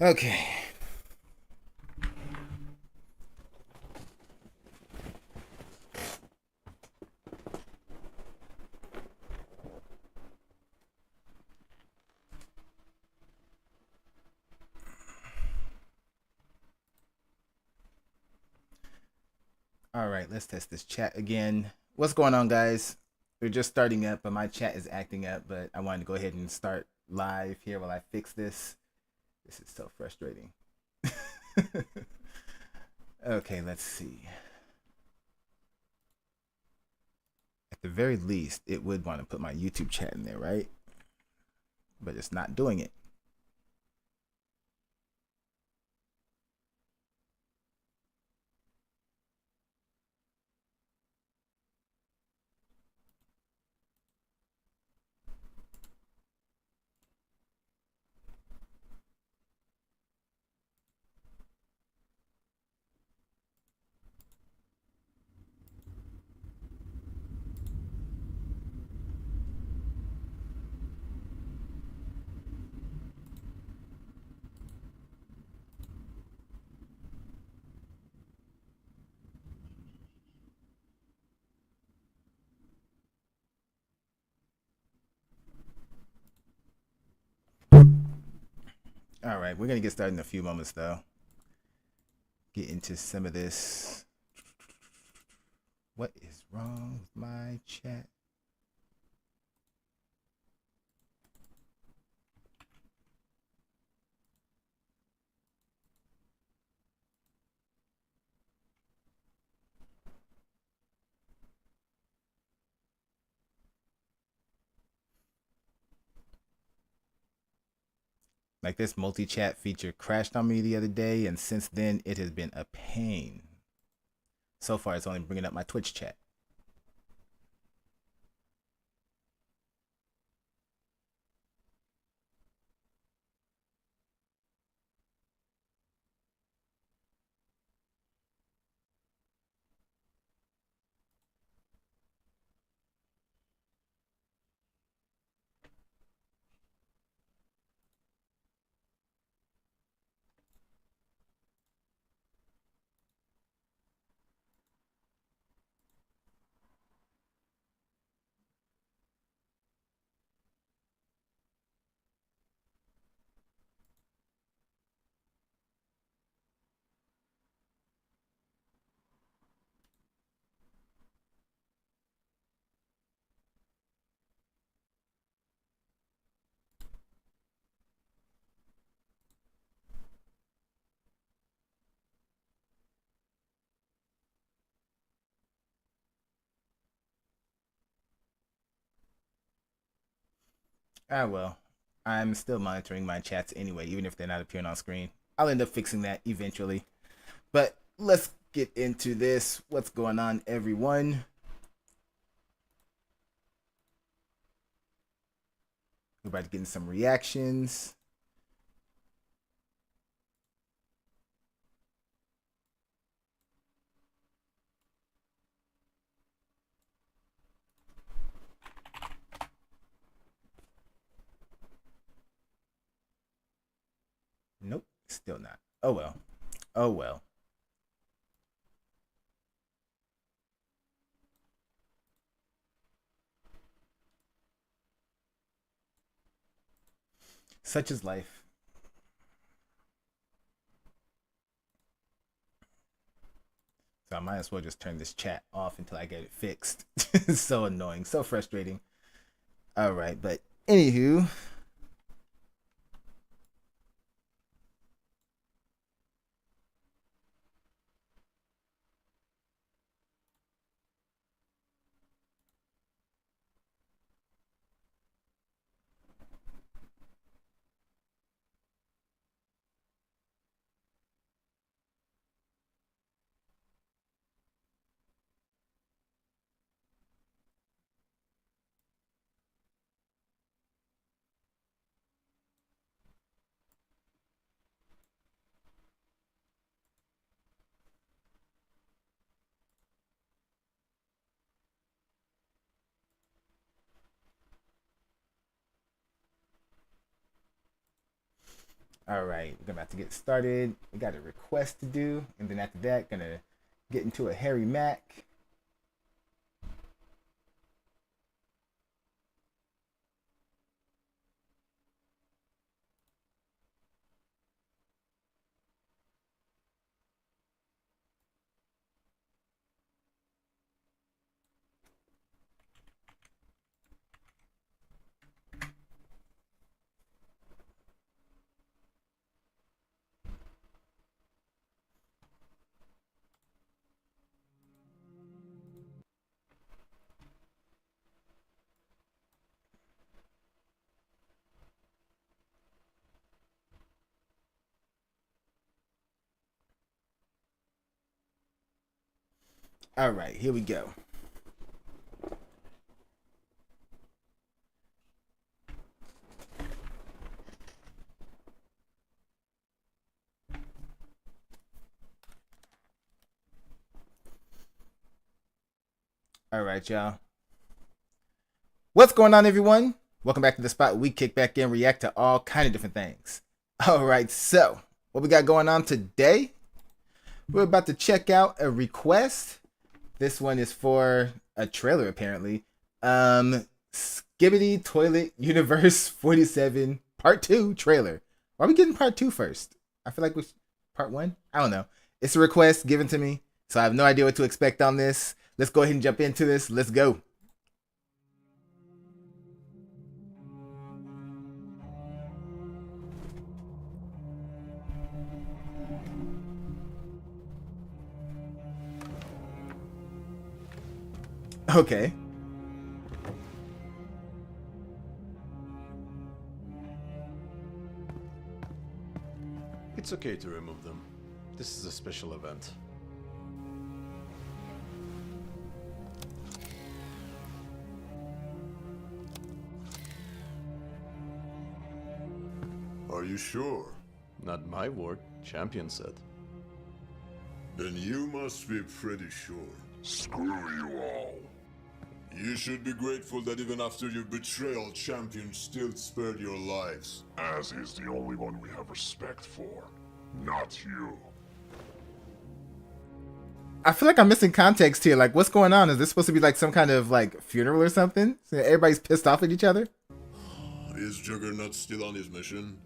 Okay. All right, let's test this chat again. What's going on, guys? We're just starting up, but my chat is acting up. But I wanted to go ahead and start live here while I fix this. This is so frustrating. Okay, let's see. At the very least, it would want to put my YouTube chat in there, right? But it's not doing it. All right, we're gonna get started in a few moments, though. Get into some of this. What is wrong with my chat? Like this multi-chat feature crashed on me the other day, and since then it has been a pain. So far, it's only bringing up my Twitch chat. Ah, well, I'm still monitoring my chats anyway, even if they're not appearing on screen. I'll end up fixing that eventually. But let's get into this. What's going on, everyone? We're about to get in some reactions. Nope, still not. Oh well. Oh well. Such is life. So I might as well just turn this chat off until I get it fixed. It's so annoying, so frustrating. All right, but anywho, All right, we're about to get started. We got a request to do, and then after that, gonna get into a Harry Mack. All right, here we go. All right, y'all. What's going on, everyone? Welcome back to the spot. We kick back in, react to all kind of different things. All right, so what we got going on today? We're about to check out a request. This one is for a trailer, apparently. Skibidi Toilet Universe 47 Part 2 trailer. Why are we getting Part 2 first? I feel like we Part 1? I don't know. It's a request given to me, so I have no idea what to expect on this. Let's go ahead and jump into this. Let's go. Okay. It's okay to remove them. This is a special event. Are you sure? Not my word, Champion said. Then you must be pretty sure. Screw you all. You should be grateful that even after your betrayal, Champion still spared your lives. As he's the only one we have respect for. Not you. I feel like I'm missing context here. Like, what's going on? Is this supposed to be like some kind of like funeral or something? So everybody's pissed off at each other? Is Juggernaut still on his mission?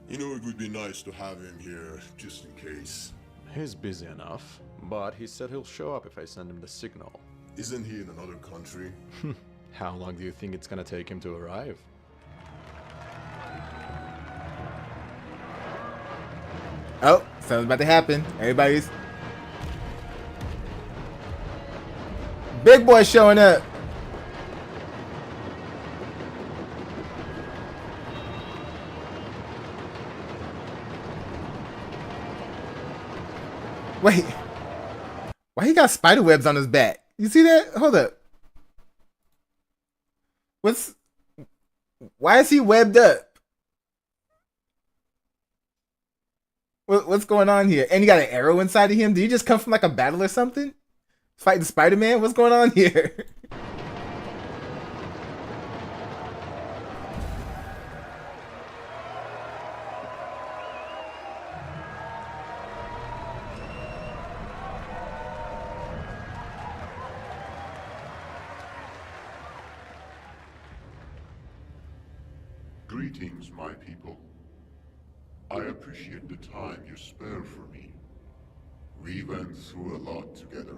You know, it would be nice to have him here, just in case. He's busy enough, but he said he'll show up if I send him the signal. Isn't he in another country? How long do you think it's gonna take him to arrive? Oh, something's about to happen. Everybody's... Big boy showing up. Wait. Why he got spider webs on his back? You see that? Hold up. Why is he webbed up? What's going on here? And he got an arrow inside of him? Did he just come from like a battle or something? Fighting Spider-Man? What's going on here? Greetings, my people. I appreciate the time you spare for me. We went through a lot together.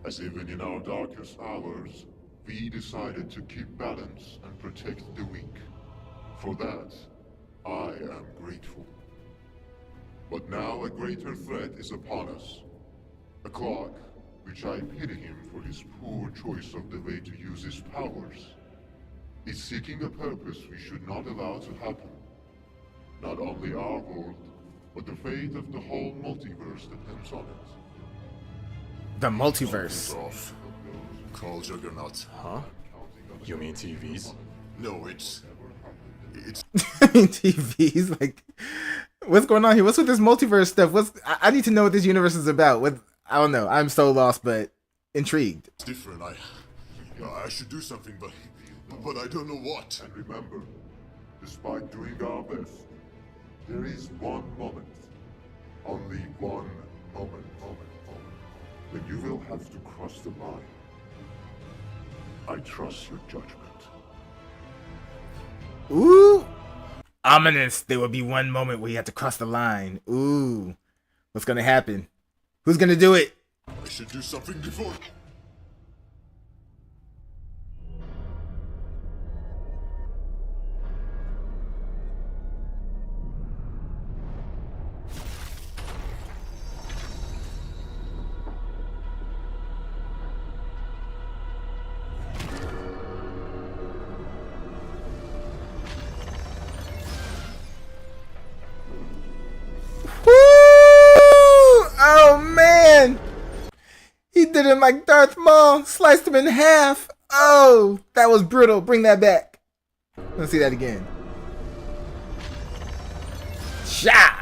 As even in our darkest hours, we decided to keep balance and protect the weak. For that, I am grateful. But now a greater threat is upon us. A clock, which I pity him for his poor choice of the way to use his powers. Is seeking a purpose we should not allow to happen. Not only our world, but the fate of the whole multiverse depends on it. The multiverse. Something's off. Call Juggernaut. Huh? You mean TVs? No, it's... TVs, like, what's going on here? What's with this multiverse stuff? I need to know what this universe is about. I don't know. I'm so lost, but intrigued. It's different. I should do something, but I don't know what. And remember, despite doing our best, There is one moment, only one moment, when you will have to cross the line. I trust your judgment. Ooh. Ominous. There will be one moment where you have to cross the line. Ooh. What's gonna happen? Who's gonna do it? I should do something before... Oh man! He did him like Darth Maul, sliced him in half. Oh, that was brutal. Bring that back. Let's see that again. Sha!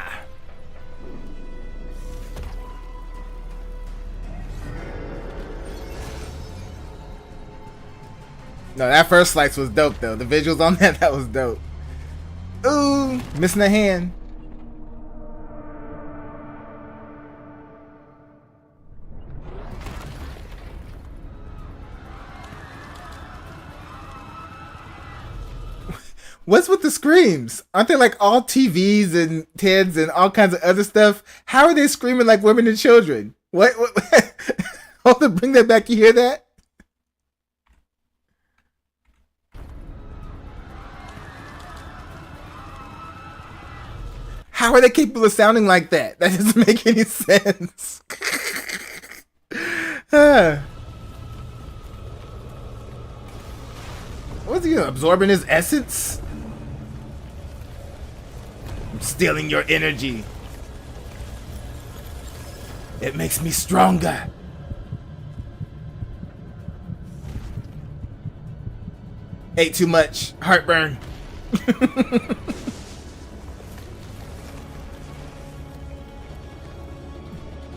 No, that first slice was dope though. The visuals on that was dope. Ooh, missing a hand. What's with the screams? Aren't they like all TVs and TEDs and all kinds of other stuff? How are they screaming like women and children? What? Hold on, bring that back. You hear that? How are they capable of sounding like that? That doesn't make any sense. What's he absorbing his essence? I'm stealing your energy. It makes me stronger. Ate too much. Heartburn.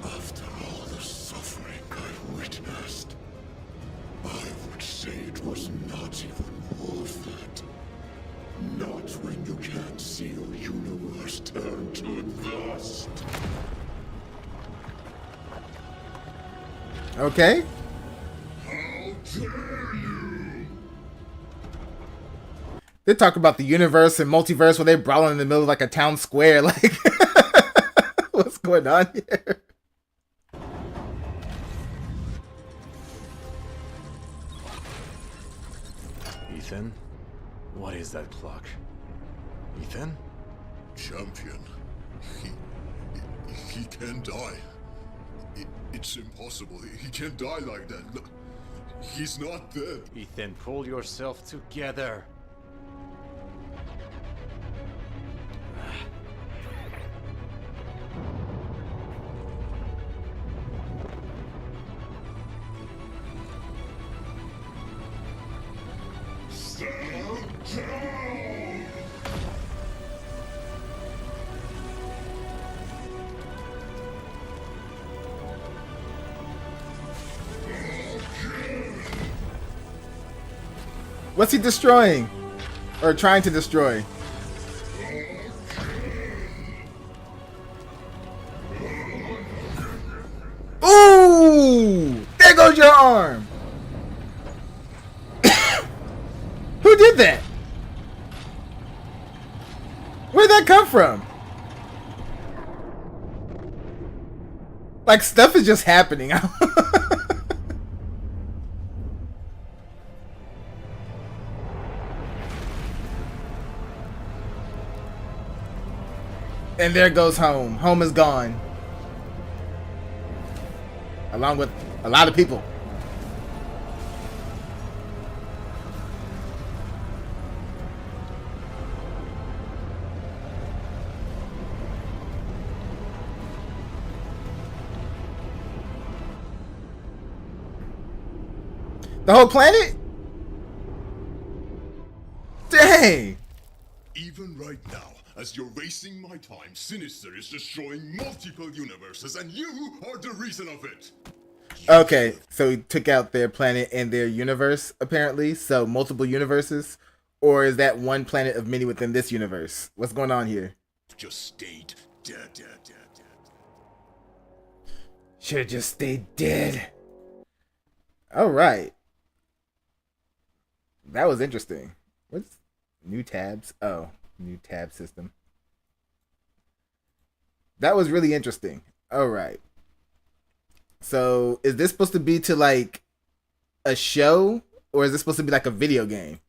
After all the suffering I've witnessed, I would say it was not even worth it. Not when you can't see your universe turn to dust. Okay. How dare you! They talk about the universe and multiverse where they're brawling in the middle of like a town square. Like, what's going on here? Ethan? What is that clock? Ethan? Champion, he can't die. It's impossible. He can't die like that. Look, he's not dead. Ethan, pull yourself together. Stand down! What's he destroying? Or trying to destroy? Ooh! There goes your arm! Who did that? Where'd that come from? Like, stuff is just happening. And there goes home. Home is gone. Along with a lot of people. The whole planet? Dang! Even right now, as you're wasting my time, Sinister is destroying multiple universes, and you are the reason of it! Okay, so he took out their planet and their universe, apparently. So, multiple universes? Or is that one planet of many within this universe? What's going on here? just stayed dead. Should have just stayed dead. All right. That was interesting. What's new tabs? Oh, new tab system. That was really interesting. All right. So, is this supposed to be to like a show or is this supposed to be like a video game?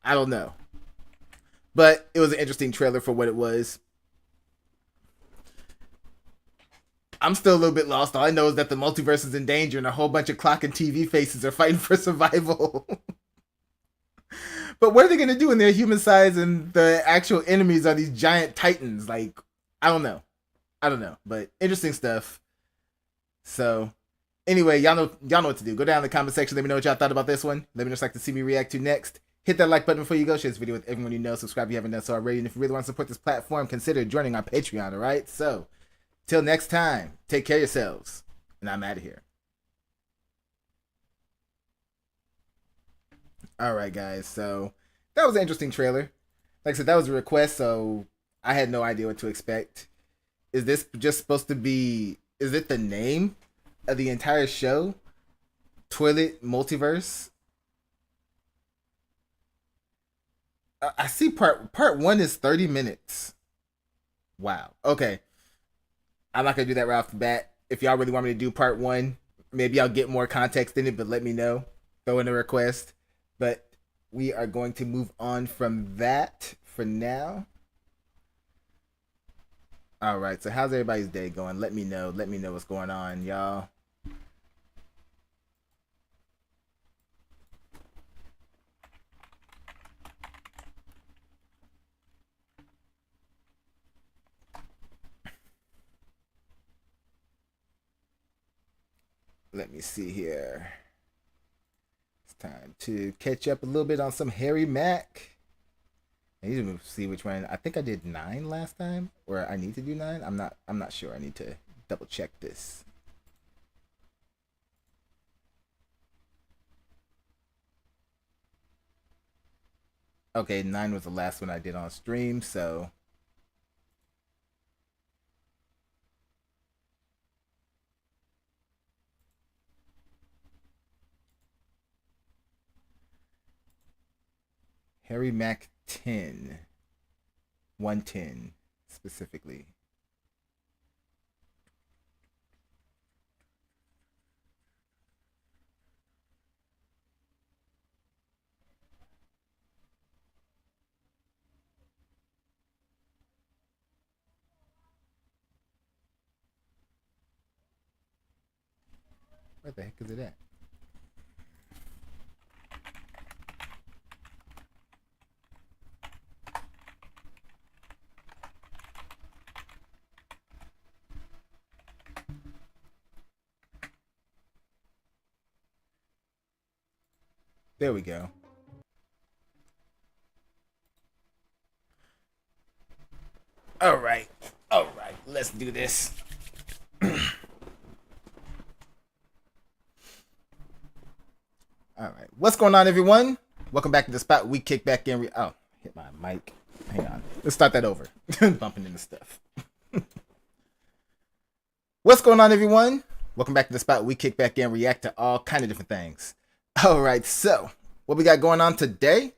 I don't know. But it was an interesting trailer for what it was. I'm still a little bit lost. All I know is that the multiverse is in danger and a whole bunch of clock and TV faces are fighting for survival. But what are they going to do when they're human size and the actual enemies are these giant titans? Like, I don't know. But interesting stuff. So, anyway, y'all know what to do. Go down in the comment section. Let me know what y'all thought about this one. Let me know what you'd like to see me react to next. Hit that like button before you go. Share this video with everyone you know. Subscribe if you haven't done so already. And if you really want to support this platform, consider joining our Patreon, alright? So, till next time, take care of yourselves. And I'm out of here. Alright, guys. So, that was an interesting trailer. Like I said, that was a request, so I had no idea what to expect. Is this just supposed to be... Is it the name of the entire show? Toilet Multiverse? I see part 1 is 30 minutes. Wow. Okay. I'm not going to do that right off the bat. If y'all really want me to do part 1, maybe I'll get more context in it, but let me know. Throw in a request. But we are going to move on from that for now. All right. So how's everybody's day going? Let me know. Let me know what's going on, y'all. Let me see here. It's time to catch up a little bit on some Harry Mack. I need to see which one. I think I did 9 last time, or I need to do 9. I'm not sure. I need to double check this. Okay, 9 was the last one I did on stream, so Harry Mack 10. 110 specifically. Where the heck is it at? There we go. All right. Let's do this. All right. What's going on, everyone? Welcome back to the spot. We kick back in. Oh, hit my mic. Hang on. Let's start that over. Bumping into stuff. What's going on, everyone? Welcome back to the spot. We kick back in, react to all kind of different things. All right. So, what we got going on today?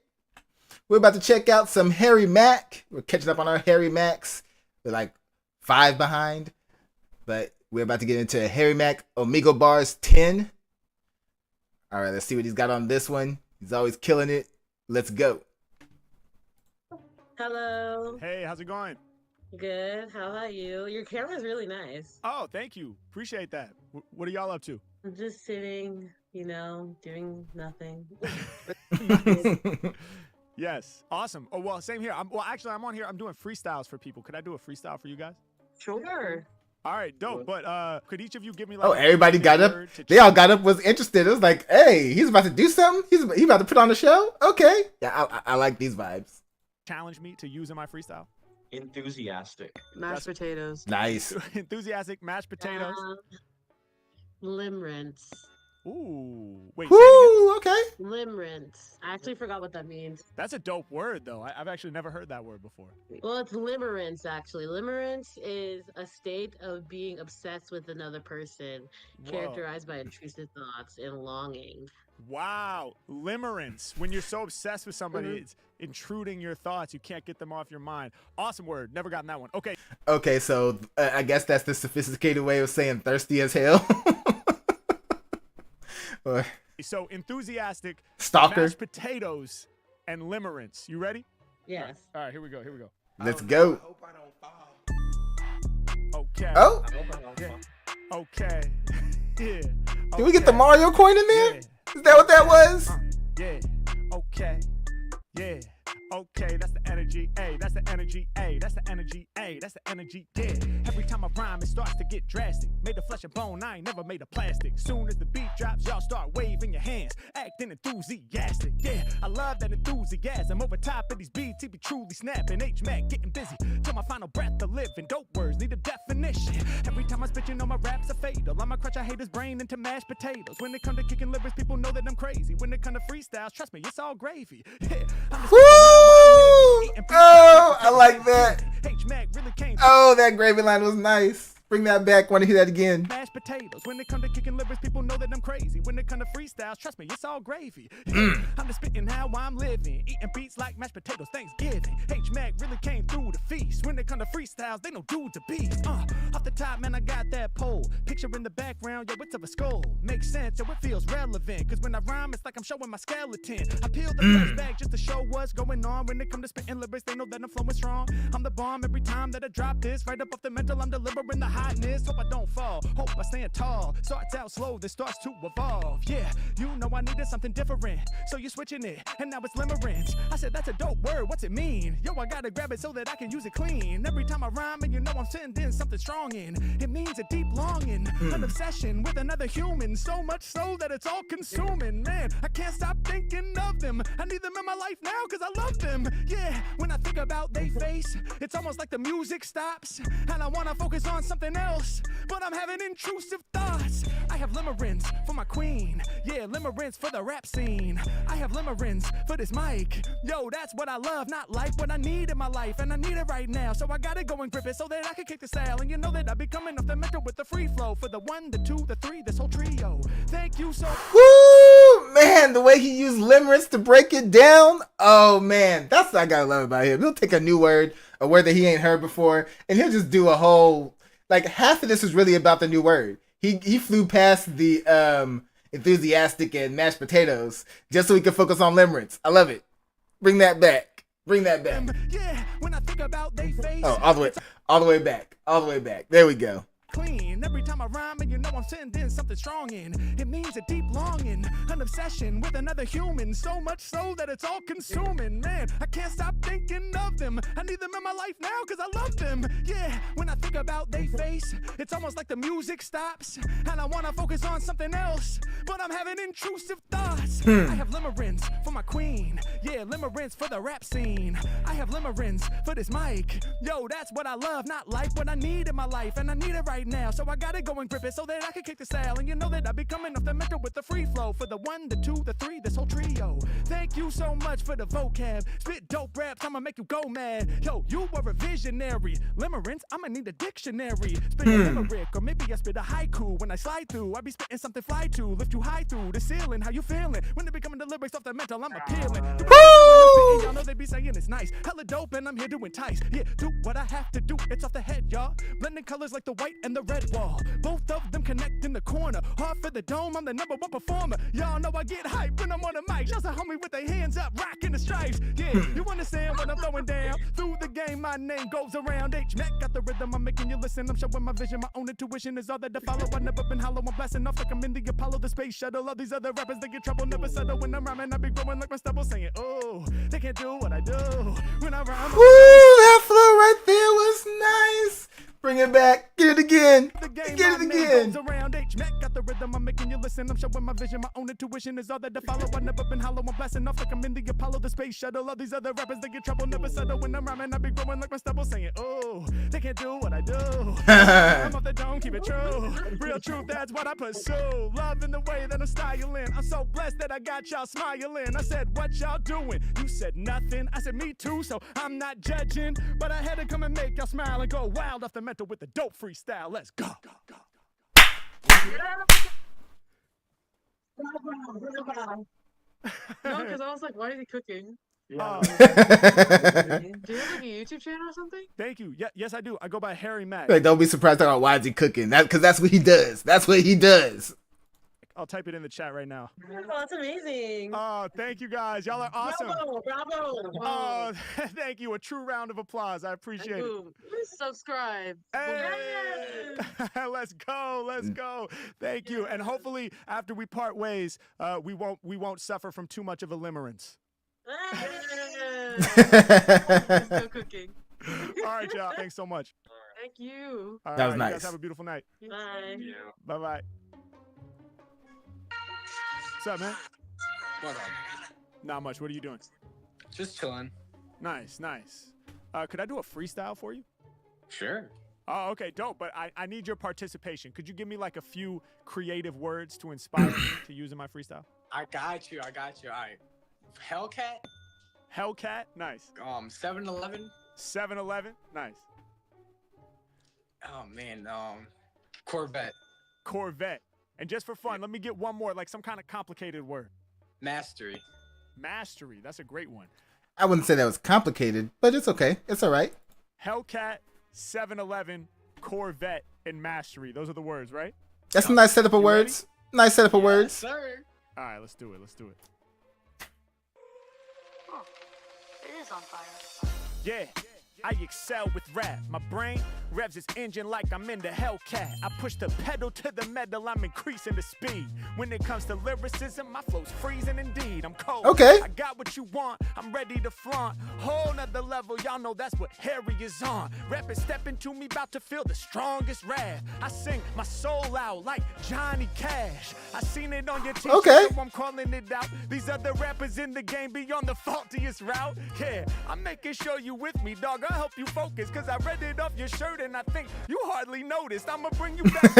We're about to check out some Harry Mack. We're catching up on our Harry Macks. We're like 5 behind. But we're about to get into Harry Mack Omega Bars 10. All right, let's see what he's got on this one. He's always killing it. Let's go. Hello. Hey, how's it going? Good. How about you? Your camera's really nice. Oh, thank you. Appreciate that. What are y'all up to? I'm just sitting, doing nothing. Nice. Yes. Awesome. Oh, well, same here. I'm on here. I'm doing freestyles for people. Could I do a freestyle for you guys? Sure. All right, dope. But could each of you give me like? Oh, everybody got up. They all got up, was interested. It was like, hey, he's about to do something. He's about to put on a show. Okay. Yeah, I like these vibes. Challenge me to use in my freestyle. Enthusiastic. Mashed potatoes. Nice. Enthusiastic mashed potatoes. Limerence. Ooh. Wait, say it again. Woo, okay. Limerence. I actually forgot what that means. That's a dope word, though. I've actually never heard that word before. Well, it's limerence, actually. Limerence is a state of being obsessed with another person, Whoa. characterized by intrusive thoughts and longing. Wow. Limerence. When you're so obsessed with somebody, it's intruding your thoughts. You can't get them off your mind. Awesome word. Never gotten that one. Okay. Okay, so I guess that's the sophisticated way of saying thirsty as hell. Or So enthusiastic, stalker. mashed potatoes, and limerence. You ready? Yes. All right, here we go. Let's go. Okay. Oh, Yeah. Okay. Yeah. did we get the Okay. Mario coin in there? Yeah. Is that what that was? Yeah. Okay. Yeah. Okay, that's the energy. Hey, that's the energy. Hey, that's the energy. Hey, that's the energy. Yeah. Every time I rhyme, it starts to get drastic. Made of flesh and bone, I ain't never made of plastic. Soon as the beat drops, y'all start waving your hands, acting enthusiastic. Yeah, I love that enthusiasm. Over top of these beats, he be truly snapping. H-Mac getting busy till my final breath to live. And dope words need a definition. Every time I spit, you know my raps are fatal. I'ma crush a hater's brain into mashed potatoes. When it come to kicking lyrics, people know that I'm crazy. When it come to freestyles, trust me, it's all gravy. Yeah, I'm just Woo! Oh, I like that. H-Mac really came Oh, that gravy line was nice. Bring that back. Want to hear that again? mashed potatoes. When it come to kicking lyrics, people know that I'm crazy. When it come to freestyles, trust me, it's all gravy. I'm just spitting how I'm living, eating beats like mashed potatoes Thanksgiving. H-Mac really came through the feast. When it come to freestyles, they know dudes a beast. Off the top, man, I got that pole. Picture in the background, yo, it's of a skull. Makes sense, yo, it feels relevant. Cause when I rhyme, it's like I'm showing my skeleton. I peel the flesh back just to show what's going on. When it come to spitting lyrics, they know that I'm flowing strong. I'm the bomb every time that I drop this. Right up off the mental, I'm delivering the hotness. Hope I don't fall, hope I stand tall. Starts out slow, then starts to evolve. Yeah, you know I needed something different, so you're switching it, and now it's limerence. I said that's a dope word, what's it mean? Yo, I gotta grab it so that I can use it clean. Every time I rhyme, and you know I'm sending something strong in. It means a deep longing, an obsession with another human. So much so that it's all consuming. Man, I can't stop thinking of them. I need them in my life now, cause I love them. Yeah, when I think about they face, it's almost like the music stops, and I wanna focus on something else. But I'm having intrusive thoughts. I have limerence for my queen. Yeah, limerence for the rap scene. I have limerence for this mic. Yo, that's what I love, not like what I need in my life. And I need it right now, so I gotta go and grip it so that I can kick the style. And you know that I be coming off the mental with the free flow. For the 1, the 2, the 3, this whole trio. Thank you so Woo! Man, the way he used limerence to break it down. Oh, man. That's what I gotta love about him. He'll take a new word, a word that he ain't heard before, and he'll just do a whole... Like, half of this is really about the new word. He flew past the enthusiastic and mashed potatoes just so he could focus on limerence. I love it. Bring that back. Bring that back. yeah, when I think about they face. Oh, all the way back. All the way back. There we go. Clean. Every time I rhyme, and you know I'm sending something strong in. It means a deep longing, an obsession with another human. So much so that it's all consuming. Man, I can't stop thinking of them. I need them in my life now, cause I love them. Yeah, when I think about they face, it's almost like the music stops, and I wanna focus on something else. But I'm having intrusive thoughts. I have limerence for my queen. Yeah, limerence for the rap scene. I have limerence for this mic. Yo, that's what I love, not like what I need in my life. And I need it right now, so I gotta go and grip it so that I can kick the style. And you know that I be coming off the mental with the free flow. For the 1, the 2, the 3, this whole trio. Thank you so much for the vocab. Spit dope raps, I'ma make you go mad. Yo, you were a visionary. Limerence, I'ma need a dictionary. Spit a limerick, or maybe I spit a haiku. When I slide through, I be spitting something fly to lift you high through the ceiling. How you feeling? When they be coming the lyrics off the mental, I'm appealing. Y'all know they be saying it's nice, hella dope, and I'm here to entice. Yeah, do what I have to do, it's off the head, y'all. Blending colors like the white and the red wall. Both of them connect in the corner. Hard for the dome, I'm the #1 performer. Y'all know I get hype when I'm on the mic. Just a homie with their hands up, rocking the stripes. Yeah, you understand what I'm throwing down. Through the game, my name goes around. H-Mac got the rhythm, I'm making you listen. I'm showing my vision, my own intuition is all that I follow. I've never been hollow, I'm blasting off like I'm in the Apollo, the space shuttle. All these other rappers, they get trouble, never settle. When I'm rhyming, I be growing like my stubble, saying, oh, they can't do what I do. When I rhyme, Woo! That flow right there was nice. Bring it back. Get it again. The game Get my it name again. goes around. H-Mac got the rhythm, I'm making you listen. I'm showing my vision, my own intuition is all that to follow. I've never been hollow, I'm blasting off like I'm in the Apollo, the space shuttle. All these other rappers, they get trouble, never settle. When I'm rhyming, I be growing like my stubble, saying, oh, they can't do what I do. I'm off the dome, keep it true. Real truth, that's what I pursue. Love in the way that I'm styling. I'm so blessed that I got y'all smiling. I said, what y'all doing? You said nothing. I said, me too, so I'm not judging. But I had to come and make y'all smile and go wild off the mental with the dope freestyle. Let's go. No, because I was like, why is he cooking? Oh, Do you have like a YouTube channel or something? thank you. Yes, I do. I go by Harry Mack. Like, don't be surprised about why is he cooking. Because that's what he does. That's what he does. I'll type it in the chat right now. Oh, that's amazing. Oh, thank you guys. Y'all are awesome. Bravo. Oh, thank you. A true round of applause. I appreciate it. Boom. Subscribe. Hey! Yes. Let's go. Let's go. Thank you. And hopefully after we part ways, we won't suffer from too much of a limerence. Still cooking. All right, y'all. Thanks so much. Thank you. All That was right, nice. You guys have a beautiful night. Bye. Bye-bye. What's up, man? What up? Not much. What are you doing? Just chilling. Nice. Could I do a freestyle for you? Sure. Oh, okay, dope. But I need your participation. Could you give me like a few creative words to inspire me to use in my freestyle? I got you. All right. Hellcat. Hellcat, nice. 7-Eleven. 7-Eleven, nice. Oh man. Corvette. Corvette. And just for fun, let me get one more, like some kind of complicated word. Mastery. Mastery, that's a great one. I wouldn't say that was complicated, but it's okay. It's all right. Hellcat, 7-Eleven, Corvette, and mastery. Those are the words, right? That's a nice setup of You ready? words. Nice setup of words. Sir. All right, let's do it. Oh, it is on fire. Yeah, I excel with rap. My brain revs its engine like I'm in the Hellcat. I push the pedal to the metal, I'm increasing the speed. When it comes to lyricism, my flow's freezing indeed. I'm cold. Okay. I got what you want, I'm ready to flaunt. Whole nother level, y'all know that's what Harry is on. Rappers stepping to me, about to feel the strongest wrath. I sing my soul out like Johnny Cash. I seen it on your t-shirt, Okay. so I'm calling it out. These other rappers in the game be on the faultiest route. Yeah, I'm making sure you with me, dog. I'll help you focus, cause I read it off your shirt and I think you hardly noticed. I'ma bring you back.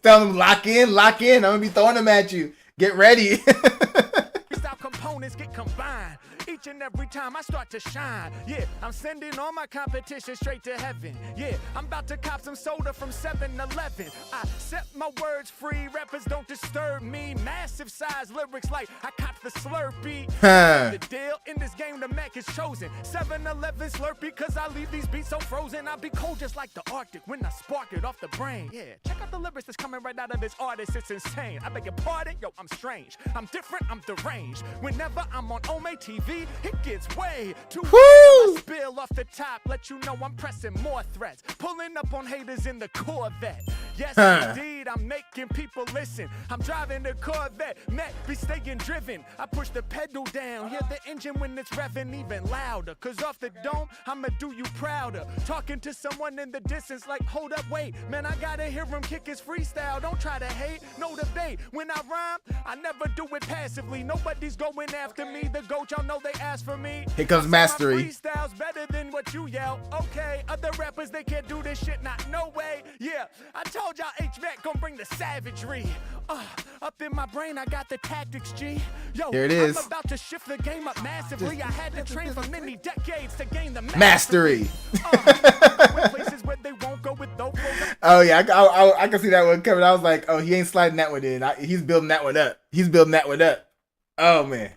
Tell them lock in. I'm gonna be throwing them at you. Get ready. Freestyle components get combined. Each and every time I start to shine. Yeah, I'm sending all my competition straight to heaven. Yeah, I'm about to cop some soda from 7-Eleven. I set my words free, rappers don't disturb me. Massive size lyrics like I cop the Slurpee. The deal in this game, the Mac is chosen. 7-Eleven Slurpee, cause I leave these beats so frozen. I'll be cold just like the Arctic when I spark it off the brain. Yeah, check out the lyrics that's coming right out of this artist, it's insane. I beg your pardon, yo, I'm strange. I'm different, I'm deranged. Whenever I'm on Ome TV, it gets way too Woo! I spill off the top, let you know I'm pressing more threats. Pulling up on haters in the Corvette. Yes, indeed, I'm making people listen. I'm driving the Corvette, Mac be staying driven. I push the pedal down, hear the engine when it's revving even louder. Cause off the dome, I'ma do you prouder. Talking to someone in the distance like, hold up, wait. Man, I gotta hear him kick his freestyle. Don't try to hate, no debate. When I rhyme, I never do it passively. Nobody's going after me. The GOAT, y'all know they ask for me. Here comes I say mastery. My freestyle's better than what you yell. Okay, other rappers, they can't do this shit, not no way. Yeah, I told y'all H-Mac gon' bring the savagery. Up in my brain, I got the tactics, G. Yo, Here it is. I'm about to shift the game up massively. I had to train for many decades to gain the Mastery. With places where they won't go with those flows. Oh yeah, I can see that one coming. I was like, oh, he ain't sliding that one in. He's building that one up. Oh man.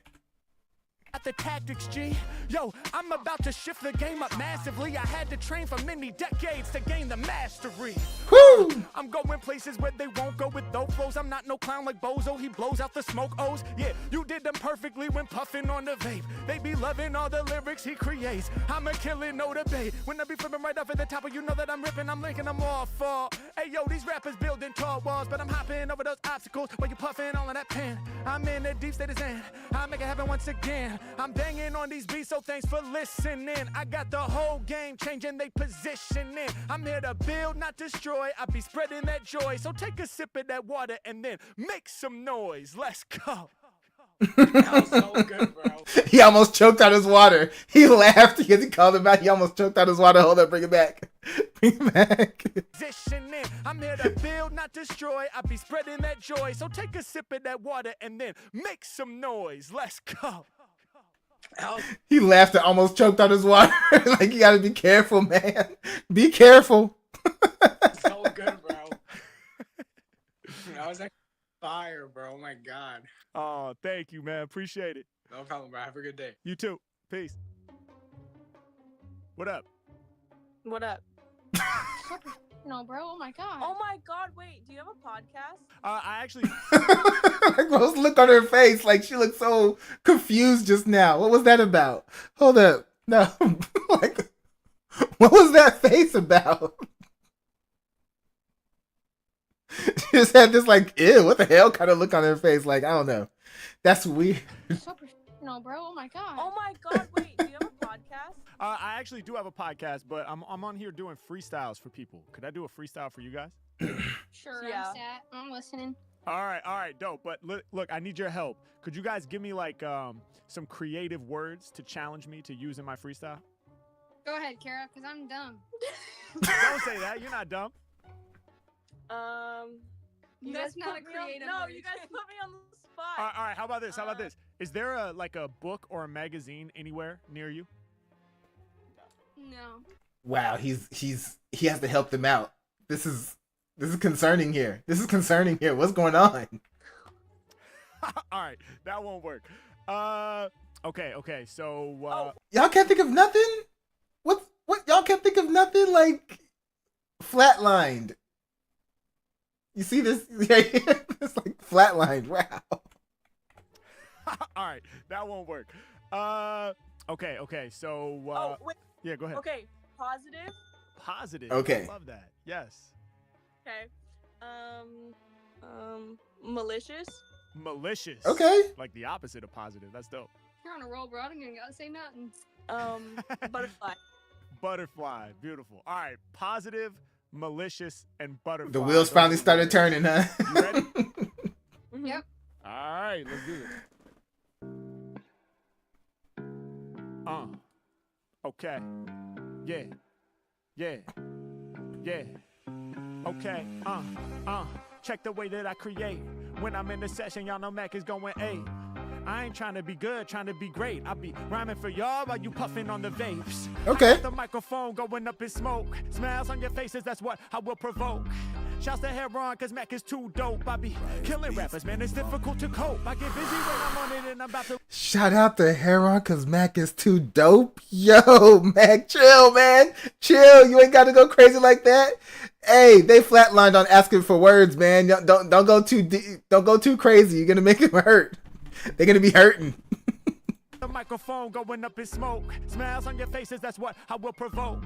At the tactics, G. Yo, I'm about to shift the game up massively. I had to train for many decades to gain the mastery. Woo! I'm going places where they won't go with those flows. I'm not no clown like Bozo. He blows out the smoke O's. Yeah, you did them perfectly when puffing on the vape. They be loving all the lyrics he creates. I'm a killer, no debate. When I be flipping right up at the top of you know that I'm ripping. I'm linking them all for. Hey yo, these rappers building tall walls, but I'm hopping over those obstacles while you puffing all of that pen. I'm in the deep state of zen. I make it happen once again. I'm banging on these beats so Yo, thanks for listening. I got the whole game changing they positioning. I'm here to build, not destroy. I be spreading that joy. So take a sip of that water and then make some noise. Let's go. That was so good, bro. He almost choked out his water. He laughed because he called him back. He almost choked out his water. Hold up, bring it back. Bring it back. Positioning. I'm here to build, not destroy. I be spreading that joy. So take a sip of that water and then make some noise. Let's go. He laughed and almost choked out his water. Like, you gotta be careful, man. Be careful. So good, bro. That was actually fire, bro. Oh my god. Oh, thank you, man. Appreciate it. No problem, bro. Have a good day. You too. Peace. What up? What up? No, bro. Oh my god. Oh my god, wait, do you have a podcast? I actually Like, Rose, look on her face. Like, she looked so confused just now. What was that about? Hold up. No. Like, what was that face about? She just had this, like, ew, what the hell kind of look on her face. Like, I don't know. That's weird. No, bro. Oh my god. Oh my god, wait, do you have a podcast? I actually do have a podcast, but I'm on here doing freestyles for people. Could I do a freestyle for you guys? Sure, Yeah. I'm sat. I'm listening. All right, dope. But look, I need your help. Could you guys give me like some creative words to challenge me to use in my freestyle? Go ahead, Kara, because I'm dumb. Don't say that. You're not dumb. You That's guys not put a me on- creative No, word. you guys put me on the spot. All right. How about this? Is there a book or a magazine anywhere near you? No. Wow, he has to help them out. This is concerning here. What's going on? All right, that won't work. Okay. So Y'all can't think of nothing? What y'all can't think of nothing? Like, flatlined. You see this right here? It's like flatlined. Wow. all right, that won't work. Okay. So Wait, yeah, go ahead. okay, positive. Positive. Okay. I love that. Yes. Okay. Malicious. Malicious. Okay. Like the opposite of positive. That's dope. You're on a roll, bro. I don't even gotta say nothing. Butterfly. Butterfly. Beautiful. All right. Positive, malicious, and butterfly. The wheels Those finally are the started words. turning, huh? You ready? Mhm. Yep. All right. Let's do it. Okay. Yeah. Okay. Check the way that I create. When I'm in the session, y'all know Mac is going A. I ain't trying to be good, trying to be great. I be rhyming for y'all while you puffing on the vapes. Okay. I got the microphone going up in smoke. Smiles on your faces, that's what I will provoke. Shouts to Heron, cause Mac is too dope. I be killing rappers, man, it's difficult to cope. I get busy when I'm on it and I'm about to... Shout out to Heron, cause Mac is too dope. Yo, Mac, chill, man. Chill. You ain't got to go crazy like that. Hey, they flatlined on asking for words, man. Don't go too deep. Don't go too crazy. You're gonna make them hurt. They're gonna be hurting. The microphone going up in smoke. Smiles on your faces, that's what I will provoke.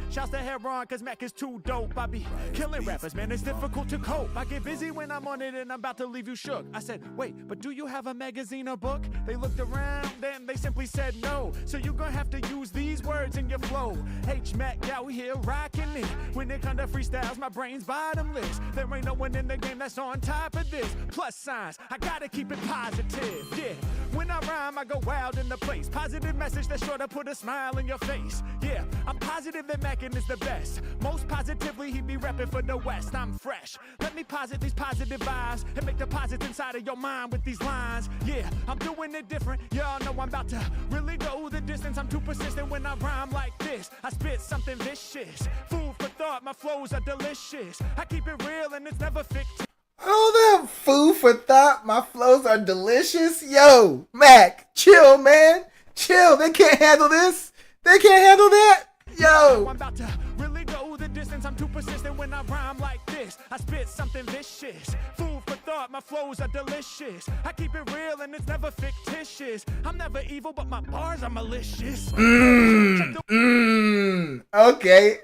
Shouts to Heron, cause Mac is too dope. I be killing rappers, man, it's difficult to cope. I get busy when I'm on it and I'm about to leave you shook. I said, wait, but do you have a magazine or book? They looked around, then they simply said no. So you gonna have to use these words in your flow. H-Mac out here rocking it. When it come to freestyles, my brain's bottomless. There ain't no one in the game that's on top of this. Plus signs, I gotta keep it positive, yeah. When I rhyme, I go wild in the place. Positive message that's sure to put a smile in your face. Yeah, I'm positive that Mackin is the best. Most positively, he be repping for the West. I'm fresh. Let me posit these positive vibes and make deposits inside of your mind with these lines. Yeah, I'm doing it different. Y'all know I'm about to really go the distance. I'm too persistent when I rhyme like this. I spit something vicious. Food for thought, my flows are delicious. I keep it real and it's never fictitious. Hold up, food for thought. My flows are delicious. Yo, Mac, chill, man. Chill. They can't handle this. They can't handle that. Yo. I'm about to really go the distance. I'm too persistent when I rhyme like this. I spit something vicious. Food for thought, my flows are delicious. I keep it real and it's never fictitious. I'm never evil, but my bars are malicious. Okay.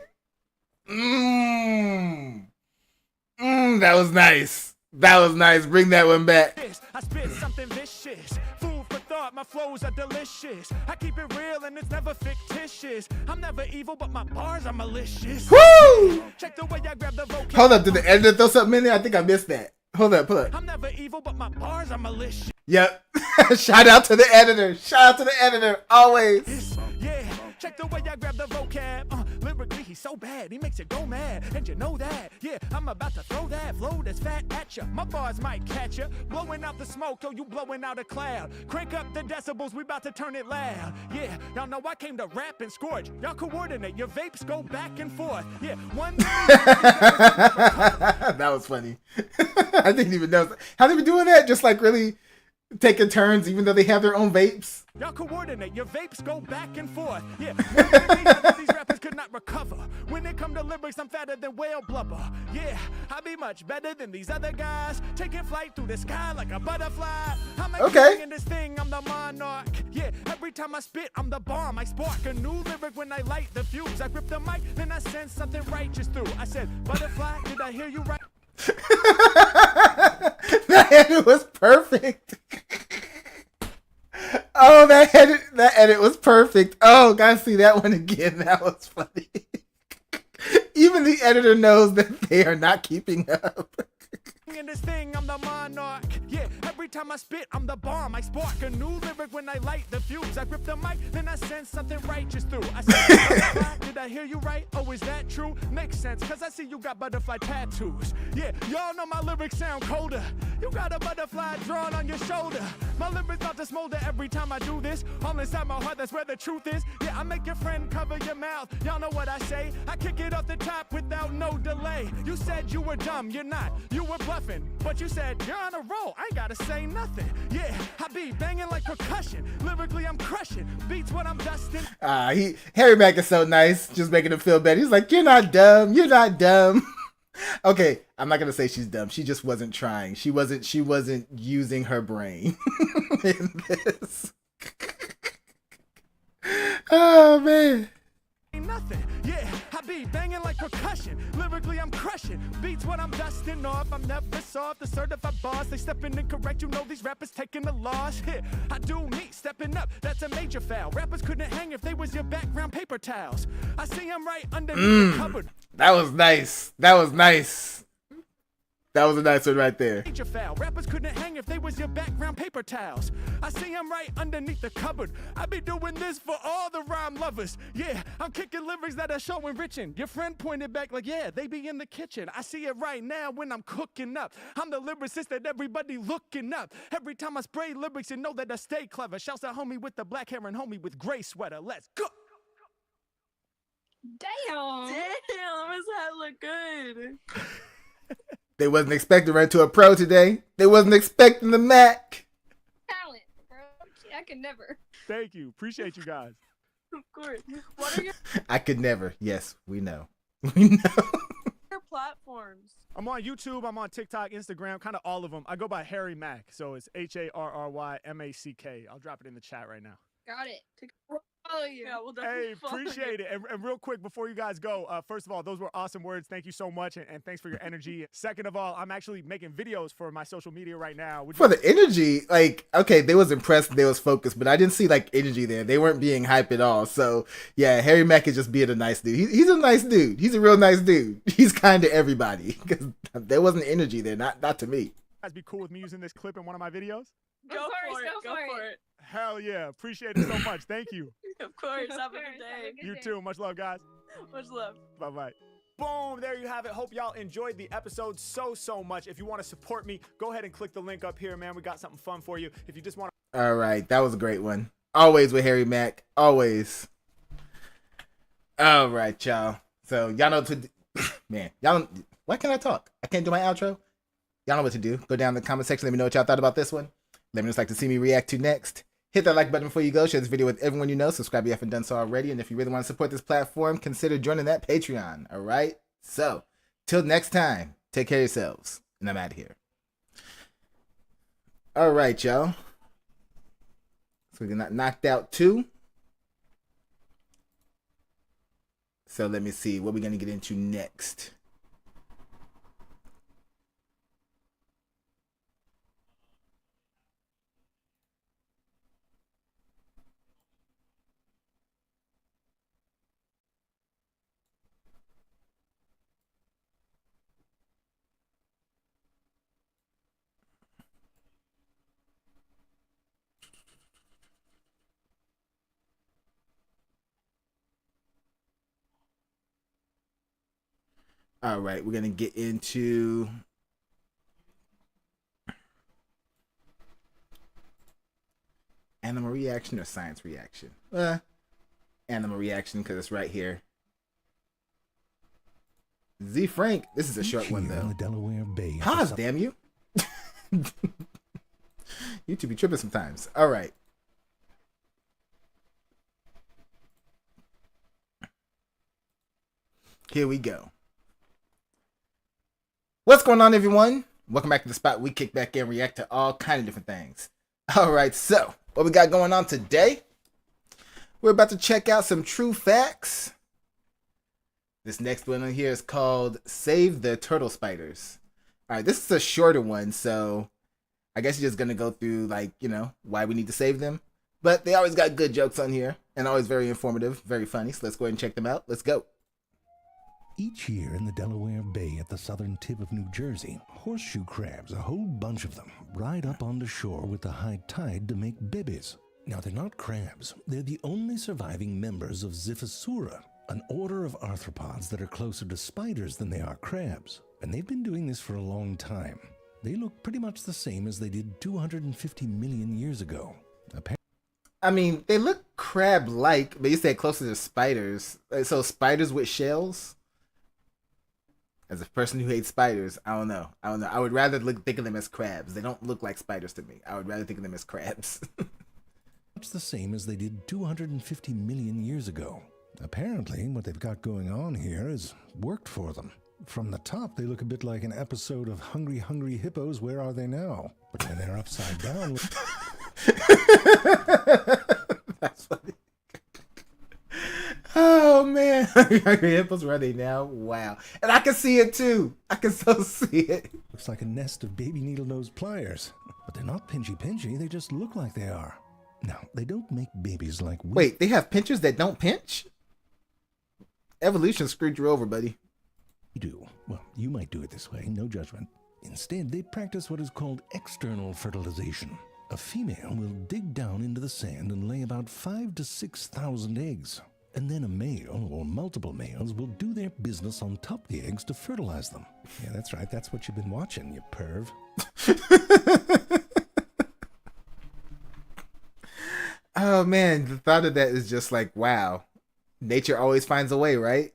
That was nice. That was nice. Bring that one back. I spit something vicious. Food for thought my flows are delicious. I keep it real and it's never fictitious. I'm never evil, but my bars are malicious. Woo! Check the way I grab the vocab. Hold up, did the editor throw something in there? I think I missed that. Hold up, hold up. I'm never evil, but my bars are malicious. Yep. Shout out to the editor. Shout out to the editor. Always. Yeah, check the way I grab the vocab. Lyrically, he's so bad, he makes you go mad. And you know that. Yeah, I'm about to throw that flow that's fat at ya. My bars might catch ya. Blowing out the smoke, yo, you blowing out a cloud. Crank up the decibels, we about to turn it loud. Yeah, y'all know I came to rap and scorch. Y'all coordinate, your vapes go back and forth. Yeah, one That was funny. I didn't even know. How they been doing that? Just like really taking turns, even though they have their own vapes. Y'all coordinate, your vapes go back and forth. Yeah, one these rappers could not recover. When it come to lyrics, I'm fatter than whale blubber. Yeah, I be much better than these other guys. Taking flight through the sky like a butterfly. I'm a king in this thing, I'm the monarch. Yeah, every time I spit, I'm the bomb. I spark a new lyric when I light the fuse. I grip the mic, then I send something righteous through. I said, butterfly, did I hear you right? That edit was perfect. Oh, that edit was perfect. Oh, gotta see that one again. That was funny. Even the editor knows that they are not keeping up. In this thing, I'm the monarch. Yeah, every time I spit, I'm the bomb. I spark a new lyric when I light the fuse. I grip the mic, then I send something righteous through. I said, did I hear you right? Oh, is that true? Makes sense, cause I see you got butterfly tattoos. Yeah, y'all know my lyrics sound colder. You got a butterfly drawn on your shoulder. My lyrics about to smolder every time I do this. All inside my heart, that's where the truth is. Yeah, I make your friend cover your mouth. Y'all know what I say. I kick it off the top without no delay. You said you were dumb, you're not. You were bluffing, but you said you're on a roll. I ain't gotta say nothing. Yeah, I be banging like percussion. Lyrically, I'm crushing. Beats what I'm dusting. Harry Mack is so nice, just making him feel better. He's like, you're not dumb. You're not dumb. Okay, I'm not gonna say she's dumb. She just wasn't trying. She wasn't using her brain in this. Oh man. Nothing. Yeah, I be banging like percussion. Lyrically, I'm crushing. Beats what I'm dusting off. I'm never soft. The certified boss. They stepping in correct. You know these rappers taking a loss. Yeah, I do me stepping up. That's a major foul. Rappers couldn't hang if they was your background paper towels. I see them right underneath the cupboard. That was nice. That was nice. That was a nice one right there. Major foul. Rappers couldn't hang if they was your background paper towels. I see them right underneath the cupboard. I be doing this for all the rhyme lovers. Yeah, I'm kicking lyrics that are so enriching. Your friend pointed back like, yeah, they be in the kitchen. I see it right now when I'm cooking up. I'm the lyricist that everybody looking up. Every time I spray lyrics, you know that I stay clever. Shouts out homie with the black hair and homie with gray sweater. Let's go. Damn. Damn, his hat look good. They wasn't expecting right to a pro today. They wasn't expecting the Mac. Talent, bro. I could never. Thank you. Appreciate you guys. Of course. What are your I could never. Yes, we know. We know. platforms? I'm on YouTube. I'm on TikTok, Instagram, kind of all of them. I go by Harry Mack, so it's HARRYMACK. I'll drop it in the chat right now. Got it. We'll follow you. Yeah, we'll definitely Hey, follow appreciate you. it. And real quick, before you guys go, first of all, those were awesome words. Thank you so much, and thanks for your energy. Second of all, I'm actually making videos for my social media right now. For the energy, like, okay, they was impressed, they was focused, but I didn't see like energy there. They weren't being hype at all. So yeah, Harry Mack is just being a nice dude. He's a nice dude. He's a real nice dude. He's kind to everybody because there wasn't energy there, not to me. You guys be cool with me using this clip in one of my videos? Go for it. Go for it. Hell yeah. Appreciate it so much. Thank you. Of course. Have a good Have day. a good You day. too. Much love, guys. Much love. Bye-bye. Boom, there you have it. Hope y'all enjoyed the episode so much. If you want to support me, go ahead and click the link up here, man. We got something fun for you. If you just want to... All right, that was a great one. Always with Harry Mack. Always. All right, y'all. So y'all know to... Man, y'all... Why can't I talk? I can't do my outro? Y'all know what to do. Go down in the comment section. Let me know what y'all thought about this one. Let me know what you'd like to see me react to next. Hit that like button before you go. Share this video with everyone you know. Subscribe if you haven't done so already. And if you really want to support this platform, consider joining that Patreon. All right? So, till next time, take care of yourselves. And I'm out of here. All right, y'all. So we got knocked out 2. So let me see what we're going to get into next. All right, we're gonna get into animal reaction or science reaction. Animal reaction because it's right here. Z Frank, this is a short one though. In the Delaware Bay. Pause, damn you. You two be tripping sometimes. All right. Here we go. What's going on, everyone? Welcome back to the spot. We kick back and react to all kind of different things. All right, so what we got going on today? We're about to check out some true facts. This next one on here is called Save the Turtle Spiders. All right, this is a shorter one, so I guess you're just going to go through, like, you know, why we need to save them. But they always got good jokes on here and always very informative, very funny. So let's go ahead and check them out. Let's go. Each year in the Delaware Bay at the southern tip of New Jersey, horseshoe crabs, a whole bunch of them, ride up onto shore with the high tide to make babies. Now, they're not crabs. They're the only surviving members of Xiphosaura, an order of arthropods that are closer to spiders than they are crabs. And they've been doing this for a long time. They look pretty much the same as they did 250 million years ago. I mean, they look crab-like, but you said closer to spiders. So spiders with shells? As a person who hates spiders, I don't know. I would rather think of them as crabs. They don't look like spiders to me. I would rather think of them as crabs. Much the same as they did 250 million years ago. Apparently, what they've got going on here has worked for them. From the top, they look a bit like an episode of Hungry Hungry Hippos, Where Are They Now? But when they're upside down... That's funny. Oh, man. Hungry Hippos, Where Are They Now? Wow. And I can see it, too. I can so see it. Looks like a nest of baby needle-nose pliers. But they're not pinchy-pinchy, they just look like they are. Now, they don't make babies like we... Wait, they have pinchers that don't pinch? Evolution screwed you over, buddy. Do. Well, you might do it this way, no judgment. Instead, they practice what is called external fertilization. A female will dig down into the sand and lay about 5,000 to 6,000 eggs. And then a male, or multiple males, will do their business on top of the eggs to fertilize them. Yeah, that's right, that's what you've been watching, you perv. Oh, man, the thought of that is just like, wow. Nature always finds a way, right?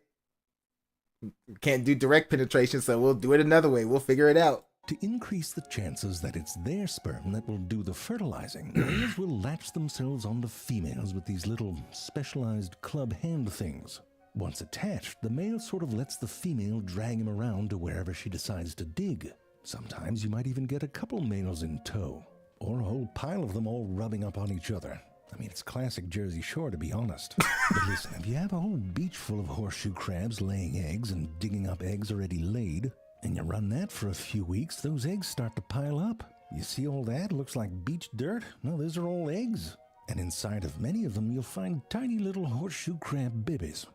Can't do direct penetration, so we'll do it another way. We'll figure it out. To increase the chances that it's their sperm that will do the fertilizing, males will latch themselves onto females with these little specialized club hand things. Once attached, the male sort of lets the female drag him around to wherever she decides to dig. Sometimes you might even get a couple males in tow, or a whole pile of them all rubbing up on each other. I mean, it's classic Jersey Shore, to be honest. But listen, if you have a whole beach full of horseshoe crabs laying eggs and digging up eggs already laid, and you run that for a few weeks, those eggs start to pile up. You see all that? Looks like beach dirt? No, those are all eggs. And inside of many of them, you'll find tiny little horseshoe crab babies.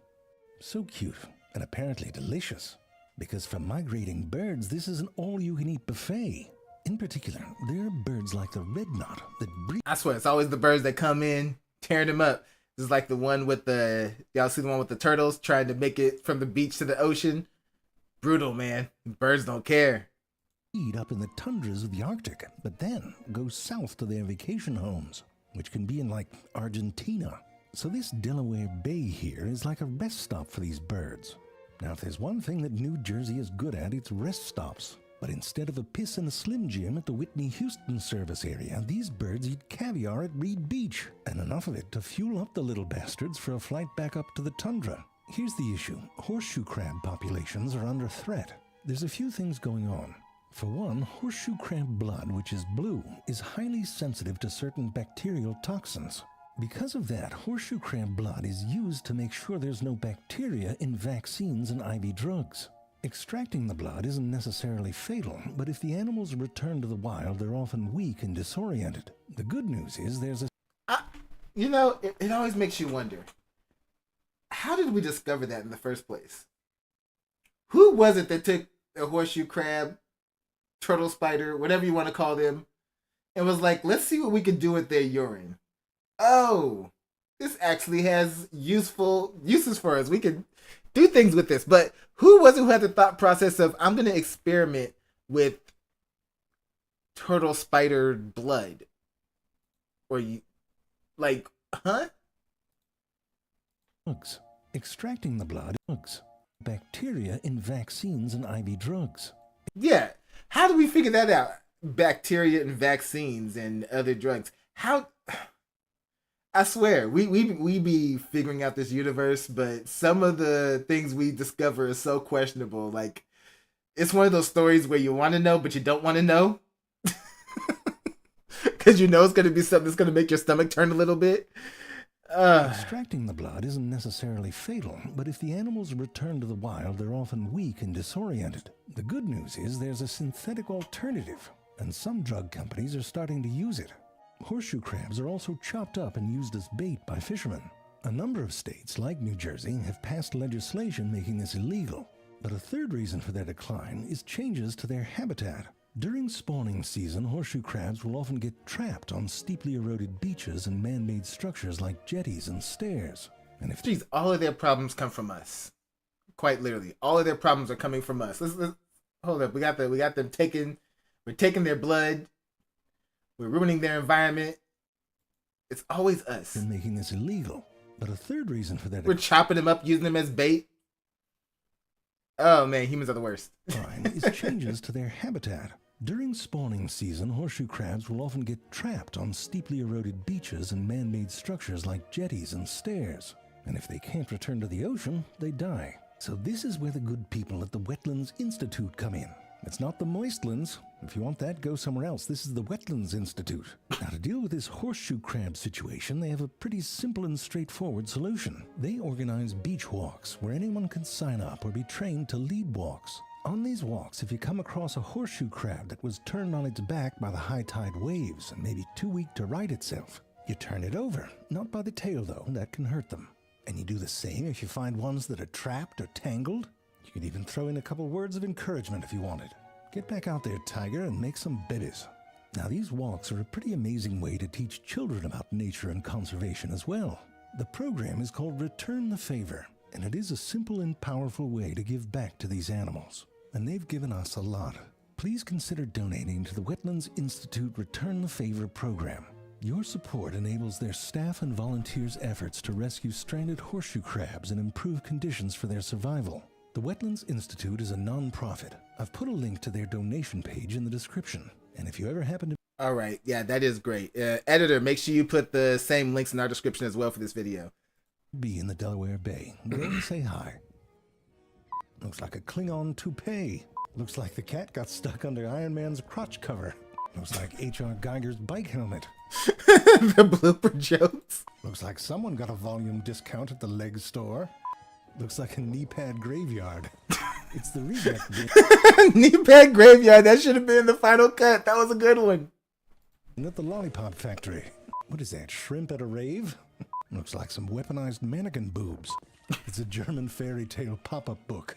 So cute, and apparently delicious. Because for migrating birds, this is an all-you-can-eat buffet. In particular, there are birds like the red knot that breed. I swear, it's always the birds that come in, tearing them up. This is like the one with the... Y'all see the one with the turtles trying to make it from the beach to the ocean? Brutal, man. Birds don't care. Up in the tundras of the Arctic, but then go south to their vacation homes, which can be in, like, Argentina. So this Delaware Bay here is like a rest stop for these birds. Now, if there's one thing that New Jersey is good at, it's rest stops. But instead of a piss in a Slim Jim at the Whitney Houston service area, these birds eat caviar at Reed Beach, and enough of it to fuel up the little bastards for a flight back up to the tundra. Here's the issue. Horseshoe crab populations are under threat. There's a few things going on. For one, horseshoe crab blood, which is blue, is highly sensitive to certain bacterial toxins. Because of that, horseshoe crab blood is used to make sure there's no bacteria in vaccines and IV drugs. Extracting the blood isn't necessarily fatal, but if the animals return to the wild, they're often weak and disoriented. The good news is there's a... You know, it always makes you wonder. How did we discover that in the first place? Who was it that took a horseshoe crab, turtle spider, whatever you want to call them, and was like, let's see what we can do with their urine. Oh, this actually has uses for us. We can do things with this. But who was it who had the thought process of, I'm going to experiment with turtle spider blood? Or you, like, huh? Drugs. Extracting the blood. Drugs. Bacteria in vaccines and IV drugs. Yeah. How do we figure that out? Bacteria and vaccines and other drugs. How? I swear, we be figuring out this universe, but some of the things we discover is so questionable. Like, it's one of those stories where you want to know, but you don't want to know. Because you know it's going to be something that's going to make your stomach turn a little bit. Extracting the blood isn't necessarily fatal, but if the animals return to the wild, they're often weak and disoriented. The good news is there's a synthetic alternative, and some drug companies are starting to use it. Horseshoe crabs are also chopped up and used as bait by fishermen. A number of states, like New Jersey, have passed legislation making this illegal. But a third reason for their decline is changes to their habitat. During spawning season, horseshoe crabs will often get trapped on steeply eroded beaches and man-made structures like jetties and stairs. And if Jeez, all of their problems come from us. Quite literally, all of their problems are coming from us. Let's hold up. We got them taking. We're taking their blood. We're ruining their environment. It's always us. they're making this illegal. But a third reason for their We're chopping them up, using them as bait. Oh man, humans are the worst. decline is changes to their habitat. During spawning season, horseshoe crabs will often get trapped on steeply eroded beaches and man-made structures like jetties and stairs. And if they can't return to the ocean, they die. So this is where the good people at the Wetlands Institute come in. It's not the Moistlands. If you want that, go somewhere else. This is the Wetlands Institute. Now, to deal with this horseshoe crab situation, they have a pretty simple and straightforward solution. They organize beach walks where anyone can sign up or be trained to lead walks. On these walks, if you come across a horseshoe crab that was turned on its back by the high tide waves and maybe too weak to right itself, you turn it over. Not by the tail, though. That can hurt them. And you do the same if you find ones that are trapped or tangled. You could even throw in a couple words of encouragement if you wanted. Get back out there, tiger, and make some babies. Now, these walks are a pretty amazing way to teach children about nature and conservation as well. The program is called Return the Favor, and it is a simple and powerful way to give back to these animals. And they've given us a lot. Please consider donating to the Wetlands Institute Return the Favor program. Your support enables their staff and volunteers' efforts to rescue stranded horseshoe crabs and improve conditions for their survival. The Wetlands Institute is a non-profit. I've put a link to their donation page in the description. And if you ever happen to All right, yeah, that is great. Editor, make sure you put the same links in our description as well for this video. be in the Delaware Bay, go and say hi. Looks like a Klingon toupee. Looks like the cat got stuck under Iron Man's crotch cover. Looks like H.R. Geiger's bike helmet. The blooper jokes. Looks like someone got a volume discount at the leg store. Looks like a knee pad graveyard. It's the reject bin Knee pad graveyard. That should have been the final cut. That was a good one. at the lollipop factory. What is that, shrimp at a rave? Looks like some weaponized mannequin boobs. It's a German fairy tale pop-up book.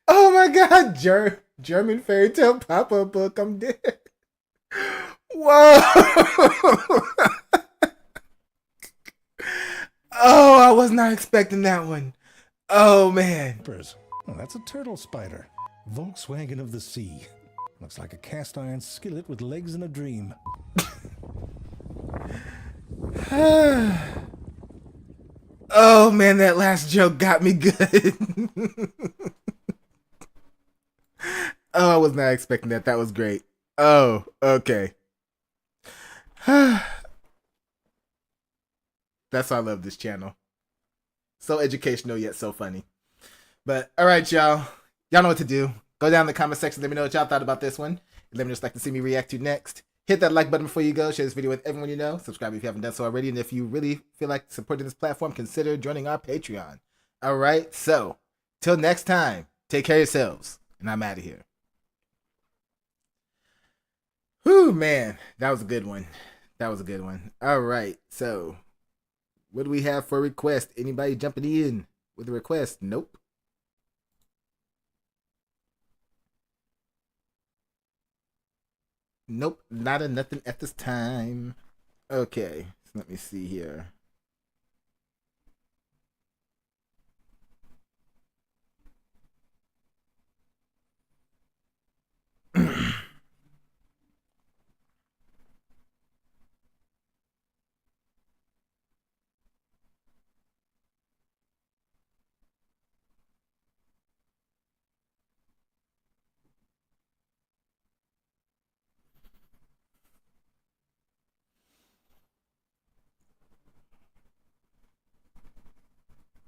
Oh my god, German fairy tale pop-up book. I'm dead. Whoa. Oh, I was not expecting that one. Oh man. Oh, that's a turtle spider. Volkswagen of the sea. Looks like a cast iron skillet with legs and a dream. Oh man, that last joke got me good. Oh, I was not expecting that. That was great. Oh, okay. That's why I love this channel. So educational yet so funny. But all right, y'all. Y'all know what to do. Go down in the comment section. Let me know what y'all thought about this one. And let me just like to see me react to next. Hit that like button before you go. Share this video with everyone you know. Subscribe if you haven't done so already. And if you really feel like supporting this platform, consider joining our Patreon. All right. So till next time, take care of yourselves. And I'm out of here. Whew, man. That was a good one. That was a good one. All right. So what do we have for a request? Anybody jumping in with a request? Nope. Nope, not a nothing at this time. Okay, so let me see here.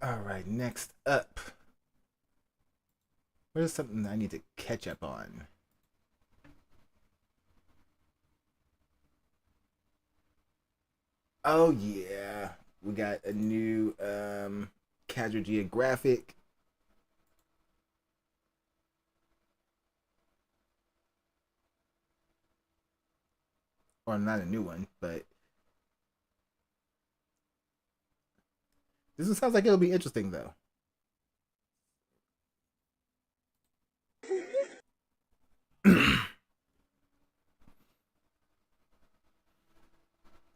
All right, next up. What is something I need to catch up on? Oh yeah, we got a new Casual Geographic. Or not a new one, but this one sounds like it'll be interesting though.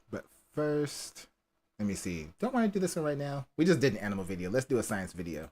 But first, let me see. Don't want to do this one right now. We just did an animal video. Let's do a science video.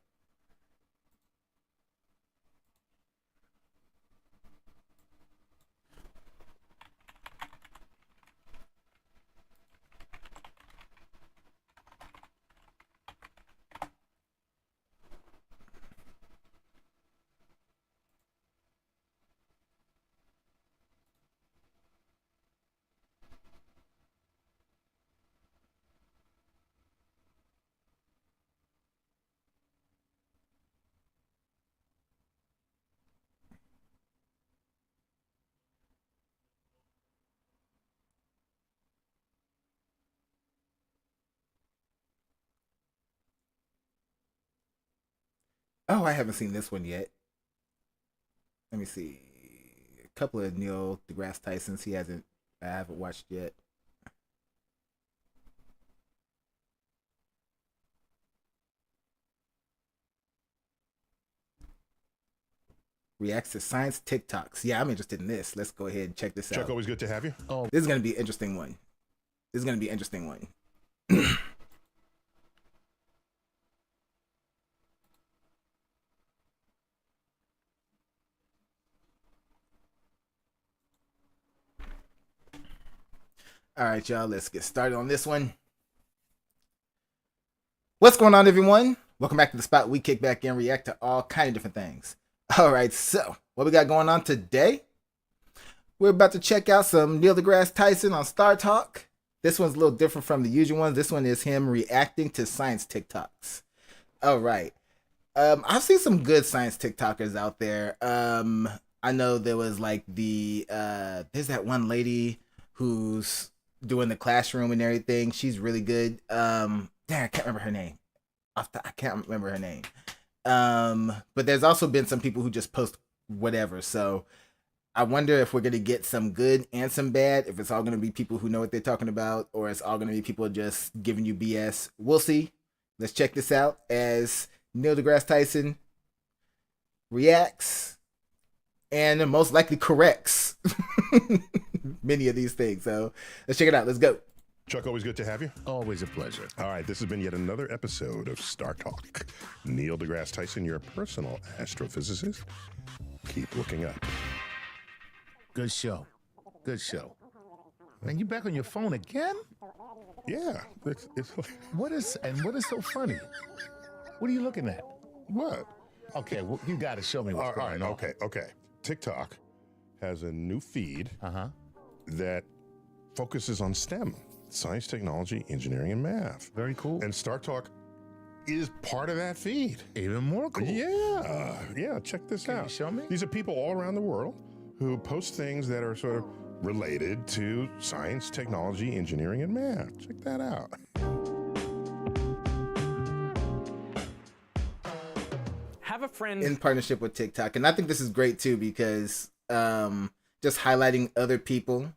Oh, I haven't seen this one yet. Let me see. A couple of Neil deGrasse Tyson's I haven't watched yet. Reacts to science TikToks. Yeah, I'm interested in this. Let's go ahead and check this out. Chuck, always good to have you. Oh, this is gonna be an interesting one. This is gonna be an interesting one. All right, y'all, let's get started on this one. What's going on, everyone? Welcome back to the spot. We kick back and react to all kind of different things. All right, so what we got going on today? We're about to check out some Neil deGrasse Tyson on Star Talk. This one's a little different from the usual ones. This one is him reacting to science TikToks. All right. I've seen some good science TikTokers out there. I know there was like there's that one lady who's doing the classroom and everything. She's really good. Damn, I can't remember her name. I can't remember her name. But there's also been some people who just post whatever. So I wonder if we're gonna get some good and some bad. If it's all gonna be people who know what they're talking about, or it's all gonna be people just giving you BS. We'll see. Let's check this out as Neil deGrasse Tyson reacts and most likely corrects many of these things. So let's check it out. Let's go. Chuck, always good to have you. Always a pleasure. All right, this has been yet another episode of Star Talk. Neil deGrasse Tyson, your personal astrophysicist. Keep looking up. Good show. Good show. Man, you back on your phone again? Yeah. It's What is so funny? What are you looking at? what? Okay, well, you got to show me what's All going right, on. okay. TikTok has a new feed that focuses on STEM, science, technology, engineering, and math. Very cool. And Star Talk is part of that feed. Even more cool. Yeah, check this Can out. you show me? These are people all around the world who post things that are sort of related to science, technology, engineering, and math. Check that out. Have a friend In partnership with TikTok. And I think this is great too because just highlighting other people,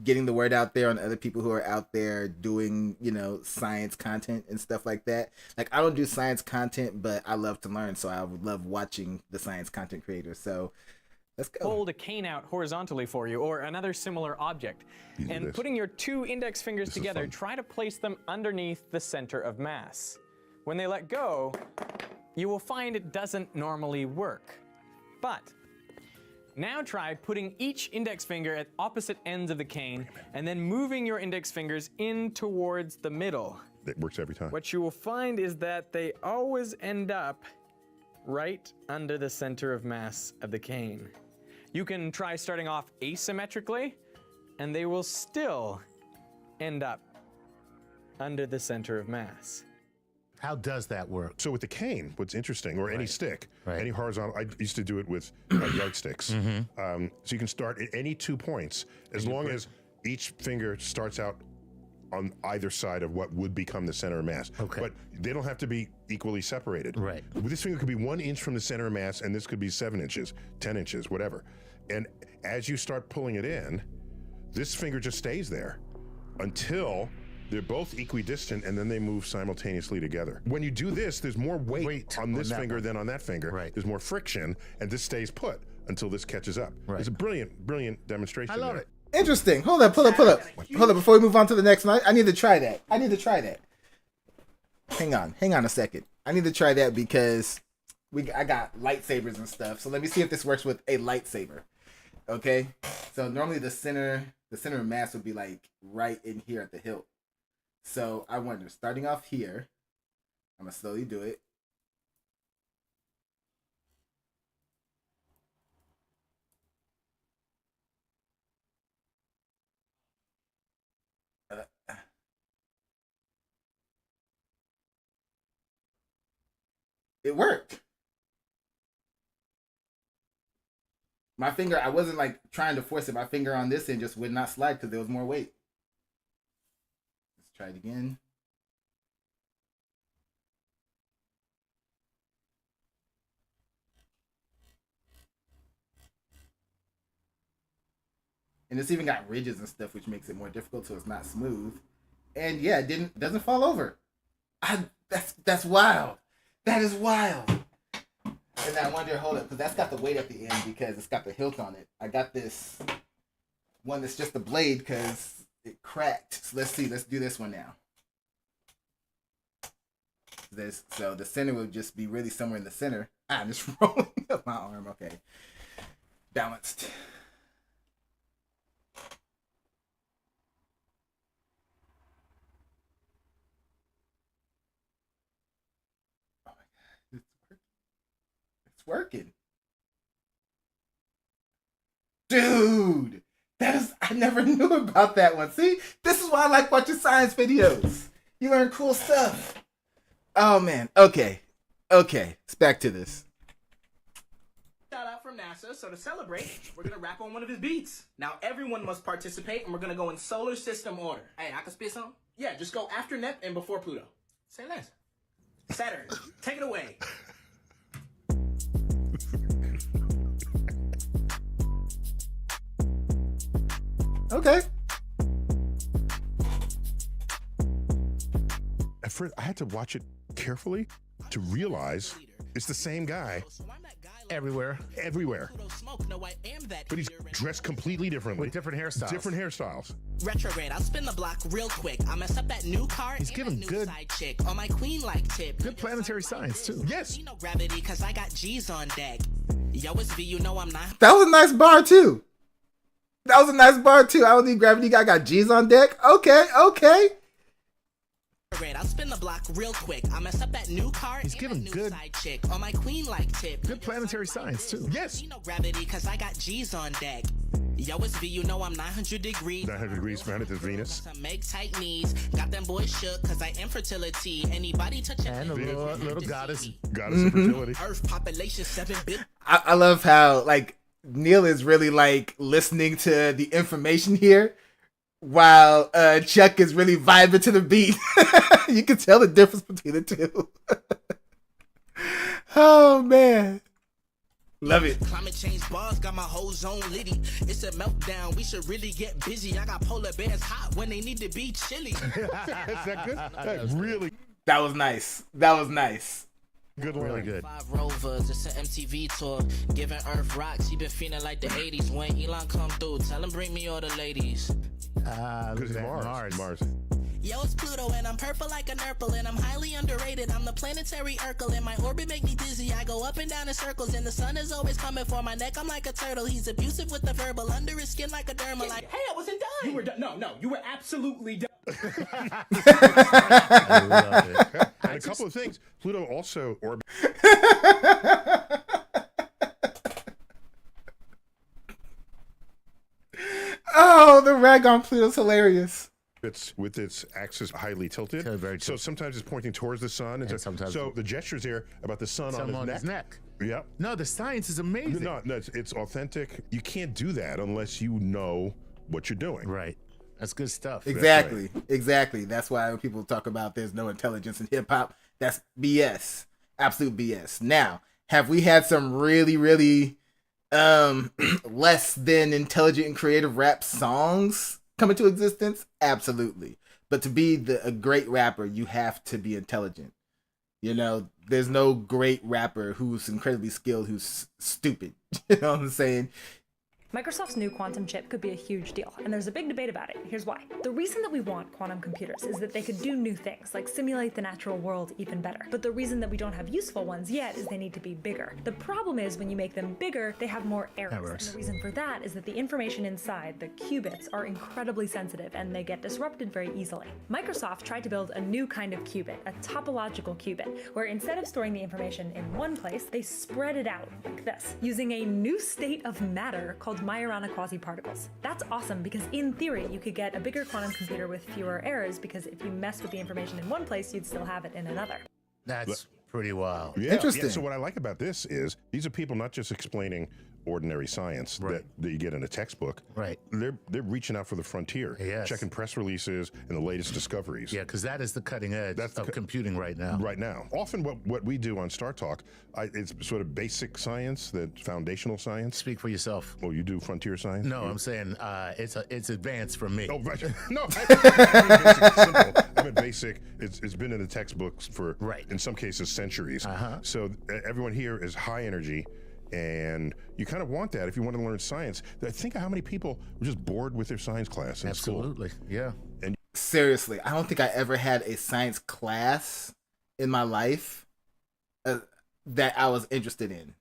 getting the word out there on other people who are out there doing, science content and stuff like that. Like, I don't do science content, but I love to learn, so I would love watching the science content creators. So Let's go. hold a cane out horizontally for you, or another similar object. And putting your 2 index fingers together, try to place them underneath the center of mass. When they let go, you will find it doesn't normally work. But now try putting each index finger at opposite ends of the cane and then moving your index fingers in towards the middle. It works every time. What you will find is that they always end up right under the center of mass of the cane. You can try starting off asymmetrically, and they will still end up under the center of mass. How does that work? So with the cane, what's interesting, or any stick, Right. any horizontal, I used to do it with yardsticks. So you can start at any 2 points, as long as each finger starts out on either side of what would become the center of mass. Okay. But they don't have to be equally separated. Right. This finger could be 1 inch from the center of mass, and this could be 7 inches, 10 inches, whatever. And as you start pulling it in, this finger just stays there until they're both equidistant, and then they move simultaneously together. When you do this, there's more weight on this finger than on that finger. Right. There's more friction, and this stays put until this catches up. Right. It's a brilliant, brilliant demonstration. I love there. it. Interesting. Hold up. Hold up. Before we move on to the next one, I need to try that. Hang on a second. I need to try that because I got lightsabers and stuff. So let me see if this works with a lightsaber. Okay. So normally the center of mass would be like right in here at the hilt. So I wonder, starting off here, I'm gonna slowly do it. It worked. My finger, I wasn't like trying to force it. My finger on this end just would not slide because there was more weight. Let's try it again. And it's even got ridges and stuff, which makes it more difficult, so it's not smooth. And yeah, it doesn't fall over. That's wild. That is wild. And I wonder, hold up, because that's got the weight at the end because it's got the hilt on it. I got this one that's just a blade because it cracked. So let's see. Let's do this one now. So the center would just be really somewhere in the center. I'm just rolling up my arm. Okay. Balanced. Oh my God. It's working. Dude, I never knew about that one. See, this is why I like watching science videos. You learn cool stuff. Oh man, okay. It's back to this. Shout out from NASA. So to celebrate, we're gonna rap on one of his beats. Now everyone must participate, and we're gonna go in solar system order. Hey, I can spit some? Yeah, just go after Nep and before Pluto. Say less. Saturn, take it away. Okay. At first, I had to watch it carefully to realize it's the same guy everywhere. But he's dressed completely differently. With different hairstyles. Retrograde, I'll spin the block real quick. I mess up that new car. He's giving good side chick on my queen like tip. Good planetary science too. Yes. You know gravity, cause I got G's on deck. Yo, it's V, you know I'm not. That was a nice bar too. I don't need gravity. I got G's on deck. Okay. I'll spin the block real quick. I mess up that new car. He's giving good side chick on my queen like tip. Good planetary science too. Yes. You know gravity, cause I got G's on deck. Yo, it's V, you know I'm 900 degrees. 900 degrees planet is Venus. To make tight knees. Got them boys shook cause I infertility. Anybody touch it? And a little goddess. Goddess of fertility. Earth population 7 billion. I love how like Neil is really like listening to the information here while Chuck is really vibing to the beat. You can tell the difference between the two. Oh man. Love it. Climate change bars got my whole zone litty. It's a meltdown. We should really get busy. I got polar bears hot when they need to be chilly. Is that good? That really. That was nice. Good line. Really good. 5 rovers, it's an MTV tour. Giving Earth rocks, he been feeling like the 80s. When Elon come through, tell him bring me all the ladies. Because Mars. Yo, it's Pluto and I'm purple like a nurple and I'm highly underrated. I'm the planetary Urkel and my orbit make me dizzy. I go up and down in circles and the sun is always coming for my neck. I'm like a turtle. He's abusive with the verbal, under his skin like a dermal. Like, Hey, I wasn't done. You were done. No, you were absolutely done. I love it. And a couple of things. Pluto also orbits. Oh, the rag on Pluto's hilarious. It's with its axis highly tilted. Very so sometimes it's pointing towards the sun. And sometimes so the gestures here about the sun on his neck. Yep. No, the science is amazing. No, it's authentic. You can't do that unless you know what you're doing. Right. That's good stuff. Exactly. Exactly. That's why when people talk about there's no intelligence in hip hop, that's BS. Absolute BS. Now, have we had some really, really less than intelligent and creative rap songs come into existence? Absolutely. But to be a great rapper, you have to be intelligent. You know, there's no great rapper who's incredibly skilled who's stupid. You know what I'm saying? Microsoft's new quantum chip could be a huge deal, and there's a big debate about it. Here's why. The reason that we want quantum computers is that they could do new things, like simulate the natural world even better. But the reason that we don't have useful ones yet is they need to be bigger. The problem is when you make them bigger, they have more errors. And the reason for that is that the information inside, the qubits, are incredibly sensitive and they get disrupted very easily. Microsoft tried to build a new kind of qubit, a topological qubit, where instead of storing the information in one place, they spread it out like this, using a new state of matter called Majorana quasi-particles. That's awesome because in theory you could get a bigger quantum computer with fewer errors because if you mess with the information in one place, you'd still have it in another. That's pretty wild. Yeah. Interesting. Yeah, so what I like about this is these are people not just explaining ordinary science that you get in a textbook. Right. They're reaching out for the frontier, checking press releases and the latest discoveries. Yeah, because that is the cutting edge of computing right now. Right now. Often what we do on Star Talk, it's sort of basic science, the foundational science. Speak for yourself. Oh, you do frontier science? No, I'm saying it's advanced from me. Oh, right. No, basic, simple. I mean basic. It's been in the textbooks for, in some cases, centuries. So everyone here is high energy. And you kind of want that if you want to learn science. Think of how many people were just bored with their science class in school. Absolutely, yeah. And seriously, I don't think I ever had a science class in my life that I was interested in.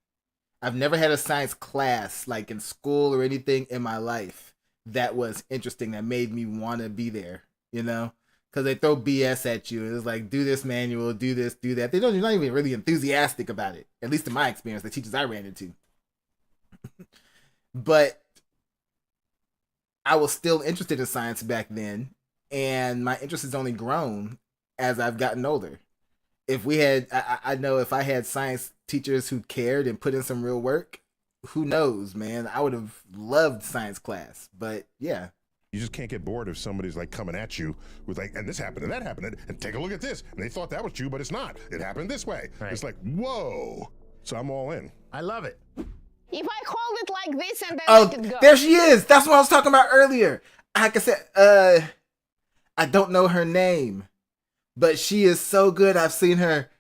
I've never had a science class like in school or anything in my life that was interesting, that made me want to be there, you know? Because they throw BS at you. It's like, do this manual, do this, do that. They're not even really enthusiastic about it. At least in my experience, the teachers I ran into. But I was still interested in science back then. And my interest has only grown as I've gotten older. If we had, I know if I had science teachers who cared and put in some real work, who knows, man? I would have loved science class. But yeah. You just can't get bored if somebody's like coming at you with like, and this happened and that happened and take a look at this. And they thought that was true, but it's not. It happened this way. It's like, whoa. So I'm all in. I love it. If I hold it like this and then oh, let it go. There she is. That's what I was talking about earlier. Like I said, I don't know her name, but she is so good. I've seen her.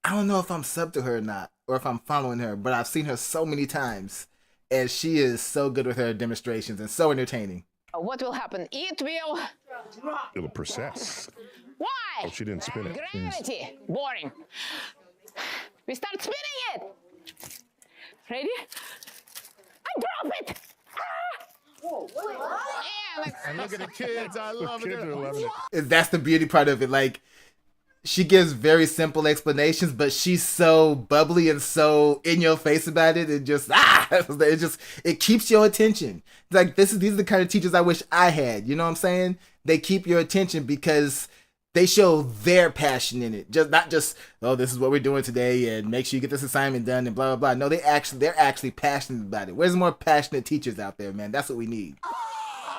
I don't know if I'm subbed to her or not, or if I'm following her, but I've seen her so many times, and she is so good with her demonstrations and so entertaining. What will happen? It will... It'll process. Why? Oh, she didn't spin it. Gravity. Boring. We start spinning it. Ready? I drop it. And look at the kids. I love Kids are loving it. That's the beauty part of it. Like, she gives very simple explanations, but she's so bubbly and so in your face about it. It just it keeps your attention. It's like these are the kind of teachers I wish I had. You know what I'm saying? They keep your attention because they show their passion in it. Just not just, oh, this is what we're doing today and make sure you get this assignment done and blah blah blah. No, they're actually passionate about it. Where's more passionate teachers out there, man? That's what we need.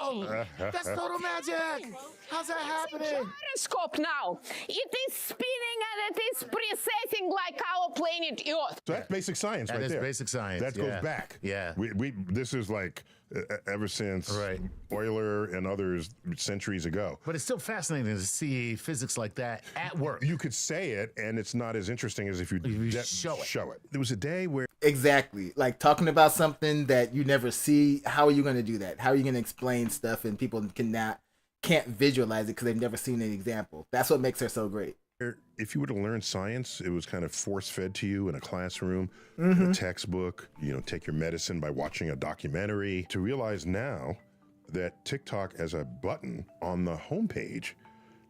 Oh, that's total magic. How's that happening? Gyroscope now. It is spinning and it is processing like our planet Earth. So that's basic science right there. That is basic science. That goes back. Yeah. This is like ever since Euler and others centuries ago. But it's still fascinating to see physics like that at work. You could say it, and it's not as interesting as if you show it. There was a day where Exactly. Like talking about something that you never see. How are you going to do that? How are you going to explain stuff and people can't visualize it because they've never seen an example? That's what makes her so great. If you were to learn science, it was kind of force-fed to you in a classroom, in a textbook, take your medicine by watching a documentary. To realize now that TikTok has a button on the homepage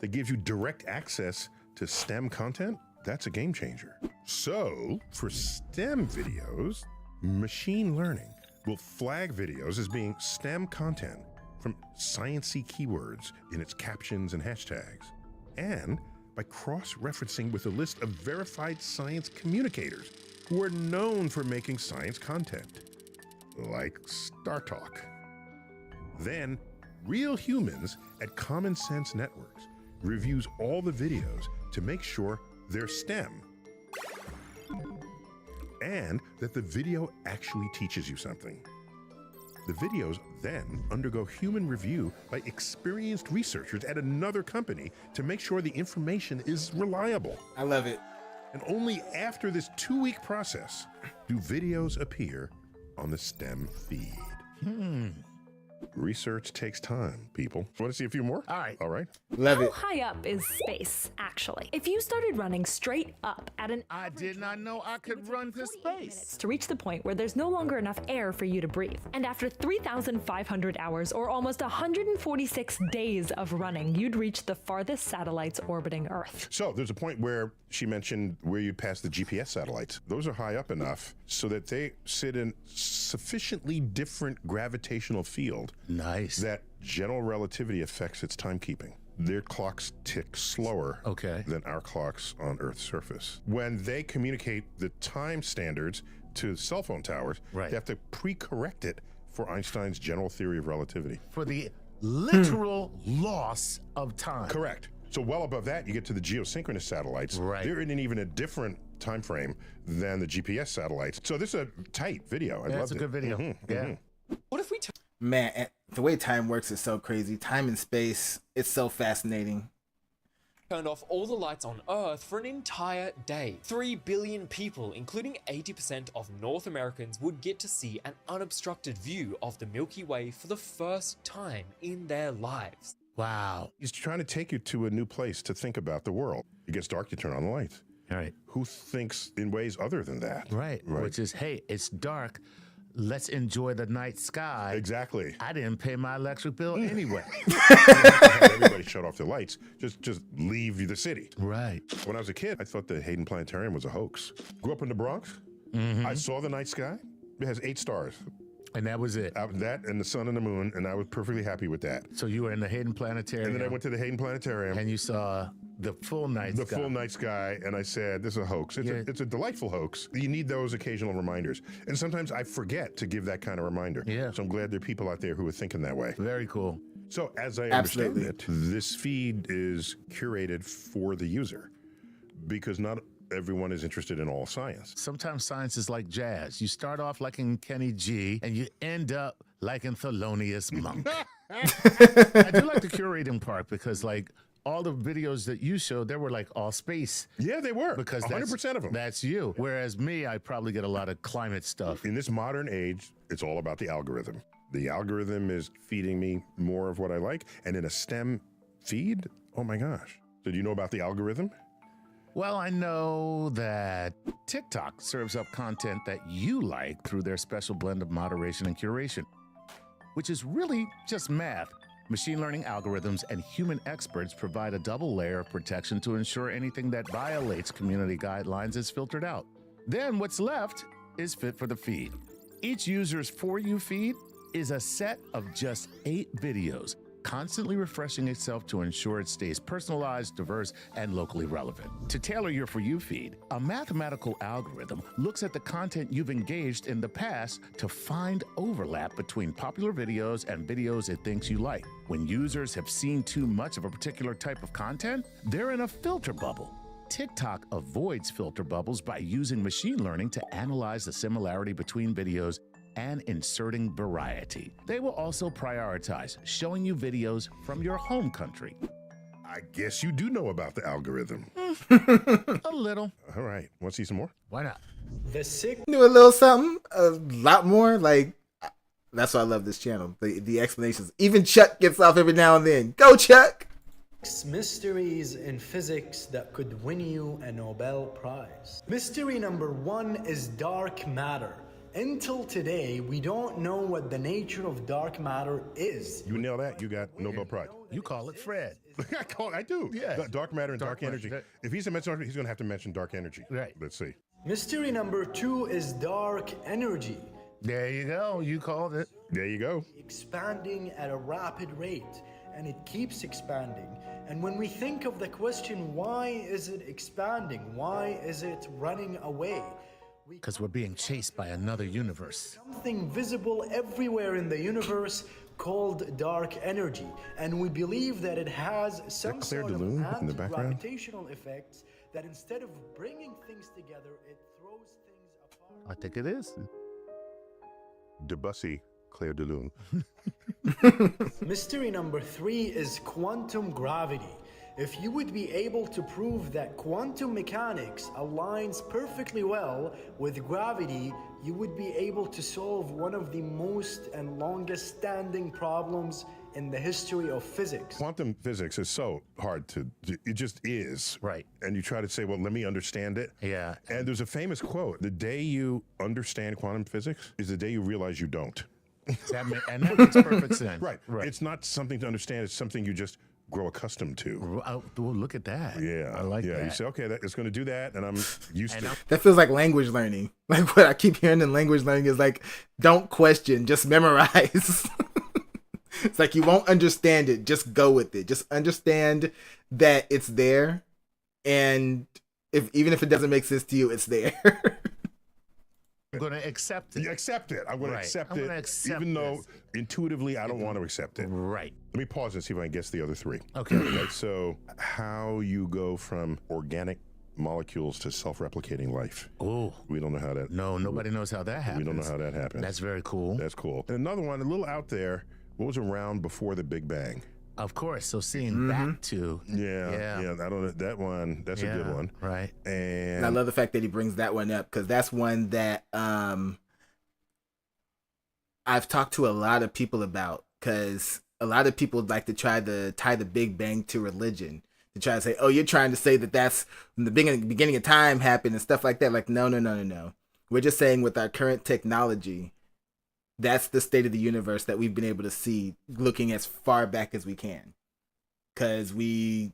that gives you direct access to STEM content, that's a game changer. So, for STEM videos, machine learning will flag videos as being STEM content from science-y keywords in its captions and hashtags, and by cross-referencing with a list of verified science communicators who are known for making science content, like Star Talk. Then, real humans at Common Sense Networks reviews all the videos to make sure they're STEM, and that the video actually teaches you something. The videos then undergo human review by experienced researchers at another company to make sure the information is reliable. I love it. And only after this 2-week process do videos appear on the STEM feed. Research takes time, people. Want to see a few more? All right. All right. Love it. How high up is space, actually? If you started running straight up at an I did not know I could run to space. to reach the point where there's no longer enough air for you to breathe. And after 3,500 hours, or almost 146 days of running, you'd reach the farthest satellites orbiting Earth. So there's a point where she mentioned where you pass the GPS satellites. Those are high up enough so that they sit in sufficiently different gravitational field. Nice. That general relativity affects its timekeeping. Their clocks tick slower than our clocks on Earth's surface. When they communicate the time standards to cell phone towers, they have to pre-correct it for Einstein's general theory of relativity. For the literal loss of time. Correct. So well above that, you get to the geosynchronous satellites. They're in even a different time frame than the GPS satellites. So this is a tight video. I That's loved a good video. Yeah. What if we Man, the way time works is so crazy. Time and space, it's so fascinating. turned off all the lights on Earth for an entire day? 3 billion people, including 80% of North Americans, would get to see an unobstructed view of the Milky Way for the first time in their lives. Wow. He's trying to take you to a new place to think about the world. It gets dark, you turn on the lights. All right. Who thinks in ways other than that? Right. Which is, hey, it's dark. Let's enjoy the night sky. Exactly. I didn't pay my electric bill anyway. Everybody shut off their lights. Just leave the city. Right. When I was a kid, I thought the Hayden Planetarium was a hoax. Grew up in the Bronx. I saw the night sky. It has 8 stars. And that was it. That and the sun and the moon, and I was perfectly happy with that. So you were in the Hayden Planetarium. And then I went to the Hayden Planetarium. And you saw the full night sky. The full night sky, and I said, this is a hoax. It's a delightful hoax. You need those occasional reminders. And sometimes I forget to give that kind of reminder. Yeah. So I'm glad there are people out there who are thinking that way. Very cool. So as I understand it, this feed is curated for the user because not everyone is interested in all science. Sometimes science is like jazz. You start off liking Kenny G, and you end up liking Thelonious Monk. I do like the curating part because, like, all the videos that you showed, they were like all space. Yeah, they were. Because 100% of them. That's you. Whereas me, I probably get a lot of climate stuff. In this modern age, it's all about the algorithm. The algorithm is feeding me more of what I like. And in a STEM feed, oh my gosh. So do you know about the algorithm? Well, I know that TikTok serves up content that you like through their special blend of moderation and curation, which is really just math. Machine learning algorithms and human experts provide a double layer of protection to ensure anything that violates community guidelines is filtered out. Then what's left is fit for the feed. Each user's For You feed is a set of just 8 videos, constantly refreshing itself to ensure it stays personalized, diverse, and locally relevant. To tailor your For You feed, a mathematical algorithm looks at the content you've engaged in the past to find overlap between popular videos and videos it thinks you like. When users have seen too much of a particular type of content, they're in a filter bubble. TikTok avoids filter bubbles by using machine learning to analyze the similarity between videos and inserting variety. They will also prioritize showing you videos from your home country. I guess you do know about the algorithm. A little. All right. Want to see some more? Why not? The sick Knew a little something, a lot more. Like, that's why I love this channel. The explanations. Even Chuck gets off every now and then. Go, Chuck! mysteries in physics that could win you a Nobel Prize. Mystery number 1 is dark matter. Until today, we don't know what the nature of dark matter is. You nail that, you got Nobel Prize. You call it Fred. I do. Yeah. Dark matter and dark energy. matter. If he's a mention, he's going to have to mention dark energy. Right. Let's see. Mystery number 2 is dark energy. There you go. You called it. There you go. Expanding at a rapid rate, and it keeps expanding. And when we think of the question, why is it expanding? Why is it running away? Because we're being chased by another universe. Something visible everywhere in the universe called dark energy, and we believe that it has some Claire sort of de Lune in the background? anti-gravitational effects that instead of bringing things together, it throws things apart. I think it is. Debussy, Claire de Lune. Mystery number 3 is quantum gravity. If you would be able to prove that quantum mechanics aligns perfectly well with gravity, you would be able to solve one of the most and longest standing problems in the history of physics. Quantum physics is so hard to do. It just is. Right. And you try to say, well, let me understand it. Yeah. And there's a famous quote: the day you understand quantum physics is the day you realize you don't. And that makes perfect sense. Right. It's not something to understand, it's something you just grow accustomed to. Oh, look at that. Yeah. I like that. You say, okay, it's going to do that, and I'm used to it. That feels like language learning. Like what I keep hearing in language learning is like, don't question, just memorize. It's like you won't understand it, just go with it. Just understand that it's there, and even if it doesn't make sense to you, it's there. I'm going to accept it. You accept it. I'm going to accept it, even though intuitively I don't want to accept it. Right. Let me pause and see if I can guess the other three. Okay. Right, so how you go from organic molecules to self-replicating life. Oh. We don't know how that... No, nobody knows how that happens. We don't know how that happens. That's very cool. That's cool. And another one, a little out there, what was around before the Big Bang? Of course. So seeing back to... Yeah. I don't know. That one, that's a good one. Right. And I love the fact that he brings that one up, because that's one that I've talked to a lot of people about, because a lot of people like to try to tie the Big Bang to religion, to try to say, oh, you're trying to say that that's when the beginning of time happened and stuff like that. Like, no. We're just saying with our current technology, that's the state of the universe that we've been able to see looking as far back as we can. Because we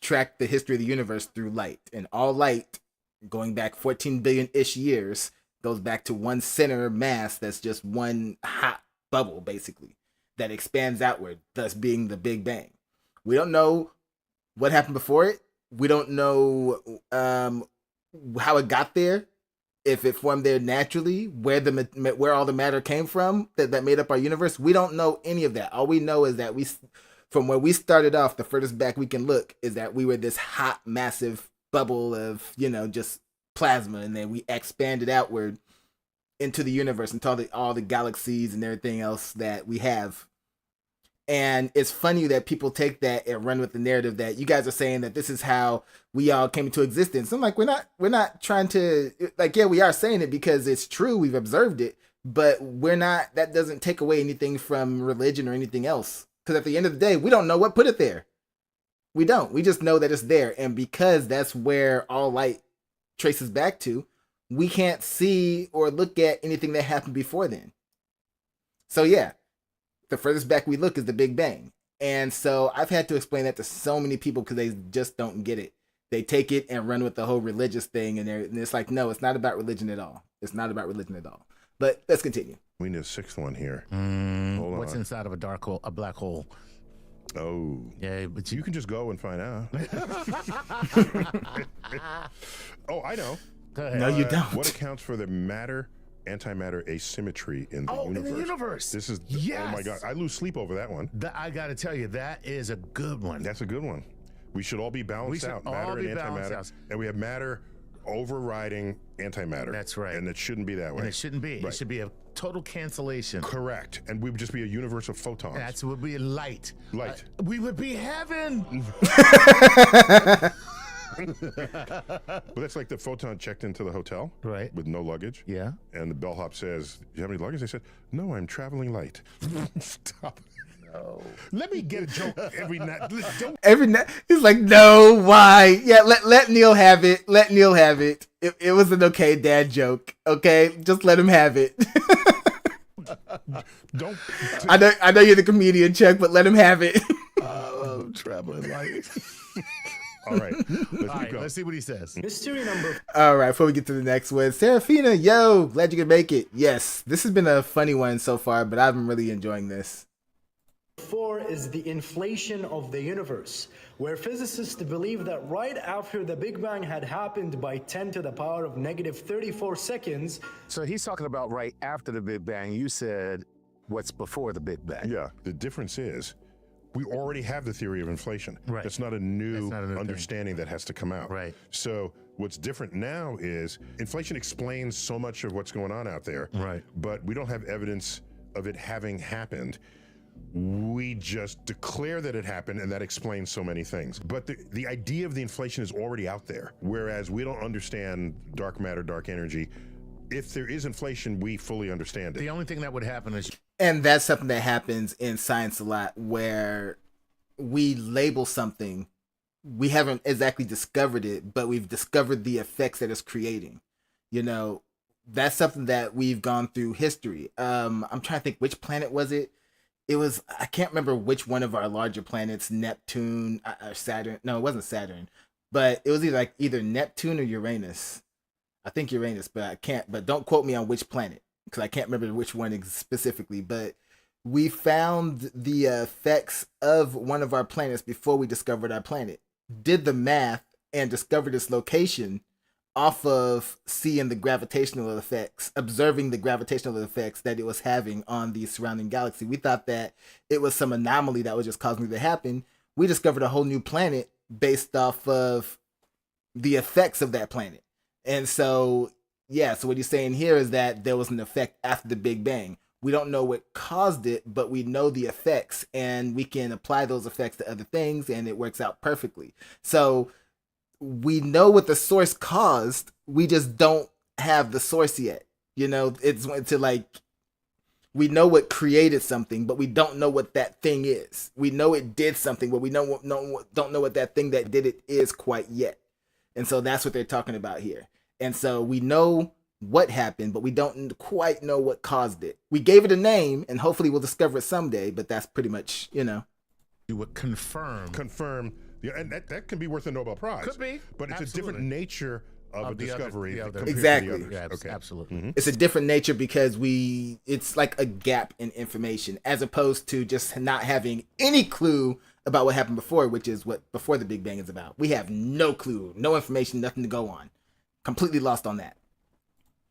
track the history of the universe through light. And all light, going back 14 billion-ish years, goes back to one center mass that's just one hot bubble, basically, that expands outward, thus being the Big Bang. We don't know what happened before it. We don't know how it got there. If it formed there naturally, where all the matter came from that made up our universe, we don't know any of that. All we know is that from where we started off, the furthest back we can look is that we were this hot, massive bubble of, just plasma, and then we expanded outward into the universe until all the galaxies and everything else that we have. And it's funny that people take that and run with the narrative that you guys are saying that this is how we all came into existence. I'm like, we're not trying to, like, yeah, we are saying it because it's true. We've observed it, but that doesn't take away anything from religion or anything else. Because at the end of the day, we don't know what put it there. We don't. We just know that it's there. And because that's where all light traces back to, we can't see or look at anything that happened before then. So yeah. The furthest back we look is the Big Bang. And so I've had to explain that to so many people because they just don't get it. They take it and run with the whole religious thing, and it's like, no, it's not about religion at all. It's not about religion at all. But let's continue. We need a sixth one here. Hold what's on. Inside of a black hole? Oh. Yeah, but you can just go and find out. Oh, I know. Go ahead. No, you don't. What accounts for the antimatter asymmetry in the universe? In the universe. This is, yes. Oh my God, I lose sleep over that one. I got to tell you, that is a good one. That's a good one. We should all be balanced out. Matter and antimatter. And we have matter overriding antimatter. That's right. And it shouldn't be that way. And it shouldn't be. Right. It should be a total cancellation. Correct. And we would just be a universe of photons. That's would be light. Light. We would be heaven. But that's like the photon checked into the hotel, right, with no luggage. Yeah. And the bellhop says, "Do you have any luggage?" They said, "No, I'm traveling light." Stop. No. Let me get a joke every night. Every night, he's like, "No, why? Yeah, let Neil have it. Let Neil have it. It was an okay dad joke. Okay, just let him have it." Don't. I know you're the comedian, Chuck, but let him have it. Traveling light. All right, let's see what he says. Mystery number. All right, before we get to the next one, Serafina, yo, glad you could make it. Yes, this has been a funny one so far, but I've been really enjoying this. 4 is the inflation of the universe, where physicists believe that right after the Big Bang had happened by 10 to the power of negative 34 seconds. So he's talking about right after the Big Bang. You said what's before the Big Bang. Yeah, the difference is we already have the theory of inflation. Right. That's not a new That's not a new understanding that has to come out. Right. So what's different now is inflation explains so much of what's going on out there. Right. But we don't have evidence of it having happened. We just declare that it happened, and that explains so many things. But the idea of the inflation is already out there, whereas we don't understand dark matter, dark energy. If there is inflation, we fully understand it. The only thing that would happen is... And that's something that happens in science a lot, where we label something, we haven't exactly discovered it, but we've discovered the effects that it's creating. You know, that's something that we've gone through history. I'm trying to think, which planet was it? It was, I can't remember which one of our larger planets, Neptune, or Saturn. No, it wasn't Saturn, but it was either Neptune or Uranus. I think Uranus, but don't quote me on which planet, because I can't remember which one specifically. But we found the effects of one of our planets before we discovered our planet, did the math, and discovered its location off of seeing the gravitational effects, observing the gravitational effects that it was having on the surrounding galaxy. We thought that it was some anomaly that was just causing it to happen. We discovered a whole new planet based off of the effects of that planet. And so, yeah, so what he's saying here is that there was an effect after the Big Bang. We don't know what caused it, but we know the effects, and we can apply those effects to other things, and it works out perfectly. So we know what the source caused, we just don't have the source yet. You know, it's to like, we know what created something, but we don't know what that thing is. We know it did something, but we don't know what that thing that did it is quite yet. And so that's what they're talking about here. And so we know what happened, but we don't quite know what caused it. We gave it a name, and hopefully we'll discover it someday, but that's pretty much, you know. You would confirm. Yeah, and that can be worth a Nobel Prize. Could be. But it's Absolutely. a different nature of a discovery. Exactly. Yeah, absolutely. Mm-hmm. It's a different nature because it's like a gap in information, as opposed to just not having any clue about what happened before, which is what Before the Big Bang is about. We have no clue, no information, nothing to go on. Completely lost on that.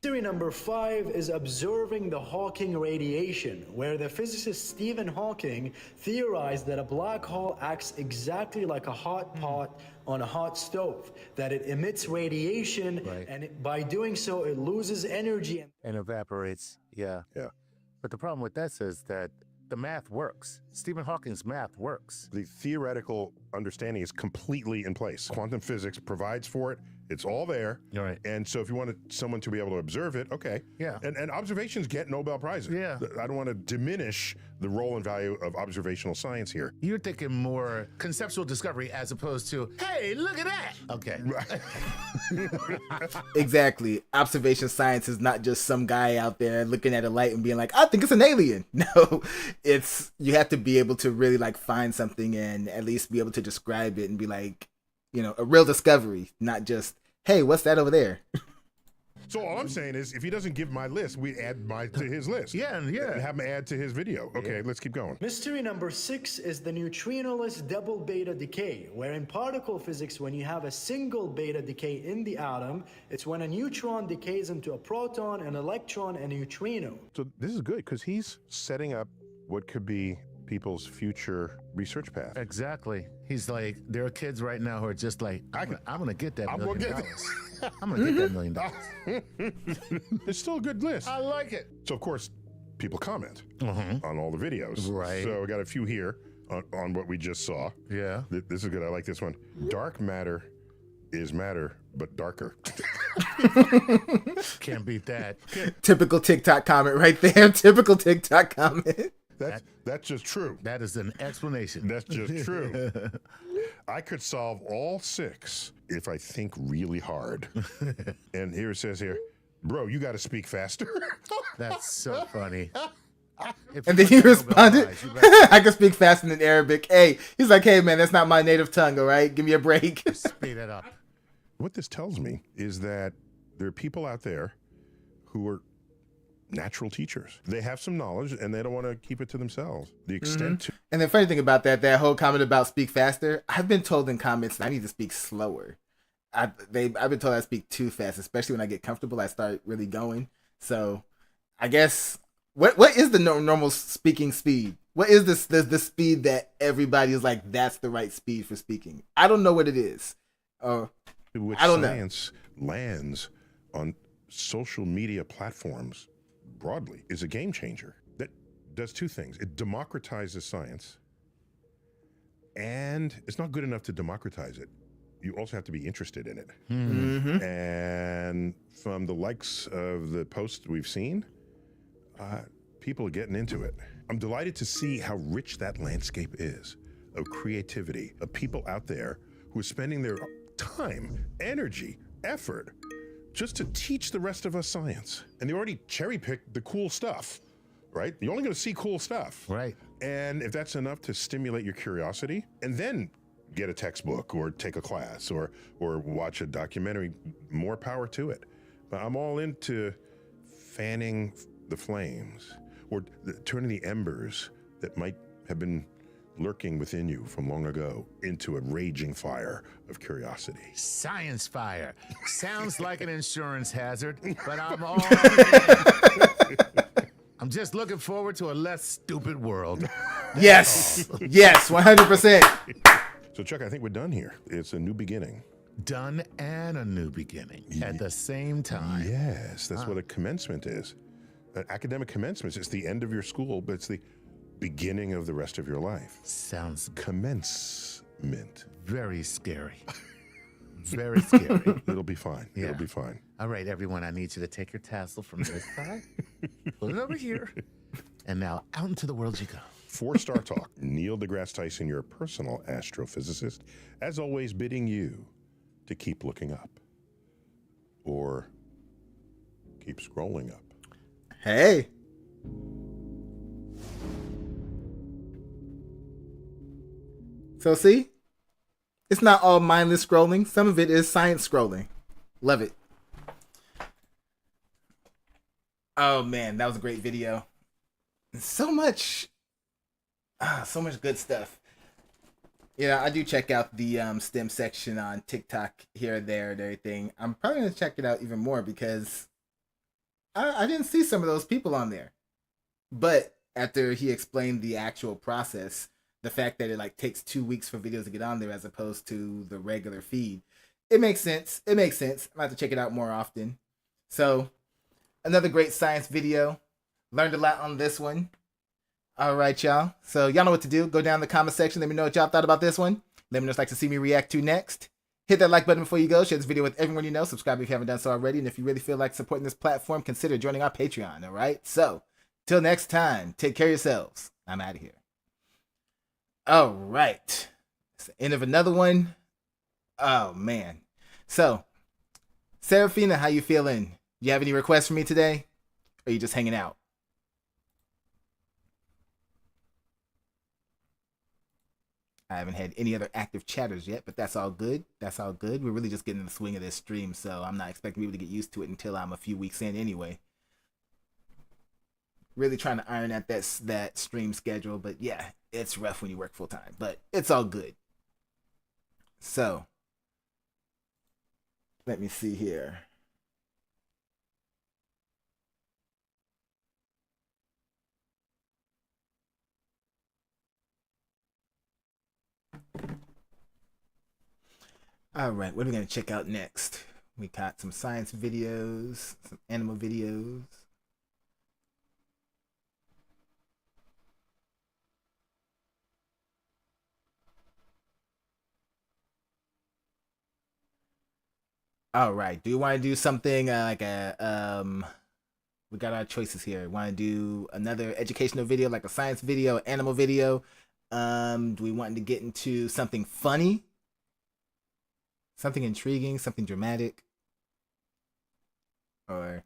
Theory number 5 is observing the Hawking radiation, where the physicist Stephen Hawking theorized that a black hole acts exactly like a hot pot on a hot stove, that it emits radiation, and by doing so it loses energy and evaporates. Yeah. But the problem with that is that the math works. Stephen Hawking's math works. The theoretical understanding is completely in place. Quantum physics provides for it. It's all there. All right. And so if you wanted someone to be able to observe it, okay. Yeah. And observations get Nobel Prizes. Yeah. I don't want to diminish the role and value of observational science here. You're thinking more conceptual discovery as opposed to, hey, look at that. Okay. Exactly. Observation science is not just some guy out there looking at a light and being like, I think it's an alien. No, you have to be able to really like find something and at least be able to describe it and be like, you know, a real discovery, not just, hey, what's that over there? So all I'm saying is, if he doesn't give my list, we add mine to his list. And have him add to his video. Okay, let's keep going. Mystery number 6 is the neutrinoless double beta decay, where in particle physics, when you have a single beta decay in the atom, it's when a neutron decays into a proton, an electron, and a neutrino. So this is good because he's setting up what could be people's future research path. Exactly. He's like, there are kids right now who are just like, I'm gonna get that I'm $1 gonna million. get I'm gonna get that $1 million. It's still a good list. I like it. So of course, people comment on all the videos. Right. So we got a few here on what we just saw. Yeah. This is good. I like this one. Dark matter is matter, but darker. Can't beat that. Typical TikTok comment right there. Typical TikTok comment. That's just true. That is an explanation. That's just true. I could solve all 6 if I think really hard. And here it says here, bro, you got to speak faster. That's so funny. And then he responded, I can speak faster than Arabic. Hey, he's like, hey, man, that's not my native tongue, all right? Give me a break. Speed it up. What this tells me is that there are people out there who are natural teachers. They have some knowledge and they don't want to keep it to themselves. The extent to... And the funny thing about that whole comment about speak faster, I've been told in comments that I need to speak slower. I've been told I speak too fast, especially when I get comfortable, I start really going. So I guess, what is the normal speaking speed? What is the speed that everybody is like, that's the right speed for speaking? I don't know what it is. Which I don't know. Science lands on social media platforms broadly is a game changer that does 2 things. It democratizes science, and it's not good enough to democratize it. You also have to be interested in it. And from the likes of the posts we've seen, people are getting into it. I'm delighted to see how rich that landscape is of creativity, of people out there who are spending their time, energy, effort just to teach the rest of us science. And they already cherry-picked the cool stuff, right? You're only going to see cool stuff. Right. And if that's enough to stimulate your curiosity, and then get a textbook or take a class or watch a documentary, more power to it. But I'm all into fanning the flames or turning the embers that might have been lurking within you from long ago into a raging fire of curiosity. Science fire. Sounds like an insurance hazard, but I'm all I'm just looking forward to a less stupid world. Yes. Yes, 100%. So Chuck, I think we're done here. It's a new beginning. Done and a new beginning at the same time. Yes, that's what a commencement is. An academic commencement is the end of your school, but it's the beginning of the rest of your life. Sounds commencement. Very scary. Very scary. It'll be fine. Yeah. It'll be fine. All right, everyone, I need you to take your tassel from this side, put it over here, and now out into the world you go. 4-star talk. Neil deGrasse Tyson, your personal astrophysicist, as always, bidding you to keep looking up or keep scrolling up. Hey. So see, it's not all mindless scrolling. Some of it is science scrolling. Love it. Oh man, that was a great video. So much good stuff. Yeah, I do check out the STEM section on TikTok here and there and everything. I'm probably gonna check it out even more because I didn't see some of those people on there. But after he explained the actual process, the fact that it like takes 2 weeks for videos to get on there as opposed to the regular feed, it makes sense. It makes sense. I'm gonna have to check it out more often. So, another great science video. Learned a lot on this one. All right, y'all. So y'all know what to do. Go down in the comment section. Let me know what y'all thought about this one. Let me know what you'd like to see me react to next. Hit that like button before you go. Share this video with everyone you know. Subscribe if you haven't done so already. And if you really feel like supporting this platform, consider joining our Patreon. All right. So till next time, take care of yourselves. I'm out of here. All right. It's the end of another one. Oh man. So, Serafina, how you feeling? You have any requests for me today? Or are you just hanging out? I haven't had any other active chatters yet, but that's all good. That's all good. We're really just getting in the swing of this stream, so I'm not expecting people to get used to it until I'm a few weeks in anyway. Really trying to iron out that stream schedule, but yeah, it's rough when you work full time, but it's all good. So, let me see here. All right, what are we gonna check out next? We got some science videos, some animal videos. All right, do you want to do something like a we got our choices here. Want to do another educational video, like a science video, animal video? Do we want to get into something funny, something intriguing, something dramatic, or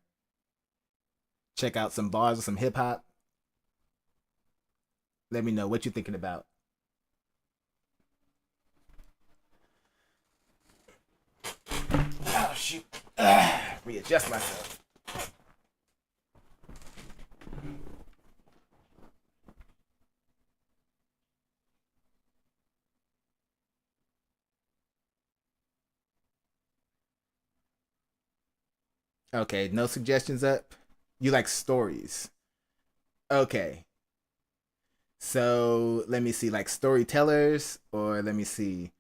check out some bars or some hip hop? Let me know what you're thinking about. Oh shoot! Readjust myself. Okay, no suggestions up. You like stories. Okay. So let me see, like storytellers, or let me see.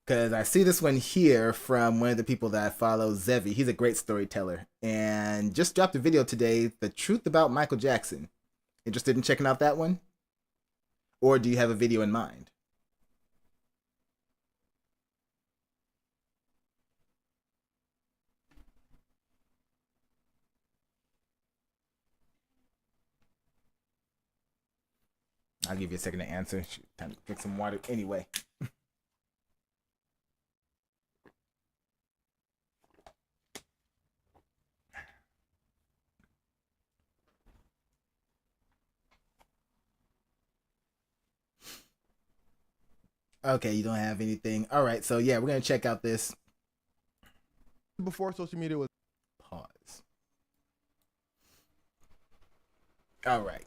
Because I see this one here from one of the people that I follow, Zevi. He's a great storyteller. And just dropped a video today, The Truth About Michael Jackson. Interested in checking out that one? Or do you have a video in mind? I'll give you a second to answer. Time to drink some water anyway. Okay, you don't have anything. All right, so yeah, we're going to check out this. Before social media was... Pause. All right.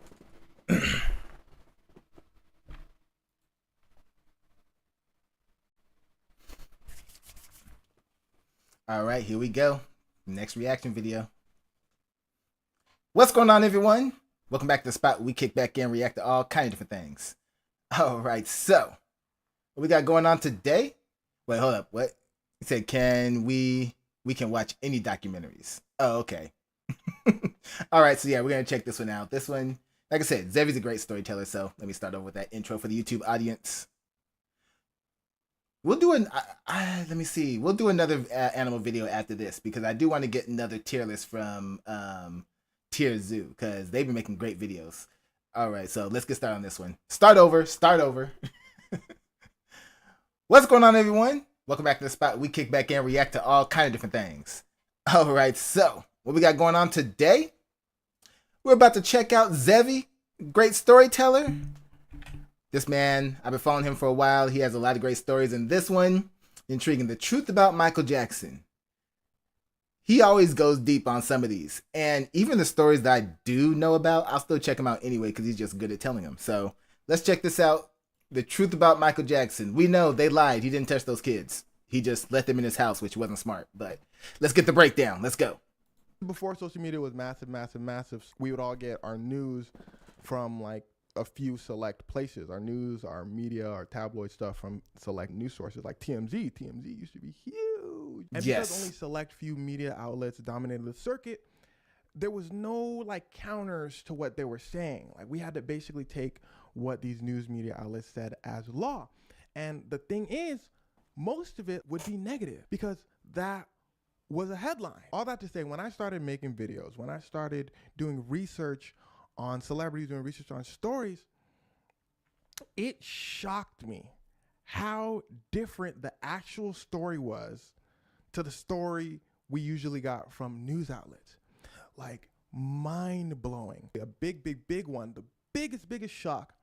All right, here we go. Next reaction video. What's going on, everyone? Welcome back to the spot where we kick back in, react to all kinds of different things. All right, so what we got going on today? Wait, hold up. What? You said we can watch any documentaries. Oh, okay. All right, so yeah, we're gonna check this one out. This one, like I said, Zevi's a great storyteller, so let me start over with that intro for the YouTube audience. We'll do let me see. We'll do another animal video after this because I do want to get another tier list from Tier Zoo because they've been making great videos. All right, so let's get started on this one. Start over. What's going on, everyone? Welcome back to the spot. We kick back in, react to all kinds of different things. All right, so what we got going on today? We're about to check out Zevi, great storyteller. This man, I've been following him for a while. He has a lot of great stories. And this one, intriguing, The Truth About Michael Jackson. He always goes deep on some of these. And even the stories that I do know about, I'll still check him out anyway because he's just good at telling them. So let's check this out. The Truth About Michael Jackson. We know they lied. He didn't touch those kids. He just let them in his house, which wasn't smart. But let's get the breakdown. Let's go. Before social media was massive, we would all get our news from like a few select places. Our news, our media, our tabloid stuff from select news sources like TMZ. TMZ used to be huge. And because only select few media outlets dominated the circuit, there was no like counters to what they were saying. Like we had to basically take what these news media outlets said as law. And the thing is, most of it would be negative because that was a headline. All that to say, when I started making videos, when I started doing research on celebrities, doing research on stories, it shocked me how different the actual story was to the story we usually got from news outlets. Like mind blowing. A big one. The biggest shock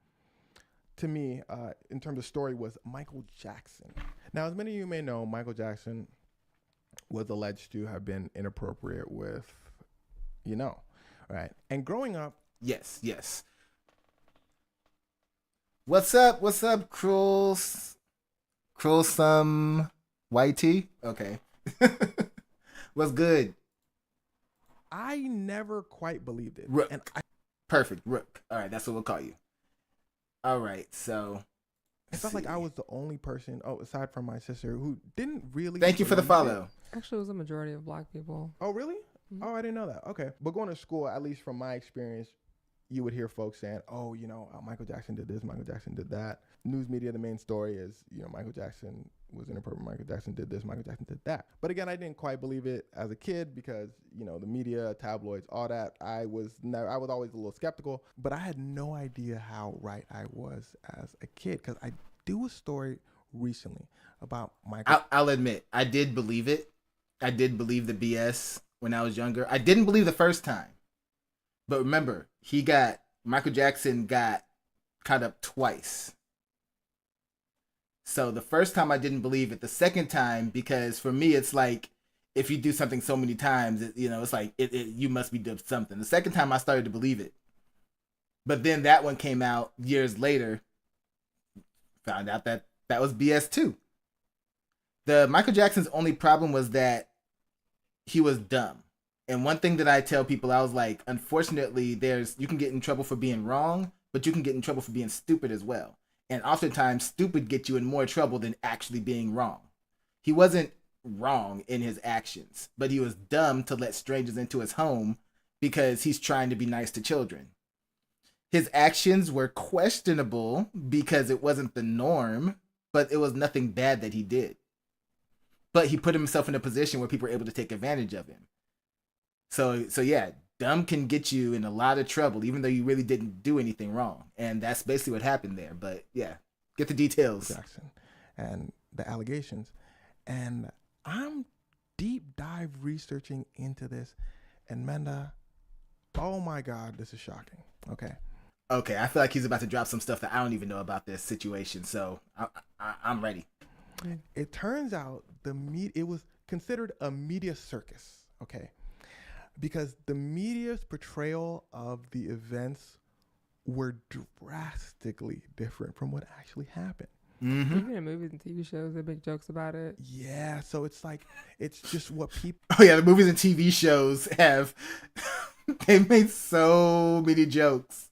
to me in terms of story was Michael Jackson. Now, as many of you may know, Michael Jackson was alleged to have been inappropriate with, right? And growing up, Yes. What's up, Cruelsome YT? Okay. What's good? I never quite believed it. Rook. Perfect, Rook. All right, that's what we'll call you. All right, so It felt like I was the only person, aside from my sister, who didn't really. Thank you for the believe it. follow. Actually, it was a majority of black people. Oh, really? Oh, I didn't know that. Okay. But going to school, at least from my experience, you would hear folks saying, oh, Michael Jackson did this, Michael Jackson did that. News media, the main story is, Michael Jackson was inappropriate, Michael Jackson did this, Michael Jackson did that. But again, I didn't quite believe it as a kid because, the media, tabloids, all that. I was always a little skeptical, but I had no idea how right I was as a kid because I do a story recently about Michael. I'll admit, I did believe it. I did believe the BS when I was younger. I didn't believe the first time. But remember, Michael Jackson got caught up twice. So the first time I didn't believe it. The second time, because for me, it's like, if you do something so many times, it's like, you must be doing something. The second time I started to believe it. But then that one came out years later. Found out that was BS too. The Michael Jackson's only problem was that he was dumb. And one thing that I tell people, I was like, unfortunately, you can get in trouble for being wrong, but you can get in trouble for being stupid as well. And oftentimes, stupid gets you in more trouble than actually being wrong. He wasn't wrong in his actions, but he was dumb to let strangers into his home because he's trying to be nice to children. His actions were questionable because it wasn't the norm, but it was nothing bad that he did. But he put himself in a position where people were able to take advantage of him. So yeah, dumb can get you in a lot of trouble, even though you really didn't do anything wrong. And that's basically what happened there. But yeah, get the details. Jackson and the allegations. And I'm deep dive researching into this. And Menda, oh my God, this is shocking. Okay, I feel like he's about to drop some stuff that I don't even know about this situation. So I'm ready. It turns out it was considered a media circus. Okay. Because the media's portrayal of the events were drastically different from what actually happened. Mm-hmm. Even in movies and TV shows, they make jokes about it. Yeah, so it's like, it's just what people... Oh yeah, the movies and TV shows have... they made so many jokes.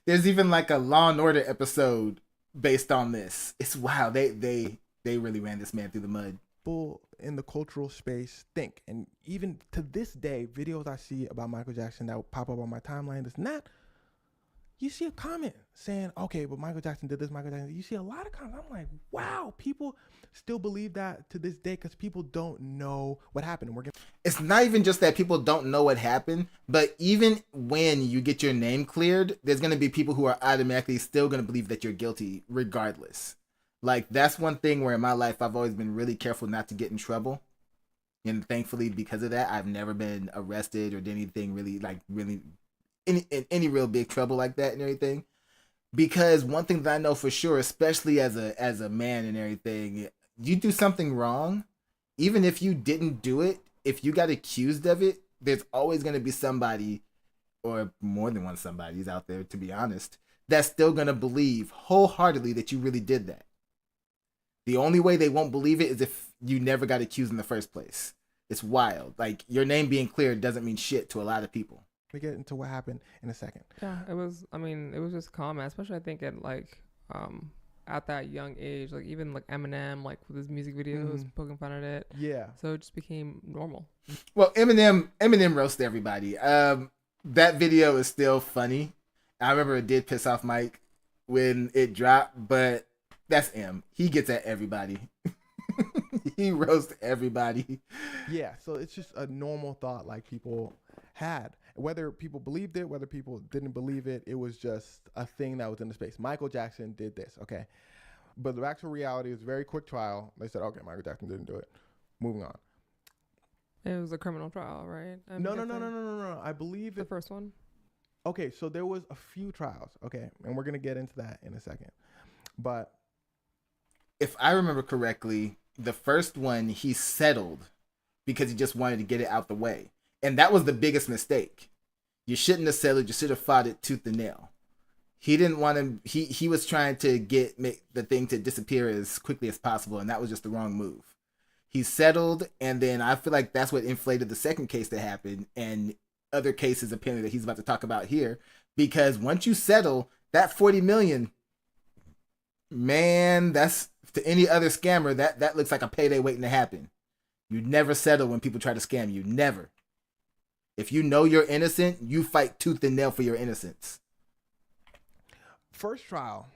There's even like a Law and Order episode based on this. It's wow, they really ran this man through the mud. People in the cultural space think, and even to this day, videos I see about Michael Jackson that will pop up on my timeline, this and that, you see a comment saying, okay, but Michael Jackson did this, Michael Jackson. You see a lot of comments. I'm like, wow, people still believe that to this day because people don't know what happened. It's not even just that people don't know what happened, but even when you get your name cleared, there's going to be people who are automatically still going to believe that you're guilty regardless. Like, that's one thing where in my life, I've always been really careful not to get in trouble. And thankfully, because of that, I've never been arrested or did anything in any real big trouble like that and everything. Because one thing that I know for sure, especially as a man and everything, you do something wrong, even if you didn't do it, if you got accused of it, there's always going to be somebody, or more than one somebody's out there, to be honest, that's still going to believe wholeheartedly that you really did that. The only way they won't believe it is if you never got accused in the first place. It's wild. Like, your name being cleared doesn't mean shit to a lot of people. We get into what happened in a second. Yeah, it was just common, especially I think at that young age, like even like Eminem, like with his music videos, poking fun at it. Yeah. So it just became normal. Well, Eminem roasted everybody. That video is still funny. I remember it did piss off Mike when it dropped, but that's M. He gets at everybody. He roasts everybody. Yeah, so it's just a normal thought like people had. Whether people believed it, whether people didn't believe it, it was just a thing that was in the space. Michael Jackson did this, okay? But the actual reality was a very quick trial. They said, okay, Michael Jackson didn't do it. Moving on. It was a criminal trial, right? No. I believe the first one. Okay, so there was a few trials, okay? And we're going to get into that in a second. But if I remember correctly, the first one he settled because he just wanted to get it out the way. And that was the biggest mistake. You shouldn't have settled. You should have fought it tooth and nail. He didn't want to. He was trying to make the thing to disappear as quickly as possible, and that was just the wrong move. He settled, and then I feel like that's what inflated the second case that happened, and other cases apparently that he's about to talk about here. Because once you settle, that $40 million Man, that's to any other scammer, that looks like a payday waiting to happen. You never settle when people try to scam you. Never. If you know you're innocent, you fight tooth and nail for your innocence. First trial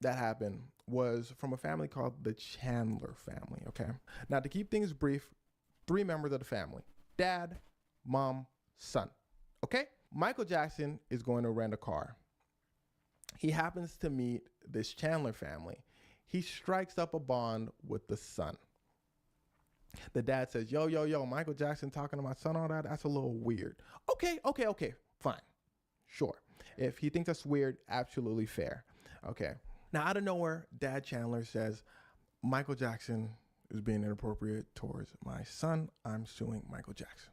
that happened was from a family called the Chandler family, okay? Now, to keep things brief, 3 members of the family: dad, mom, son, okay? Michael Jackson is going to rent a car. He happens to meet this Chandler family. He strikes up a bond with the son. The dad says, yo, Michael Jackson talking to my son, all that, that's a little weird. Okay, fine. Sure. If he thinks that's weird, absolutely fair. Okay. Now, out of nowhere, Dad Chandler says, Michael Jackson is being inappropriate towards my son. I'm suing Michael Jackson.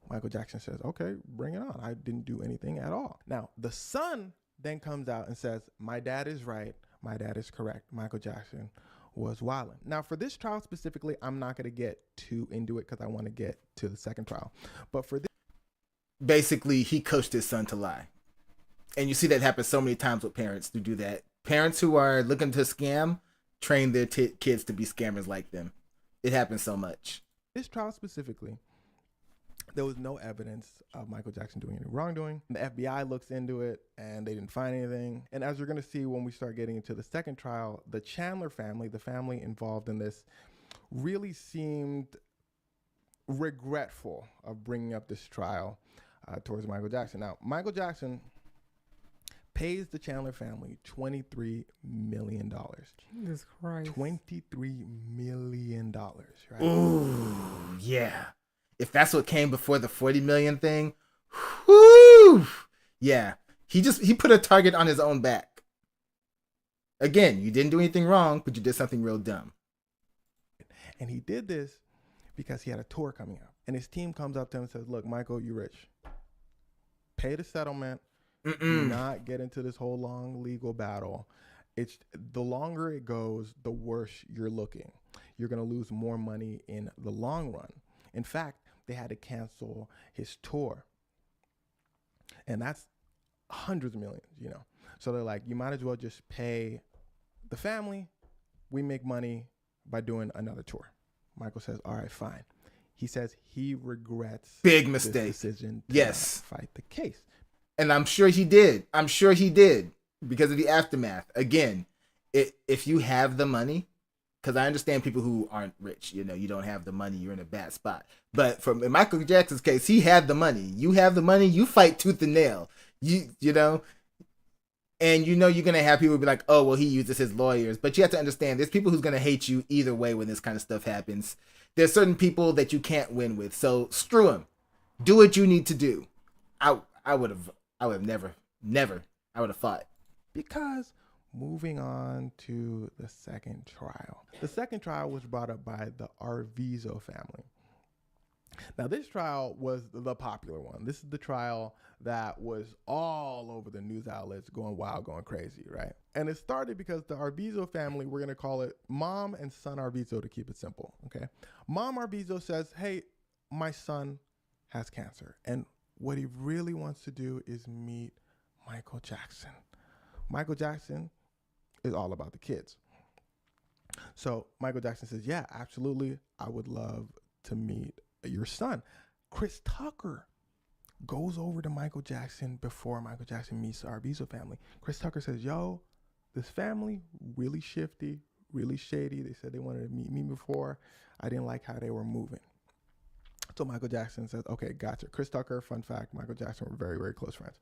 Michael Jackson says, okay, bring it on. I didn't do anything at all. Now, the son then comes out and says, my dad is right. My dad is correct. Michael Jackson was wilding. Now, for this trial specifically, I'm not going to get too into it because I want to get to the second trial. But for this, basically, he coached his son to lie. And you see that happen so many times with parents who do that. Parents who are looking to scam train their kids to be scammers like them. It happens so much. This trial specifically, there was no evidence of Michael Jackson doing any wrongdoing. The FBI looks into it and they didn't find anything. And as you're going to see when we start getting into the second trial, the Chandler family, the family involved in this, really seemed regretful of bringing up this trial towards Michael Jackson. Now, Michael Jackson pays the Chandler family $23 million. Jesus Christ. $23 million, right? Ooh, yeah. If that's what came before the 40 million thing, whoo, yeah. He put a target on his own back. Again, you didn't do anything wrong, but you did something real dumb. And he did this because he had a tour coming up. And his team comes up to him and says, look, Michael, you're rich. Pay the settlement. Do not get into this whole long legal battle. It's the longer it goes, the worse you're looking. You're going to lose more money in the long run. In fact, they had to cancel his tour. And that's hundreds of millions, you know. So they're like, you might as well just pay the family. We make money by doing another tour. Michael says, all right, fine. He says he regrets big mistake this decision to yes fight the case. And I'm sure he did. I'm sure he did because of the aftermath. Again, if you have the money, because I understand people who aren't rich, you know, you don't have the money, you're in a bad spot. But in Michael Jackson's case, he had the money. You have the money, you fight tooth and nail. You know, and you know you're going to have people be like, oh, well, he uses his lawyers. But you have to understand, there's people who's going to hate you either way when this kind of stuff happens. There's certain people that you can't win with. So screw them. Do what you need to do. I would have never, I would have fought. Because moving on to the second trial. The second trial was brought up by the RYUDO'S family. Now, this trial was the popular one. This is the trial that was all over the news outlets, going wild, going crazy, right? And it started because the RYUDO'S family, we're going to call it Mom and Son RYUDO'S to keep it simple, okay? Mom RYUDO'S says, hey, my son has cancer. And what he really wants to do is meet Michael Jackson. Michael Jackson is all about the kids. So Michael Jackson says, yeah, absolutely. I would love to meet your son. Chris Tucker goes over to Michael Jackson before Michael Jackson meets the RYUDO'S family. Chris Tucker says, yo, this family, really shifty, really shady. They said they wanted to meet me before. I didn't like how they were moving. So Michael Jackson says, okay, gotcha. Chris Tucker, fun fact, Michael Jackson were very, very close friends.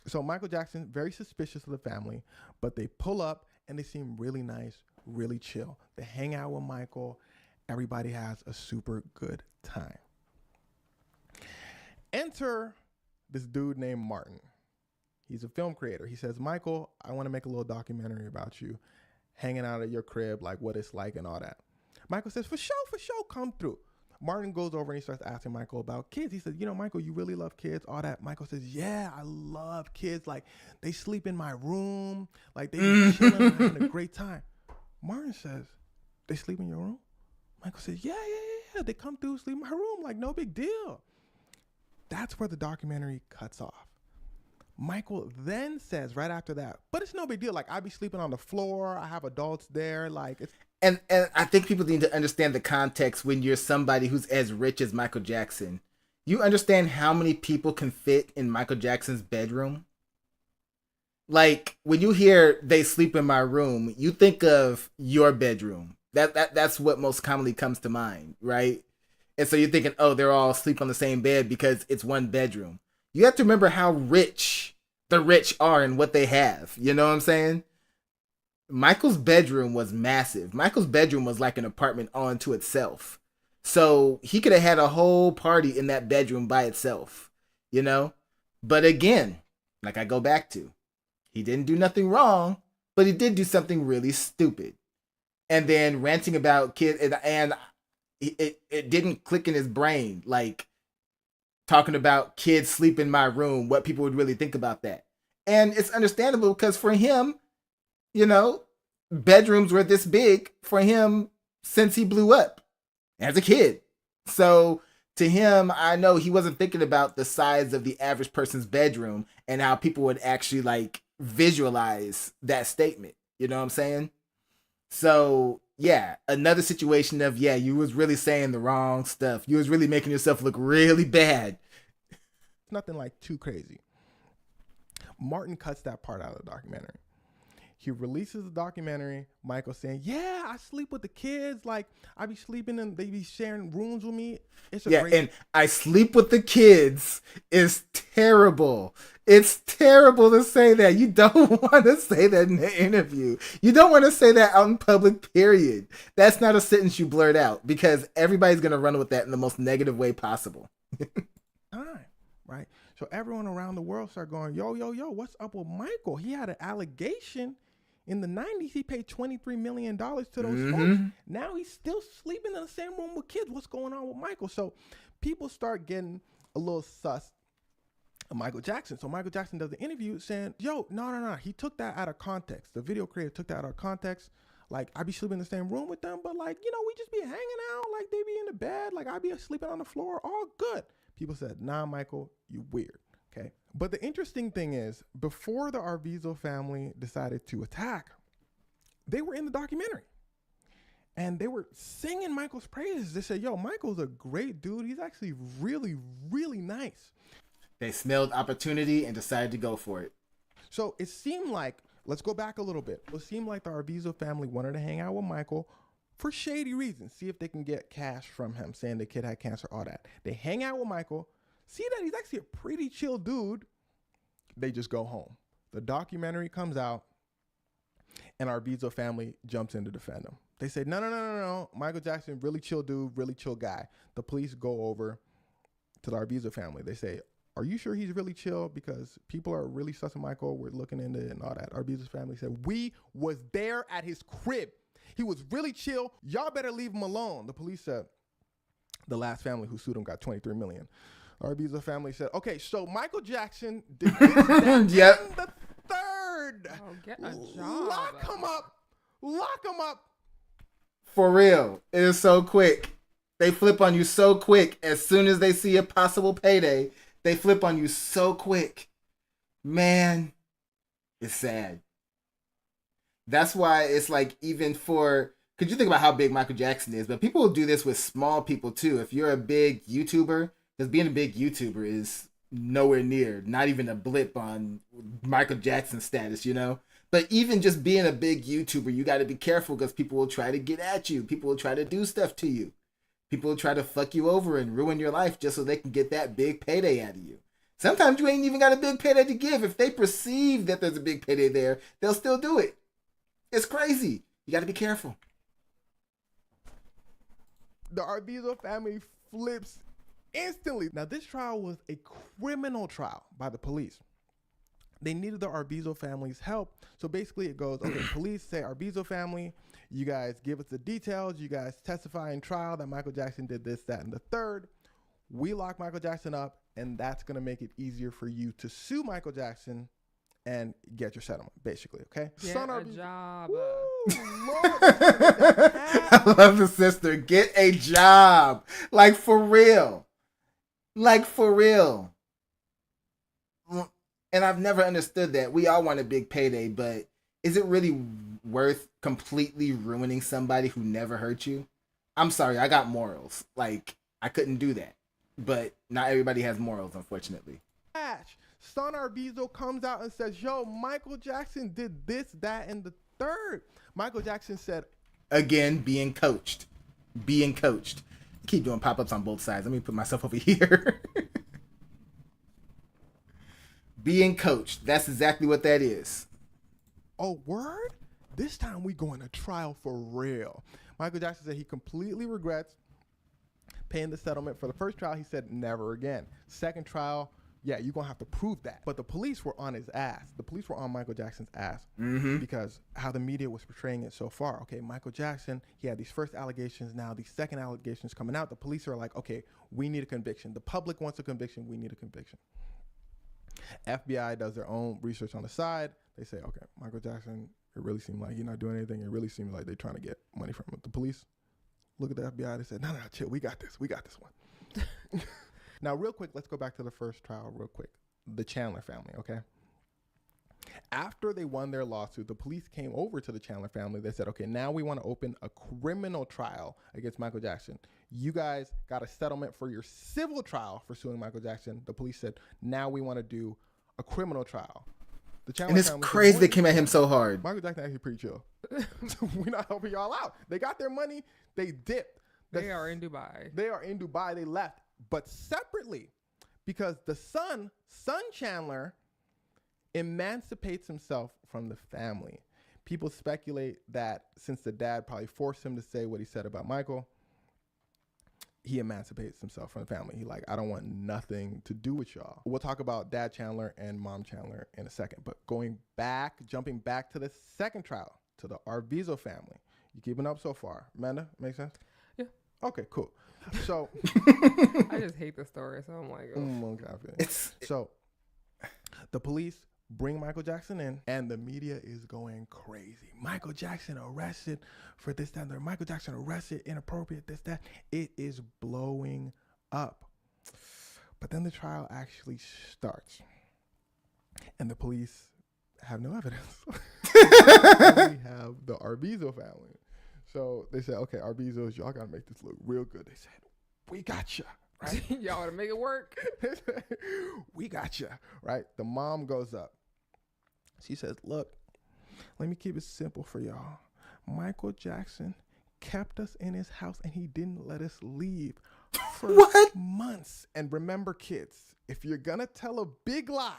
So Michael Jackson, very suspicious of the family, but they pull up and they seem really nice, really chill. They hang out with Michael. Everybody has a super good time. Enter this dude named Martin. He's a film creator. He says, Michael, I want to make a little documentary about you hanging out at your crib, like what it's like and all that. Michael says, for sure, come through. Martin goes over and he starts asking Michael about kids. He says, you know, Michael, you really love kids, all that. Michael says, yeah, I love kids. Like, they sleep in my room. Like, they be chilling and having a great time. Martin says, they sleep in your room? Michael says, yeah. They come through, sleep in my room. Like, no big deal. That's where the documentary cuts off. Michael then says right after that, but it's no big deal. Like, I be sleeping on the floor. I have adults there. Like, it's. And I think people need to understand the context when you're somebody who's as rich as Michael Jackson. You understand how many people can fit in Michael Jackson's bedroom? Like, when you hear they sleep in my room, you think of your bedroom. That's what most commonly comes to mind, right? And so you're thinking, oh, they're all asleep on the same bed because it's one bedroom. You have to remember how rich the rich are and what they have. You know what I'm saying? Michael's bedroom was massive. Michael's bedroom was like an apartment all unto itself. So he could have had a whole party in that bedroom by itself, you know? But again, like I go back to, he didn't do nothing wrong, but he did do something really stupid. And then ranting about kids, and it didn't click in his brain, like talking about kids sleep in my room, what people would really think about that. And it's understandable because for him, you know, bedrooms were this big for him since he blew up as a kid. So to him, I know he wasn't thinking about the size of the average person's bedroom and how people would actually like visualize that statement. You know what I'm saying? So yeah, another situation of, yeah, you was really saying the wrong stuff. You was really making yourself look really bad. Nothing like too crazy. Martin cuts that part out of the documentary. He releases the documentary, Michael saying, yeah, I sleep with the kids. Like, I be sleeping and they be sharing rooms with me. It's a great... and I sleep with the kids is terrible. It's terrible to say that. You don't want to say that in an interview. You don't want to say that out in public, period. That's not a sentence you blurt out because everybody's going to run with that in the most negative way possible. Right? So everyone around the world start going, yo, what's up with Michael? He had an allegation. In the 90s, he paid $23 million to those folks. Now he's still sleeping in the same room with kids. What's going on with Michael? So people start getting a little sus of Michael Jackson. So Michael Jackson does the interview saying, yo, no. He took that out of context. The video creator took that out of context. Like, I be sleeping in the same room with them, but like, you know, we just be hanging out. Like, they be in the bed. Like, I be sleeping on the floor. All good. People said, nah, Michael, you weird. Okay. But the interesting thing is, before the Arvizo family decided to attack, they were in the documentary. And they were singing Michael's praises. They said, yo, Michael's a great dude. He's actually really, really nice. They smelled opportunity and decided to go for it. So it seemed like, let's go back a little bit. It seemed like the Arvizo family wanted to hang out with Michael for shady reasons. See if they can get cash from him, saying the kid had cancer, all that. They hang out with Michael. See that he's actually a pretty chill dude. They just go home. The documentary comes out, and our Arvizo family jumps in to defend him. They say, no. Michael Jackson, really chill dude, really chill guy. The police go over to the Arvizo family. They say, are you sure he's really chill? Because people are really sussing Michael. We're looking into it and all that. Arvizo's family said, we was there at his crib. He was really chill. Y'all better leave him alone. The police said, the last family who sued him got $23 million. Arvizo family said, okay, so Michael Jackson did this, yep. And the third. Oh, get a job. Lock him up. Lock him up. For real. It is so quick. They flip on you so quick. As soon as they see a possible payday, they flip on you so quick. Man, it's sad. That's why it's like, even for, because you think about how big Michael Jackson is, but people will do this with small people too. If you're a big YouTuber, because being a big YouTuber is nowhere near, not even a blip on Michael Jackson's status, you know? But even just being a big YouTuber, you got to be careful because people will try to get at you. People will try to do stuff to you. People will try to fuck you over and ruin your life just so they can get that big payday out of you. Sometimes you ain't even got a big payday to give. If they perceive that there's a big payday there, they'll still do it. It's crazy. You got to be careful. The Arvizo family flips instantly. Now, this trial was a criminal trial by the police. They needed the Arvizo family's help. So basically it goes, okay, police say, Arvizo family, you guys give us the details. You guys testify in trial that Michael Jackson did this, that, and the third. We lock Michael Jackson up, and that's going to make it easier for you to sue Michael Jackson and get your settlement, basically, okay? Get a job. I love the sister. Get a job. Like, for real. Like, for real. And I've never understood that. We all want a big payday, but is it really worth completely ruining somebody who never hurt you? I'm sorry, I got morals. Like, I couldn't do that. But not everybody has morals, unfortunately. Son Arvizo comes out and says, yo, Michael Jackson did this, that, and the third. Michael Jackson said, again, being coached. Being coached. Keep doing pop-ups on both sides. Let me put myself over here. Being coached. That's exactly what that is. oh, word? This time we going to trial for real. Michael Jackson said he completely regrets paying the settlement. For the first trial, he said never again. Second trial, yeah, you're going to have to prove that. But the police were on his ass. The police were on Michael Jackson's ass because how the media was portraying it so far. Okay, Michael Jackson, he had these first allegations. Now these second allegations coming out. The police are like, okay, we need a conviction. The public wants a conviction. We need a conviction. FBI does their own research on the side. They say, okay, Michael Jackson, it really seemed like he's not doing anything. It really seems like they're trying to get money from him. The police look at the FBI. They said, no, chill. We got this. We got this one. Now, real quick, let's go back to the first trial real quick. The Chandler family, okay? After they won their lawsuit, the police came over to the Chandler family. They said, okay, now we want to open a criminal trial against Michael Jackson. You guys got a settlement for your civil trial for suing Michael Jackson. The police said, now we want to do a criminal trial. The Chandler and it's family crazy said, they came at him so hard. Michael Jackson actually pretty chill. We're not helping y'all out. They got their money. They dipped. They are in Dubai. They are in Dubai. They left. But separately, because the son Chandler, emancipates himself from the family. People speculate that since the dad probably forced him to say what he said about Michael, he emancipates himself from the family. He like, I don't want nothing to do with y'all. We'll talk about Dad Chandler and Mom Chandler in a second. But jumping back to the second trial, to the Arvizo family. You keeping up so far? Amanda, make sense? Yeah. Okay, cool. So I just hate the story, so I'm like, okay. So the police bring Michael Jackson in, and the media is going crazy. Michael Jackson arrested for this, that, and that. Michael Jackson arrested, inappropriate, this, that. It is blowing up. But then the trial actually starts, and the police have no evidence. We have the Arvizo family. So they said, okay, Arvizos, y'all got to make this look real good. They said, we got you. Right? y'all want to make it work. We got you. Right? The mom goes up. She says, look, let me keep it simple for y'all. Michael Jackson kept us in his house and he didn't let us leave for months. And remember, kids, if you're going to tell a big lie,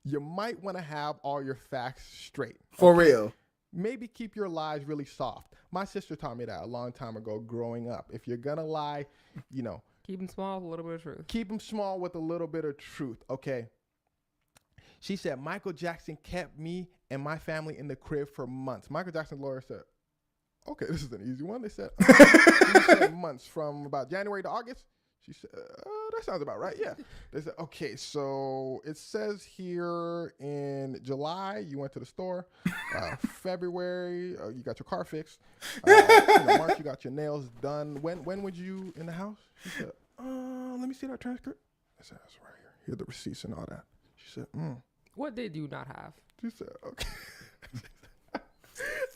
you might want to have all your facts straight. For real. Maybe keep your lies really soft. My sister taught me that a long time ago growing up. If you're going to lie, keep them small with a little bit of truth. Keep them small with a little bit of truth, okay? She said, Michael Jackson kept me and my family in the crib for months. Michael Jackson's lawyer said, okay, this is an easy one. They said, he said months, from about January to August. She said, that sounds about right. Yeah. They said, okay, so it says here in July, you went to the store. February, you got your car fixed. March, you got your nails done. When were you in the house? She said, let me see that transcript. I said, that's right here. Here are the receipts and all that. She said, What did you not have? She said, okay.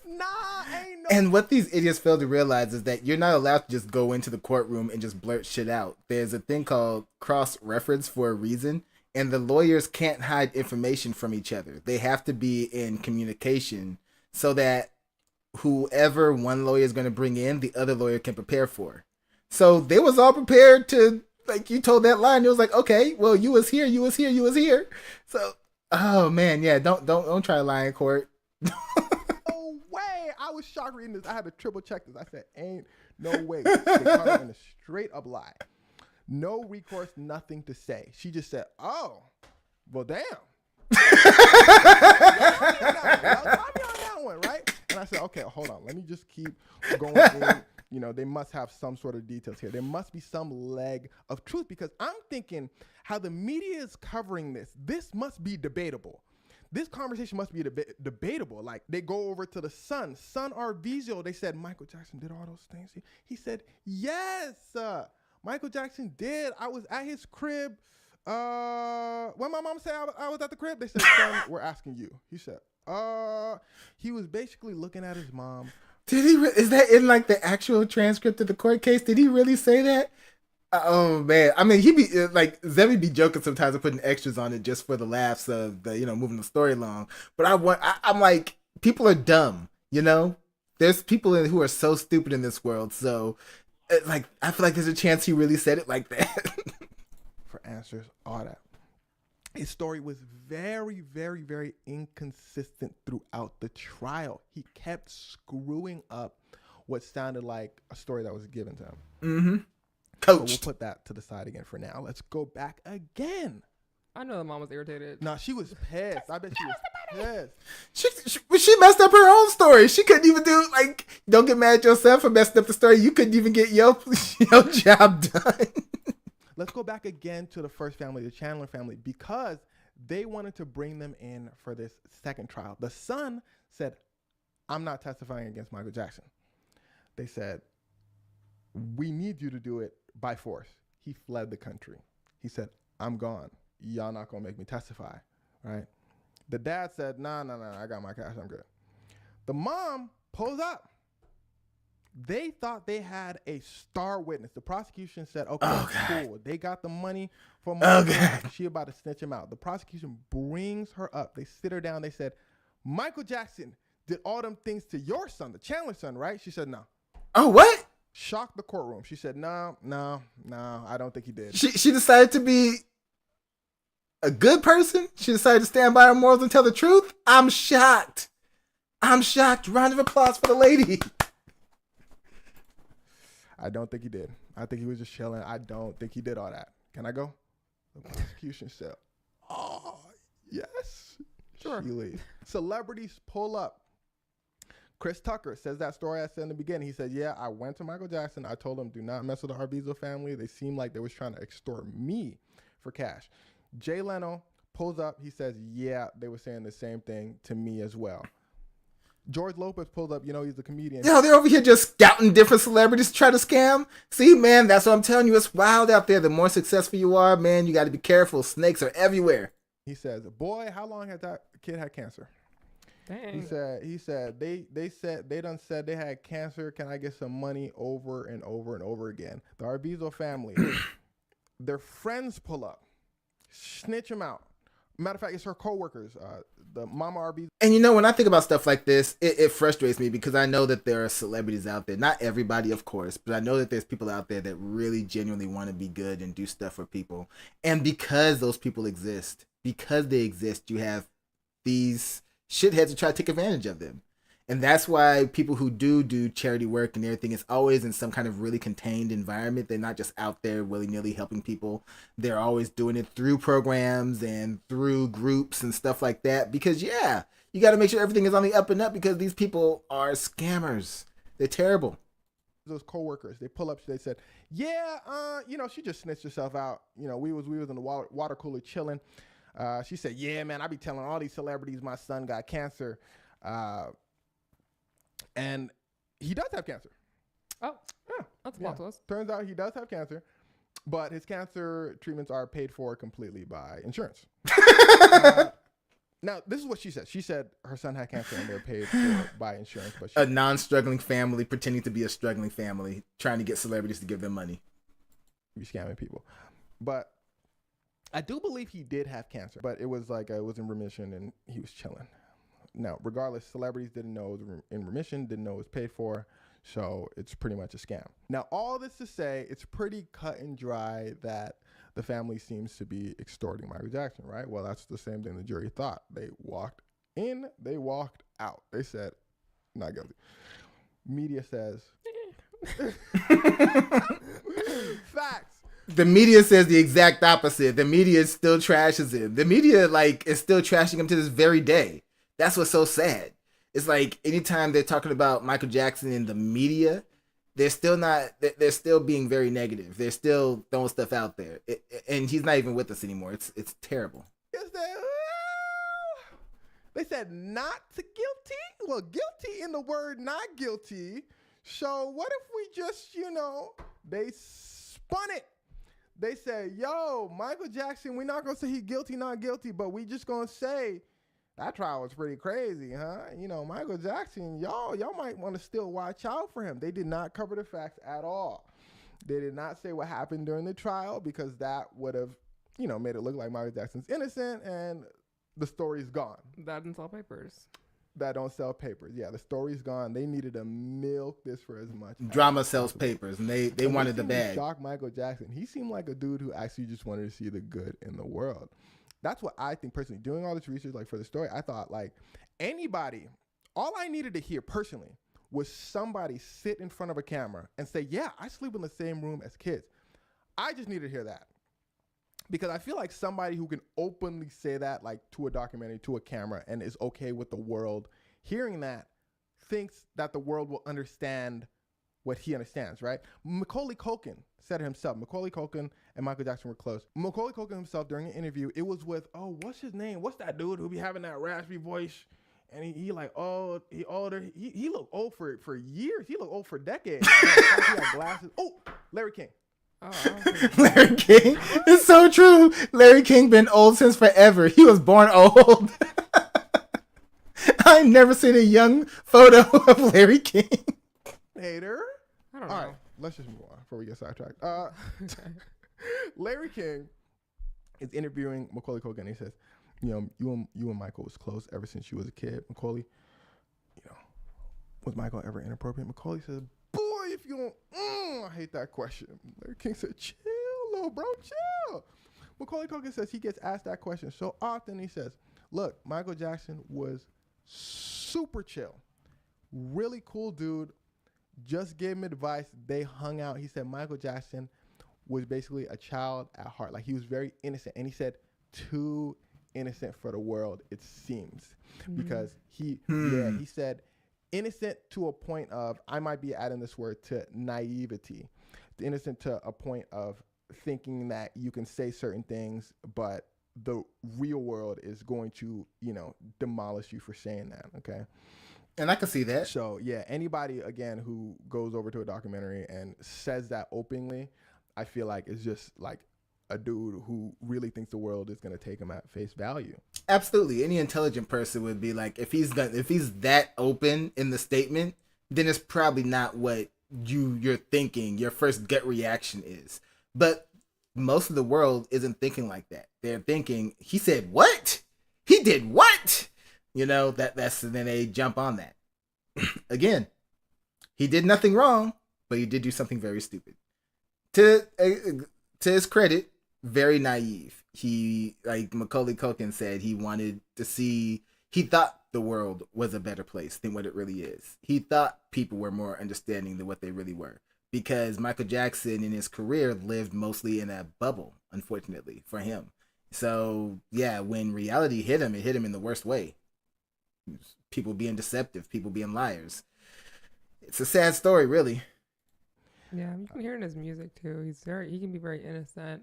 Nah, ain't no. And what these idiots fail to realize is that you're not allowed to just go into the courtroom and just blurt shit out. There's a thing called cross-reference for a reason, and the lawyers can't hide information from each other. They have to be in communication so that whoever one lawyer is going to bring in, the other lawyer can prepare for. So they was all prepared to, like, you told that line. It was like, okay, well, you was here. So, oh man, yeah, don't try to lie in court. I was shocked reading this. I had to triple check this. I said, ain't no way. They caught her in a straight up lie. No recourse, nothing to say. She just said, oh, well, damn. Y'all got me on that one, right? And I said, okay, hold on. Let me just keep going through. They must have some sort of details here. There must be some leg of truth, because I'm thinking how the media is covering this. This must be debatable. This conversation must be debatable. Like, they go over to the son Arvizo. They said, Michael Jackson did all those things. He said, yes, Michael Jackson did. I was at his crib When my mom said I was at the crib, they said, son, we're asking you. He said, he was basically looking at his mom. Did he? Is that in like the actual transcript of the court case? Did he really say that? Oh man, I mean, he be like Zebby be joking sometimes and putting extras on it just for the laughs of the moving the story along. But I'm like, people are dumb, There's people who are so stupid in this world. So, like, I feel like there's a chance he really said it like that. For answers, all that. His story was very, very, very inconsistent throughout the trial. He kept screwing up what sounded like a story that was given to him. Mm-hmm. So we'll put that to the side again for now. Let's go back again. I know the mom was irritated. No, she was pissed. I bet she was pissed. She messed up her own story. She couldn't even do, like, don't get mad at yourself for messing up the story. You couldn't even get your job done. Let's go back again to the first family, the Chandler family, because they wanted to bring them in for this second trial. The son said, I'm not testifying against Michael Jackson. They said, we need you to do it by force. He fled the country. He said, I'm gone. Y'all not going to make me testify, right? The dad said, no, I got my cash. I'm good. The mom pulls up. They thought they had a star witness. The prosecution said, okay, cool. They got the money for Michael. She about to snitch him out. The prosecution brings her up. They sit her down. They said, Michael Jackson did all them things to your son, the Chandler son, right? She said, no. Oh, what? Shocked the courtroom. She said, no, I don't think he did. She decided to be a good person? She decided to stand by her morals and tell the truth? I'm shocked. Round of applause for the lady. I don't think he did. I think he was just chilling. I don't think he did all that. Can I go? The prosecution said, oh, yes. Sure. She leaves. Celebrities pull up. Chris Tucker says that story I said in the beginning. He said, yeah, I went to Michael Jackson. I told him, do not mess with the RYUDO'S family. They seemed like they was trying to extort me for cash. Jay Leno pulls up. He says, yeah, they were saying the same thing to me as well. George Lopez pulls up. He's a comedian. They're over here just scouting different celebrities to try to scam. See, man, that's what I'm telling you. It's wild out there. The more successful you are, man, you got to be careful. Snakes are everywhere. He says, boy, how long has that kid had cancer? Dang. He said they done said they had cancer. Can I get some money over and over and over again? The RYUDO'S family, their friends pull up, snitch them out. Matter of fact, it's her coworkers, the Mama RB. And when I think about stuff like this, it frustrates me because I know that there are celebrities out there. Not everybody, of course, but I know that there's people out there that really genuinely want to be good and do stuff for people. And because those people exist, you have these shitheads who try to take advantage of them. And that's why people who do charity work and everything is always in some kind of really contained environment. They're not just out there willy-nilly helping people. They're always doing it through programs and through groups and stuff like that. Because, yeah, you got to make sure everything is on the up and up because these people are scammers. They're terrible. Those coworkers, they pull up. They said, yeah, she just snitched herself out. We was in the water cooler chilling. She said, yeah, man, I be telling all these celebrities my son got cancer. And he does have cancer. Oh, yeah, that's a plot twist. Turns out he does have cancer, but his cancer treatments are paid for completely by insurance. Now, this is what she said. She said her son had cancer and they're paid for by insurance. But a non-struggling family pretending to be a struggling family, trying to get celebrities to give them money. Be scamming people. But I do believe he did have cancer, but it was it was in remission and he was chilling. Now, regardless, celebrities didn't know it was in remission, didn't know it was paid for, so it's pretty much a scam. Now, all this to say, it's pretty cut and dry that the family seems to be extorting Michael Jackson, right? Well, that's the same thing the jury thought. They walked in, they walked out. They said, not guilty. Media says, facts. The media says the exact opposite. The media still trashes him. The media, is still trashing him to this very day. That's what's so sad. It's like anytime they're talking about Michael Jackson in the media, they're still being very negative. They're still throwing stuff out there. And he's not even with us anymore. It's terrible. They said not to guilty? Well, guilty in the word not guilty. So what if we just, they spun it. They said, yo, Michael Jackson, we're not going to say he guilty, not guilty, but we just going to say that trial was pretty crazy, huh? You know, Michael Jackson, y'all might want to still watch out for him. They did not cover the facts at all. They did not say what happened during the trial because that would have, you know, made it look like Michael Jackson's innocent and the story's gone. That didn't sell papers. That don't sell papers. Yeah, the story's gone. They needed to milk this for as much. Drama sells papers, and they wanted the bag. Shock Michael Jackson. He seemed like a dude who actually just wanted to see the good in the world. That's what I think personally. Doing all this research, like for the story, I thought like anybody, all I needed to hear personally was somebody sit in front of a camera and say, yeah, I sleep in the same room as kids. I just needed to hear that. Because I feel like somebody who can openly say that, like to a documentary, to a camera, and is okay with the world hearing that, thinks that the world will understand what he understands, right? Macaulay Culkin said it himself. Macaulay Culkin and Michael Jackson were close. Macaulay Culkin himself, during an interview, it was with, oh, what's his name? What's that dude who be having that raspy voice? And he like, oh, he older. He looked old for years. He looked old for decades. He had glasses. Oh, Larry King. Larry King. It's so true. Larry King been old since forever. He was born old. I've never seen a young photo of Larry King. Hater. I don't know. All right, let's just move on before we get sidetracked. Larry King is interviewing Macaulay Culkin. He says, you know, you and Michael was close ever since you was a kid. Macaulay, you know, was Michael ever inappropriate? Macaulay says, boy, if you don't, I hate that question. Larry King said, chill, little bro, chill. Macaulay Culkin says he gets asked that question so often. He says, look, Michael Jackson was super chill, really cool dude, just gave him advice. They hung out. He said Michael Jackson was basically a child at heart. Like, he was very innocent. And he said, too innocent for the world, it seems. Because he said innocent to a point of, I might be adding this word to naivety, innocent to a point of thinking that you can say certain things, but the real world is going to, you know, demolish you for saying that. Okay. And I can see that. So yeah, anybody again who goes over to a documentary and says that openly, I feel like is just like a dude who really thinks the world is going to take him at face value. Absolutely. Any intelligent person would be like, if he's that open in the statement, then it's probably not what you're thinking, your first gut reaction is. But most of the world isn't thinking like that. They're thinking, he said what? He did what? You know, that's then they jump on that. Again, he did nothing wrong, but he did do something very stupid. To his credit, very naive. He, like Macaulay Culkin said, he wanted to see, he thought the world was a better place than what it really is. He thought people were more understanding than what they really were. Because Michael Jackson in his career lived mostly in a bubble, unfortunately, for him. So, yeah, when reality hit him, it hit him in the worst way. People being deceptive, people being liars. It's a sad story, really. Yeah, you can hear it in his music too. He can be very innocent.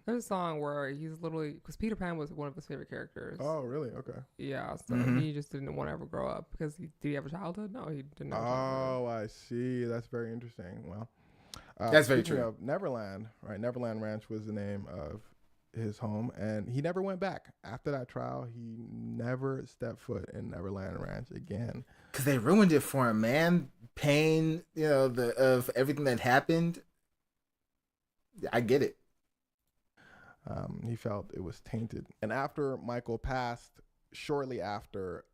There's a song where he's literally, because Peter Pan was one of his favorite characters. Oh, really? Okay. Yeah, so he just didn't want to ever grow up because did he have a childhood? No, he didn't have a childhood. Oh, I see. That's very interesting. Well, that's very true. Of Neverland, right? Neverland Ranch was the name of his home, and he never went back. After that trial, he never stepped foot in Neverland Ranch again. Because they ruined it for him, man. Pain, you know, of everything that happened. I get it. He felt it was tainted. And after Michael passed, shortly after,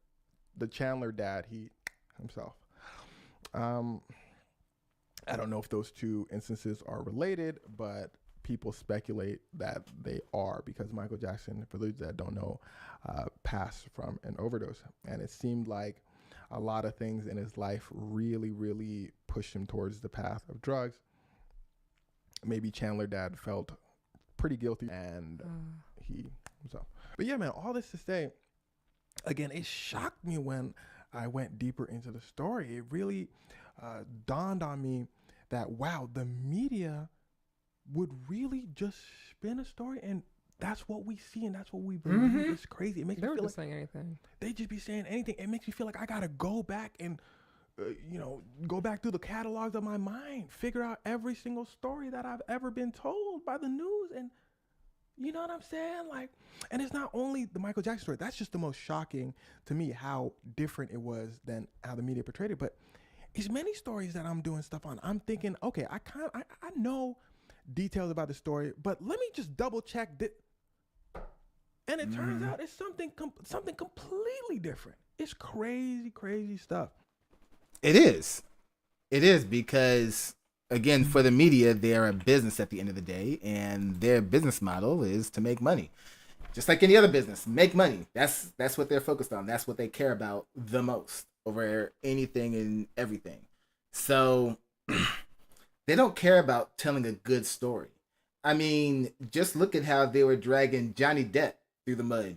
the Chandler dad, he himself. I don't know if those two instances are related, but people speculate that they are, because Michael Jackson, for those that don't know, passed from an overdose. And it seemed like a lot of things in his life really, really pushed him towards the path of drugs. Maybe Chandler dad felt pretty guilty, and he himself. But yeah, man, all this to say, again, it shocked me when I went deeper into the story. It really dawned on me that, wow, the media would really just spin a story, and that's what we see, and that's what we believe. It's crazy. It makes me feel like saying anything. They just be saying anything. It makes me feel like I gotta go back and go back through the catalogs of my mind, figure out every single story that I've ever been told, followed by the news, and you know what I'm saying? Like, and it's not only the Michael Jackson story. That's just the most shocking to me, how different it was than how the media portrayed it. But it's many stories that I'm doing stuff on. I'm thinking, okay, I know details about the story, but let me just double check that. And it turns out it's something completely different. It's crazy stuff. It is. It is because, again, for the media, they're a business at the end of the day, and their business model is to make money. Just like any other business, make money. That's what they're focused on. That's what they care about the most over anything and everything. So they don't care about telling a good story. I mean, just look at how they were dragging Johnny Depp through the mud,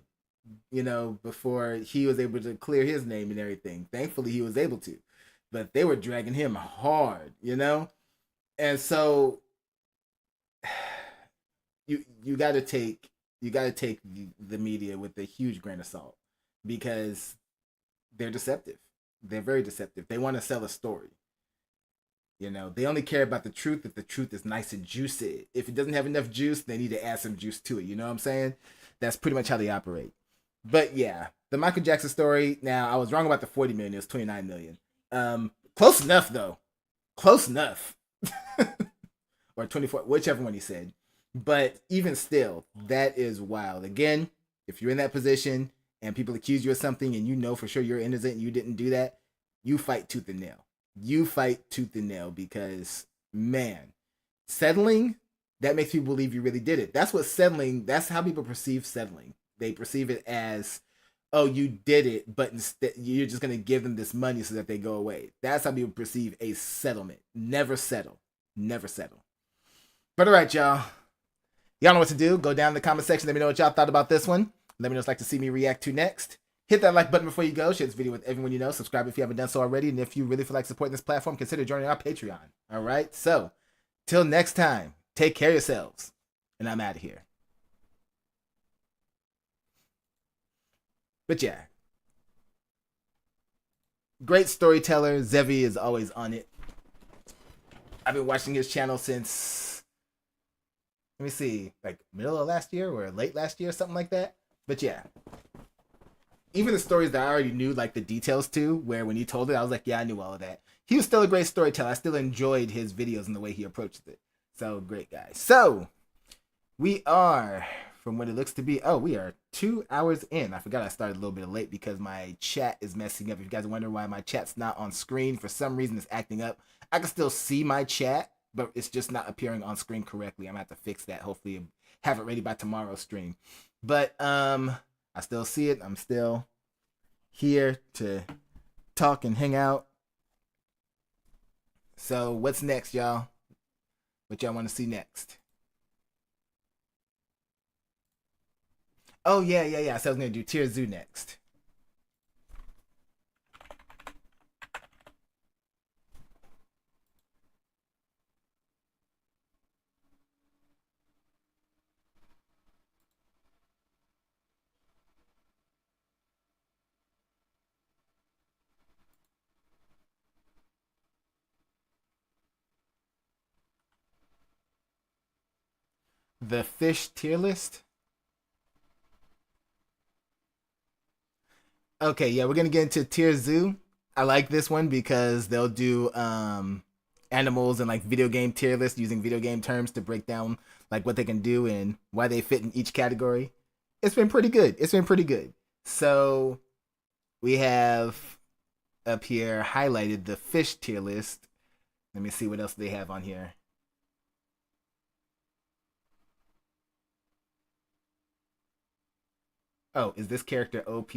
you know, before he was able to clear his name and everything. Thankfully, he was able to. But they were dragging him hard, you know? And so you got to take the media with a huge grain of salt, because they're deceptive. They're very deceptive. They want to sell a story. You know, they only care about the truth if the truth is nice and juicy. If it doesn't have enough juice, they need to add some juice to it. You know what I'm saying? That's pretty much how they operate. But yeah, the Michael Jackson story. Now, I was wrong about the 40 million. It was 29 million. Close enough though. Close enough. Or 24, whichever one he said. But even still, that is wild. Again, if you're in that position and people accuse you of something and you know for sure you're innocent and you didn't do that, you fight tooth and nail. You fight tooth and nail, because, man, settling, that makes people believe you really did it. That's how people perceive settling. They perceive it as, oh, you did it, but instead you're just going to give them this money so that they go away. That's how people perceive a settlement. Never settle. Never settle. But all right, y'all. Y'all know what to do. Go down in the comment section. Let me know what y'all thought about this one. Let me know what you'd like to see me react to next. Hit that like button before you go. Share this video with everyone you know. Subscribe if you haven't done so already. And if you really feel like supporting this platform, consider joining our Patreon. All right? So, till next time, take care of yourselves. And I'm out of here. But yeah. Great storyteller. Zevi is always on it. I've been watching his channel since, let me see, like middle of last year or late last year, something like that. But yeah. Even the stories that I already knew, like the details to, where when he told it, I was like, yeah, I knew all of that. He was still a great storyteller. I still enjoyed his videos and the way he approached it. So, great guy. So, we are, from what it looks to be, we are 2 hours in. I forgot I started a little bit late because my chat is messing up. If you guys wonder why my chat's not on screen, for some reason it's acting up. I can still see my chat, but it's just not appearing on screen correctly. I'm going to have to fix that. Hopefully have it ready by tomorrow's stream. But, I still see it. I'm still here to talk and hang out. So what's next, y'all? What y'all want to see next? Oh, yeah. So I was going to do Tier Zoo next. The fish tier list? Okay, yeah, we're gonna get into Tier Zoo. I like this one because they'll do animals and like video game tier list using video game terms to break down like what they can do and why they fit in each category. It's been pretty good. So we have up here highlighted the fish tier list. Let me see what else they have on here. Oh, is this character OP?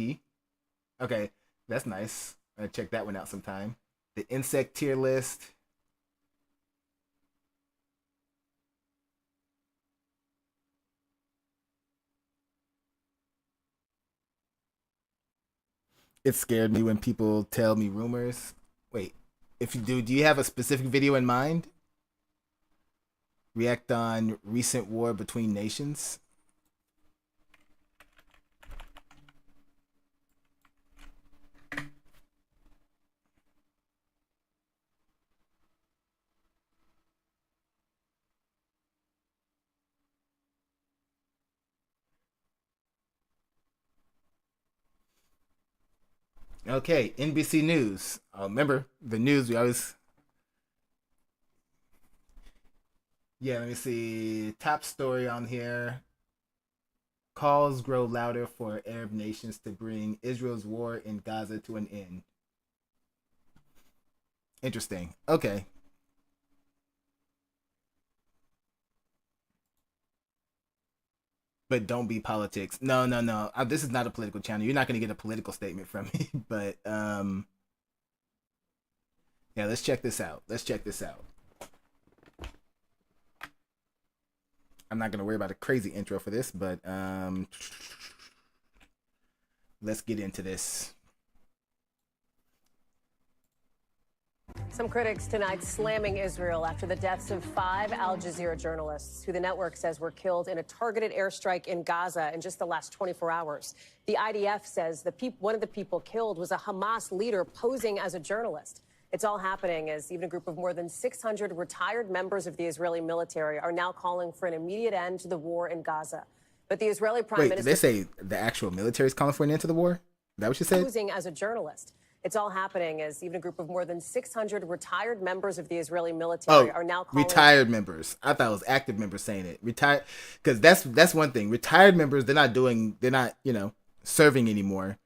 Okay, that's nice. I'll check that one out sometime. The insect tier list. It scared me when people tell me rumors. Wait, if you do you have a specific video in mind? React on recent war between nations. Okay, NBC News. Remember the news we always. Yeah, let me see. Top story on here. Calls grow louder for Arab nations to bring Israel's war in Gaza to an end. Interesting. Okay. But don't be politics. No, no, no. This is not a political channel. You're not going to get a political statement from me. But yeah, let's check this out. Let's check this out. I'm not going to worry about a crazy intro for this, but let's get into this. Some critics tonight slamming Israel after the deaths of 5 Al Jazeera journalists, who the network says were killed in a targeted airstrike in Gaza in just the last 24 hours. The IDF says one of the people killed was a Hamas leader posing as a journalist. It's all happening as even a group of more than 600 retired members of the Israeli military are now calling for an immediate end to the war in Gaza. But the Israeli Prime Minister... Wait, did they say the actual military is calling for an end to the war? Is that what you said? Posing as a journalist. It's all happening as even a group of more than 600 retired members of the Israeli military are now calling... Retired members. I thought it was active members saying it. Retired, because that's one thing. Retired members, they're not, serving anymore.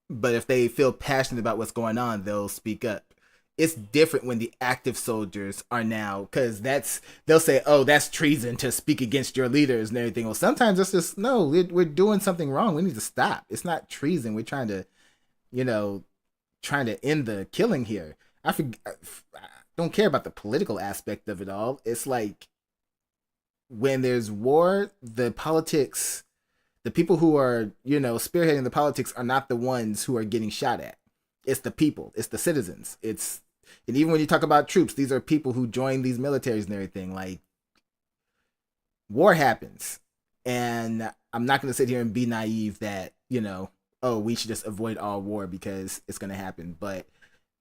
But if they feel passionate about what's going on, they'll speak up. It's different when the active soldiers are now, because they'll say, oh, that's treason to speak against your leaders and everything. Well, sometimes it's just, no, we're doing something wrong. We need to stop. It's not treason. We're trying to end the killing here. I don't care about the political aspect of it all. It's like when there's war, the politics, the people who are, spearheading the politics are not the ones who are getting shot at. It's the people. It's the citizens. And even when you talk about troops, these are people who join these militaries and everything. Like, war happens. And I'm not going to sit here and be naive that, oh, we should just avoid all war because it's going to happen. But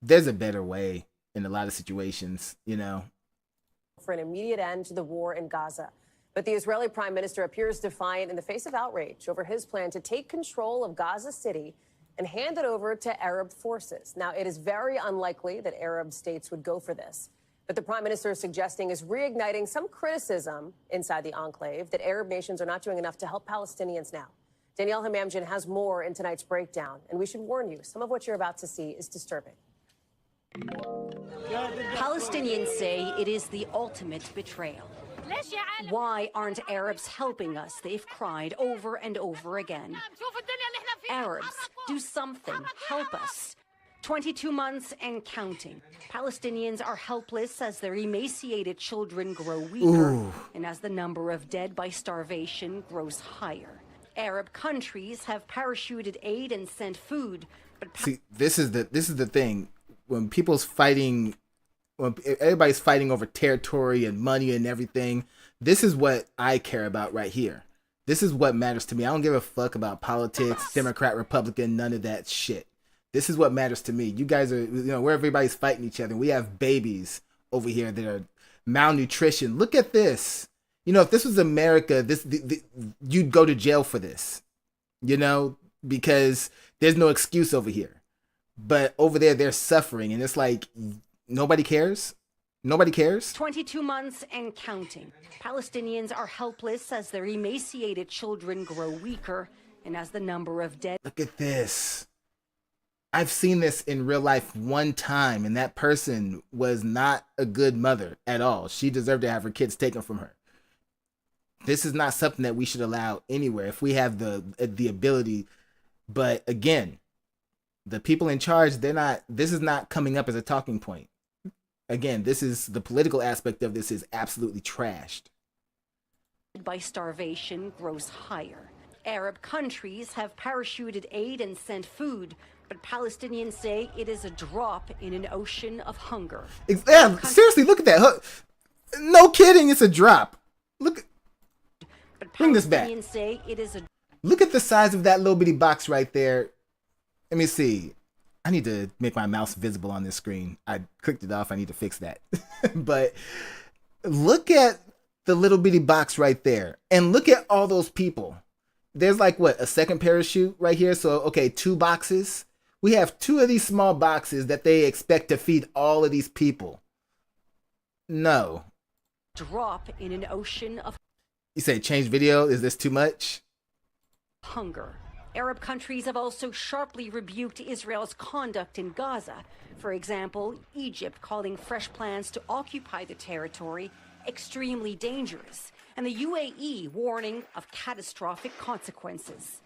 there's a better way in a lot of situations, For an immediate end to the war in Gaza. But the Israeli Prime Minister appears defiant in the face of outrage over his plan to take control of Gaza City and hand it over to Arab forces. Now, it is very unlikely that Arab states would go for this. But the Prime Minister is suggesting is reigniting some criticism inside the enclave that Arab nations are not doing enough to help Palestinians now. Danielle Hamamjian has more in tonight's breakdown, and we should warn you, some of what you're about to see is disturbing. Palestinians say it is the ultimate betrayal. Why aren't Arabs helping us? They've cried over and over again. Arabs, do something. Help us. 22 months and counting. Palestinians are helpless as their emaciated children grow weaker and as the number of dead by starvation grows higher. Arab countries have parachuted aid and sent food, but see, this is the thing. When everybody's fighting over territory and money and everything, this is what I care about right here. This is what matters to me. I don't give a fuck about politics, Democrat, Republican, none of that shit. This is what matters to me. You guys are, where everybody's fighting each other. We have babies over here that are malnutrition. Look at this. If this was America, you'd go to jail for this, because there's no excuse over here. But over there, they're suffering. And it's like, nobody cares. Nobody cares. 22 months and counting. Palestinians are helpless as their emaciated children grow weaker and as the number of dead. Look at this. I've seen this in real life one time, and that person was not a good mother at all. She deserved to have her kids taken from her. This is not something that we should allow anywhere if we have the ability. But again, the people in charge, this is not coming up as a talking point. Again, this is the political aspect of this is absolutely trashed. By starvation grows higher. Arab countries have parachuted aid and sent food, but Palestinians say it is a drop in an ocean of hunger. Yeah, seriously, look at that. No kidding, it's a drop. Look. Bring this back. Say it is a... Look at the size of that little bitty box right there. Let me see. I need to make my mouse visible on this screen. I clicked it off. I need to fix that. But look at the little bitty box right there. And look at all those people. There's like, what, a second parachute right here? So, okay, 2 boxes. We have 2 of these small boxes that they expect to feed all of these people. No. Drop in an ocean of You say change video? Is this too much? hunger. Arab countries have also sharply rebuked Israel's conduct in Gaza. For example, Egypt calling fresh plans to occupy the territory extremely dangerous, and the UAE warning of catastrophic consequences.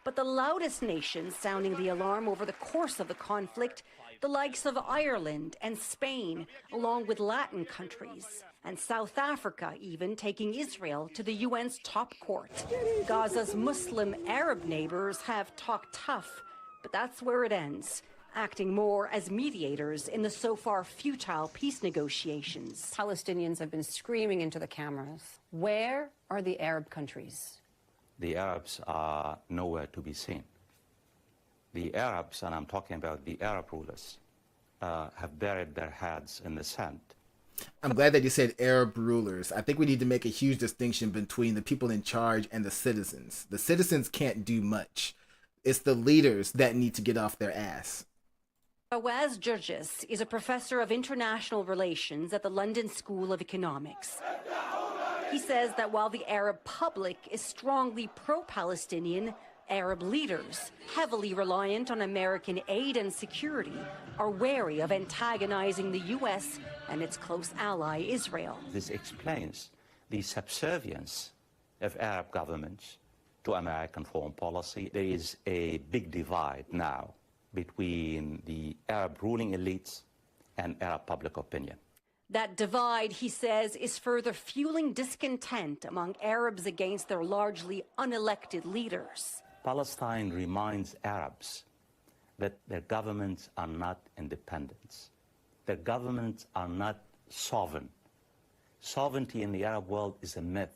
But the loudest nations sounding the alarm over the course of the conflict, the likes of Ireland and Spain, along with Latin countries, and South Africa even taking Israel to the UN's top court. Gaza's Muslim Arab neighbors have talked tough, but that's where it ends, acting more as mediators in the so far futile peace negotiations. Palestinians have been screaming into the cameras. Where are the Arab countries? The Arabs are nowhere to be seen. The Arabs, and I'm talking about the Arab rulers, have buried their heads in the sand. I'm glad that you said Arab rulers. I think we need to make a huge distinction between the people in charge and the citizens. The citizens can't do much. It's the leaders that need to get off their ass. Fawaz Jurgis is a professor of international relations at the London School of Economics. He says that while the Arab public is strongly pro-Palestinian, Arab leaders, heavily reliant on American aid and security, are wary of antagonizing the U.S. and its close ally, Israel. This explains the subservience of Arab governments to American foreign policy. There is a big divide now between the Arab ruling elites and Arab public opinion. That divide, he says, is further fueling discontent among Arabs against their largely unelected leaders. Palestine reminds Arabs that their governments are not independent. Their governments are not sovereign. Sovereignty in the Arab world is a myth.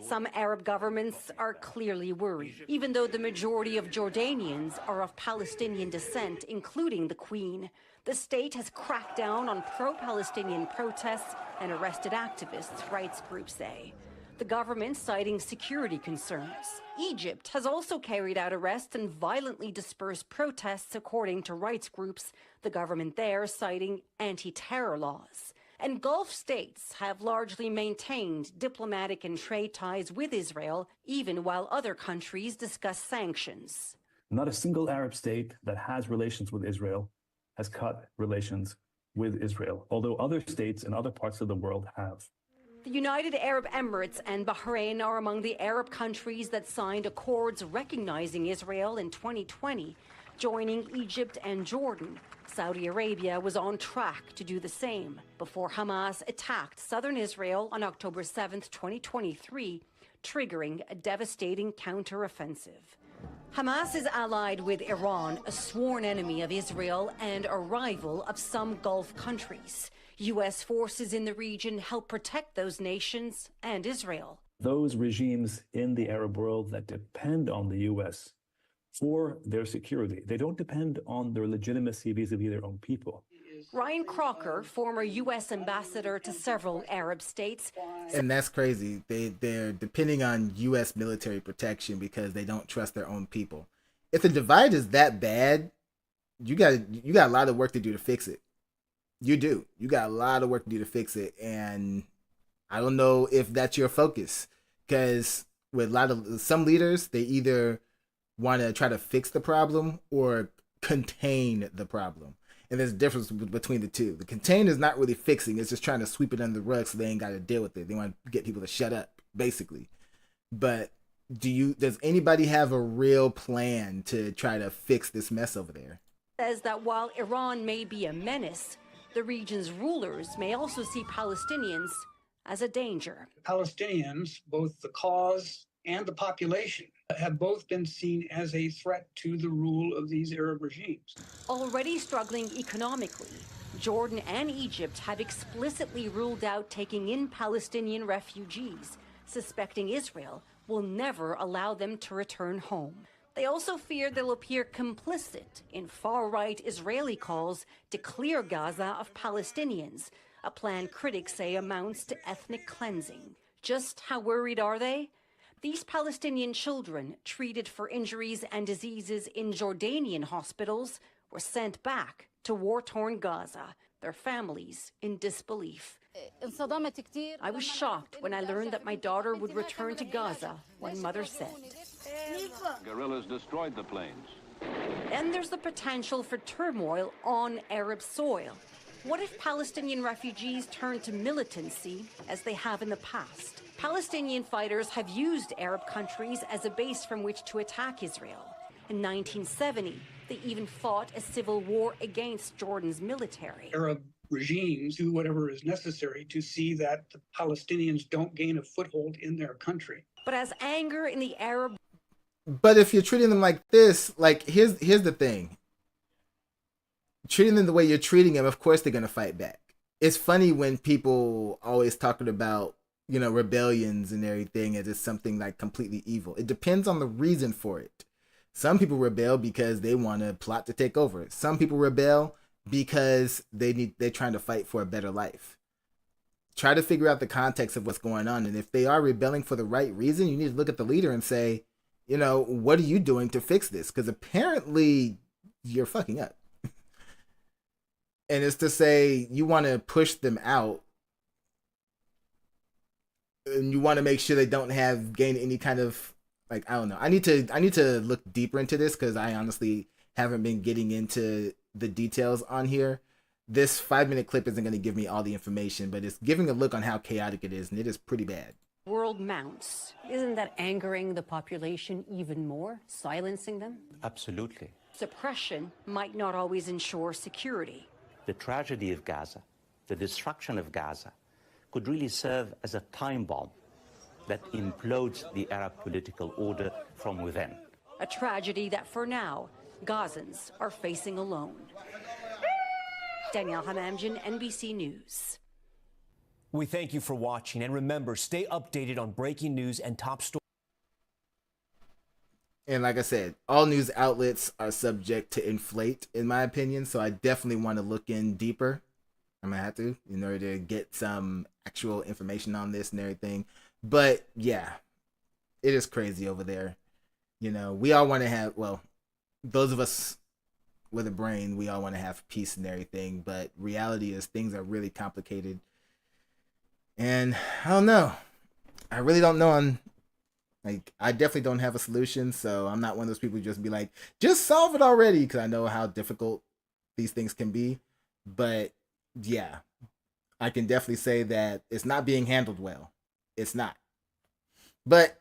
Some Arab governments are clearly worried, even though the majority of Jordanians are of Palestinian descent, including the Queen. The state has cracked down on pro-Palestinian protests and arrested activists, rights groups say. The government citing security concerns. Egypt has also carried out arrests and violently dispersed protests, according to rights groups, the government there citing anti-terror laws. And Gulf states have largely maintained diplomatic and trade ties with Israel, even while other countries discuss sanctions. Not a single Arab state that has relations with Israel has cut relations with Israel, although other states in other parts of the world have. The United Arab Emirates and Bahrain are among the Arab countries that signed accords recognizing Israel in 2020, joining Egypt and Jordan. Saudi Arabia was on track to do the same before Hamas attacked southern Israel on October 7, 2023, triggering a devastating counteroffensive. Hamas is allied with Iran, a sworn enemy of Israel and a rival of some Gulf countries. U.S. forces in the region help protect those nations and Israel. Those regimes in the Arab world that depend on the U.S. for their security, they don't depend on their legitimacy vis-a-vis their own people. Ryan Crocker, former U.S. ambassador to several Arab states. And that's crazy. They're depending on U.S. military protection because they don't trust their own people. If the divide is that bad, you got a lot of work to do to fix it. You do. You got a lot of work to do to fix it. And I don't know if that's your focus. Because with some leaders, they either want to try to fix the problem or contain the problem. And there's a difference between the two. The contain is not really fixing. It's just trying to sweep it under the rug so they ain't got to deal with it. They want to get people to shut up, basically. But does anybody have a real plan to try to fix this mess over there? Says that while Iran may be a menace, the region's rulers may also see Palestinians as a danger. Palestinians, both the cause and the population, have both been seen as a threat to the rule of these Arab regimes. Already struggling economically, Jordan and Egypt have explicitly ruled out taking in Palestinian refugees, suspecting Israel will never allow them to return home. They also fear they'll appear complicit in far-right Israeli calls to clear Gaza of Palestinians, a plan critics say amounts to ethnic cleansing. Just how worried are they? These Palestinian children treated for injuries and diseases in Jordanian hospitals were sent back to war-torn Gaza, their families in disbelief. I was shocked when I learned that my daughter would return to Gaza, one mother said. Guerrillas destroyed the planes. Then there's the potential for turmoil on Arab soil. What if Palestinian refugees turn to militancy as they have in the past? Palestinian fighters have used Arab countries as a base from which to attack Israel. In 1970, they even fought a civil war against Jordan's military. Arab regimes do whatever is necessary to see that the Palestinians don't gain a foothold in their country. But as anger in the Arab... But if you're treating them like this, like, here's the thing. Treating them the way you're treating them, of course they're going to fight back. It's funny when people always talking about, you know, rebellions and everything as it's something like completely evil. It depends on the reason for it. Some people rebel because they want to plot to take over. Some people rebel because they're trying to fight for a better life. Try to figure out the context of what's going on. And if they are rebelling for the right reason, you need to look at the leader and say, you know, what are you doing to fix this? Because apparently you're fucking up. And it's to say you want to push them out and you want to make sure they don't gain any kind of, like, I don't know. I need to look deeper into this because I honestly haven't been getting into the details on here. This 5-minute clip isn't going to give me all the information, but it's giving a look on how chaotic it is, and it is pretty bad. World mounts. Isn't that angering the population even more, silencing them? Absolutely. Suppression might not always ensure security. The tragedy of Gaza, the destruction of Gaza, could really serve as a time bomb that implodes the Arab political order from within. A tragedy that, for now, Gazans are facing alone. Danielle Hamamjian, NBC News. We thank you for watching, and remember, stay updated on breaking news and top stories. And like I said, all news outlets are subject to inflate, in my opinion, so I definitely want to look in deeper. I'm gonna have to, in order to get some actual information on this and everything. But yeah, it is crazy over there. You know, we all want to have, well, those of us with a brain, we all want to have peace and everything, but reality is things are really complicated. And I don't know. I really don't know I definitely don't have a solution, so I'm not one of those people who just be like, just solve it already, because I know how difficult these things can be. But yeah, I can definitely say that it's not being handled well. It's not. But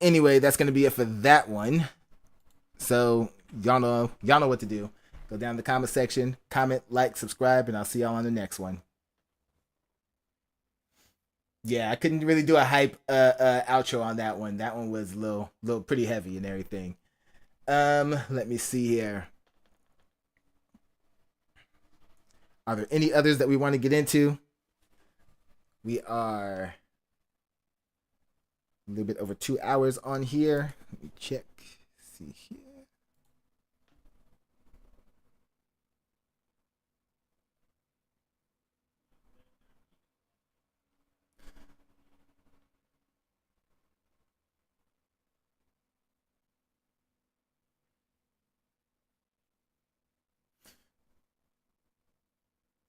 anyway, that's going to be it for that one. So y'all know what to do. Go down in the comment section, comment, like, subscribe, and I'll see y'all on the next one. Yeah, I couldn't really do a hype outro on that one. That one was a little pretty heavy and everything. Let me see here. Are there any others that we want to get into? We are a little bit over 2 hours on here. Let me check. See here.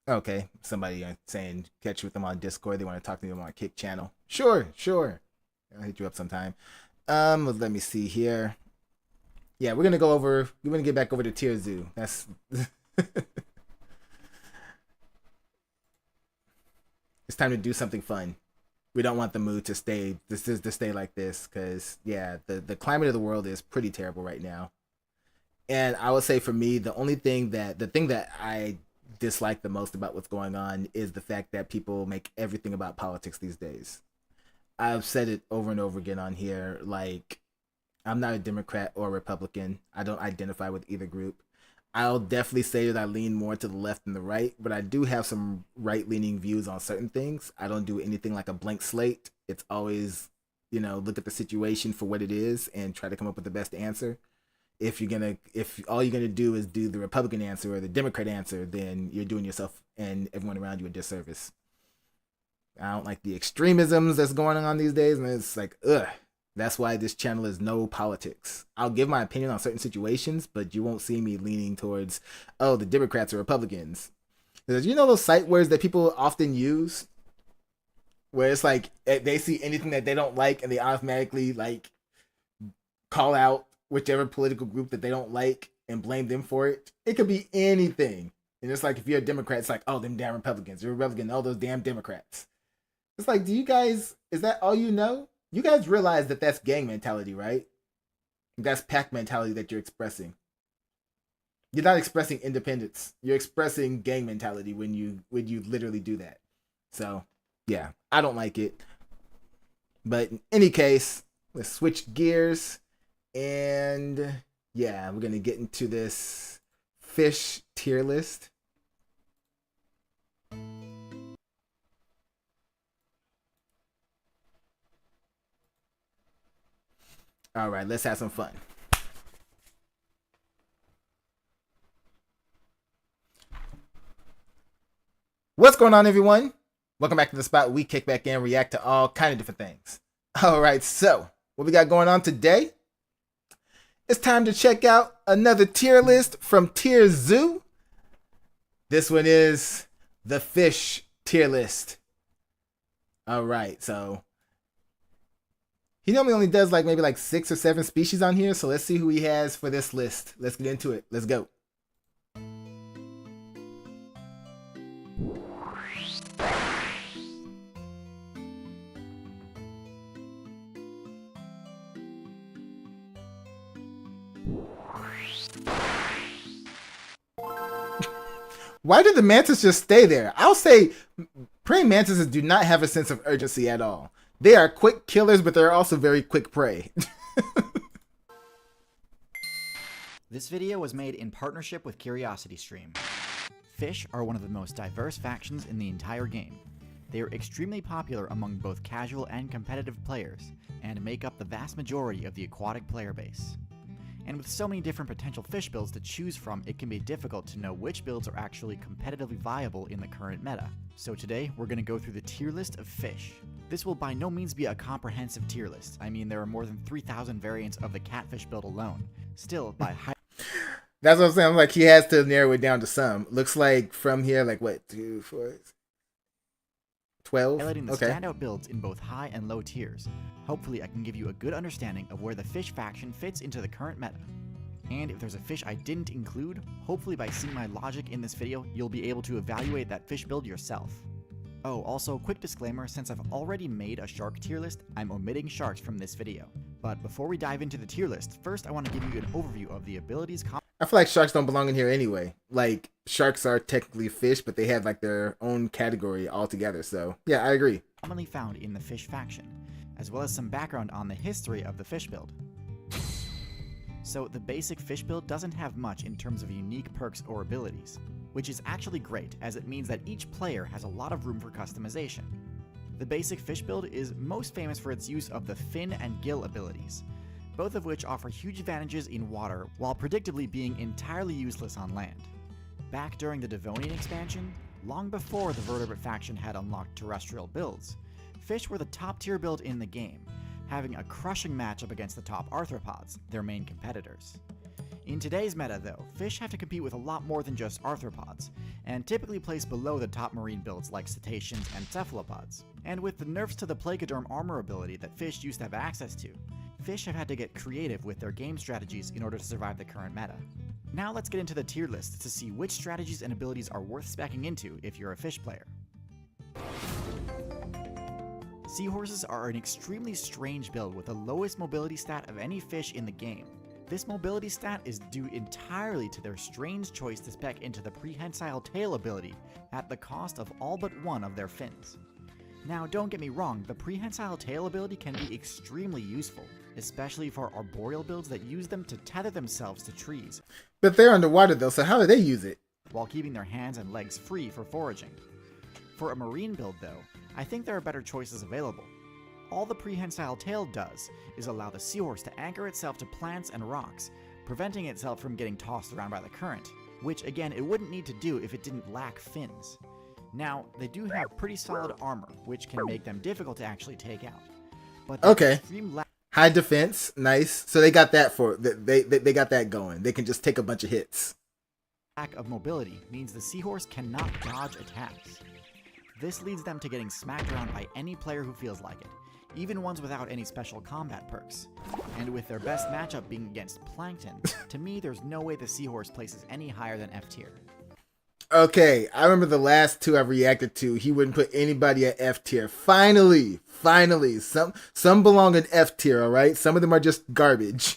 Okay, somebody saying catch with them on Discord. They want to talk to me on my Kick channel. Sure. I'll hit you up sometime. Let me see here. Yeah, we're gonna get back over to Tier Zoo. That's it's time to do something fun. We don't want the mood to stay like this, because yeah, the climate of the world is pretty terrible right now. And I would say for me, the thing that I dislike the most about what's going on is the fact that people make everything about politics these days. I've said it over and over again on here, like, I'm not a Democrat or a Republican. I don't identify with either group. I'll definitely say that I lean more to the left than the right, but I do have some right-leaning views on certain things. I don't do anything like a blank slate. It's always, look at the situation for what it is and try to come up with the best answer. If all you're gonna do is do the Republican answer or the Democrat answer, then you're doing yourself and everyone around you a disservice. I don't like the extremisms that's going on these days, and it's like, ugh. That's why this channel is no politics. I'll give my opinion on certain situations, but you won't see me leaning towards, oh, the Democrats or Republicans. Because you know those sight words that people often use? Where it's like they see anything that they don't like and they automatically like call out whichever political group that they don't like and blame them for it. It could be anything. And it's like if you're a Democrat, it's like, oh, them damn Republicans. You're a Republican, all those damn Democrats. It's like, do you guys, is that all you know? You guys realize that that's gang mentality, right? That's pack mentality that you're expressing. You're not expressing independence. You're expressing gang mentality when you literally do that. So, yeah, I don't like it. But in any case, let's switch gears. And yeah, we're going to get into this fish tier list. All right, let's have some fun. What's going on, everyone? Welcome back to the spot. We kick back in, react to all kind of different things. All right, so what we got going on today? It's time to check out another tier list from Tier Zoo. This one is the fish tier list. All right, so he normally only does like maybe like 6 or 7 species on here. So let's see who he has for this list. Let's get into it. Let's go. Why did the mantis just stay there? I'll say praying mantises do not have a sense of urgency at all. They are quick killers, but they're also very quick prey. This video was made in partnership with CuriosityStream. Fish are one of the most diverse factions in the entire game. They are extremely popular among both casual and competitive players, and make up the vast majority of the aquatic player base. And with so many different potential fish builds to choose from, it can be difficult to know which builds are actually competitively viable in the current meta. So today, we're going to go through the tier list of fish. This will by no means be a comprehensive tier list. I mean, there are more than 3,000 variants of the catfish build alone. Still, by high... That's what I'm saying. I'm like, he has to narrow it down to some. Looks like from here, like what, 2, 4, 12? Highlighting the Okay. standout builds in both high and low tiers. Hopefully I can give you a good understanding of where the fish faction fits into the current meta. And if there's a fish I didn't include, hopefully by seeing my logic in this video, you'll be able to evaluate that fish build yourself. Oh, also, quick disclaimer, since I've already made a shark tier list, I'm omitting sharks from this video. But before we dive into the tier list, first I want to give you an overview of the abilities. I feel like sharks don't belong in here anyway. Like, sharks are technically fish, but they have like their own category altogether. So, yeah, I agree. Commonly found in the fish faction, as well as some background on the history of the fish build. So, the basic fish build doesn't have much in terms of unique perks or abilities, which is actually great, as it means that each player has a lot of room for customization. The basic fish build is most famous for its use of the fin and gill abilities, both of which offer huge advantages in water while predictably being entirely useless on land. Back during the Devonian expansion, long before the vertebrate faction had unlocked terrestrial builds, fish were the top tier build in the game, having a crushing matchup against the top arthropods, their main competitors. In today's meta though, fish have to compete with a lot more than just arthropods, and typically place below the top marine builds like cetaceans and cephalopods. And with the nerfs to the placoderm armor ability that fish used to have access to, fish have had to get creative with their game strategies in order to survive the current meta. Now let's get into the tier list to see which strategies and abilities are worth speccing into if you're a fish player. Seahorses are an extremely strange build with the lowest mobility stat of any fish in the game. This mobility stat is due entirely to their strange choice to spec into the prehensile tail ability at the cost of all but one of their fins. Now don't get me wrong, the prehensile tail ability can be extremely useful, especially for arboreal builds that use them to tether themselves to trees. But they're underwater though, so how do they use it? While keeping their hands and legs free for foraging. For a marine build though, I think there are better choices available. All the prehensile tail does is allow the seahorse to anchor itself to plants and rocks, preventing itself from getting tossed around by the current, which again it wouldn't need to do if it didn't lack fins. Now, they do have pretty solid armor, which can make them difficult to actually take out. But okay. High defense, nice. So they got that they got that going. They can just take a bunch of hits. Lack of mobility means the seahorse cannot dodge attacks. This leads them to getting smacked around by any player who feels like it, even ones without any special combat perks. And with their best matchup being against Plankton, to me there's no way the seahorse places any higher than F tier. Okay, I remember the last two I reacted to, he wouldn't put anybody at F tier. Finally, some belong in F tier, alright? Some of them are just garbage.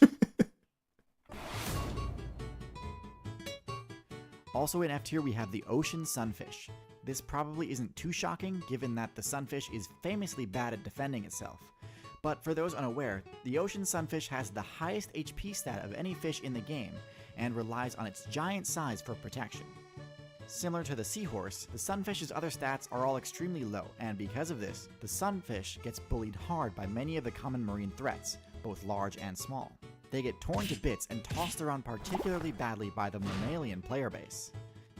Also in F tier we have the ocean sunfish. This probably isn't too shocking given that the sunfish is famously bad at defending itself. But for those unaware, the ocean sunfish has the highest HP stat of any fish in the game and relies on its giant size for protection. Similar to the seahorse, the sunfish's other stats are all extremely low, and because of this, the sunfish gets bullied hard by many of the common marine threats, both large and small. They get torn to bits and tossed around particularly badly by the mammalian player base.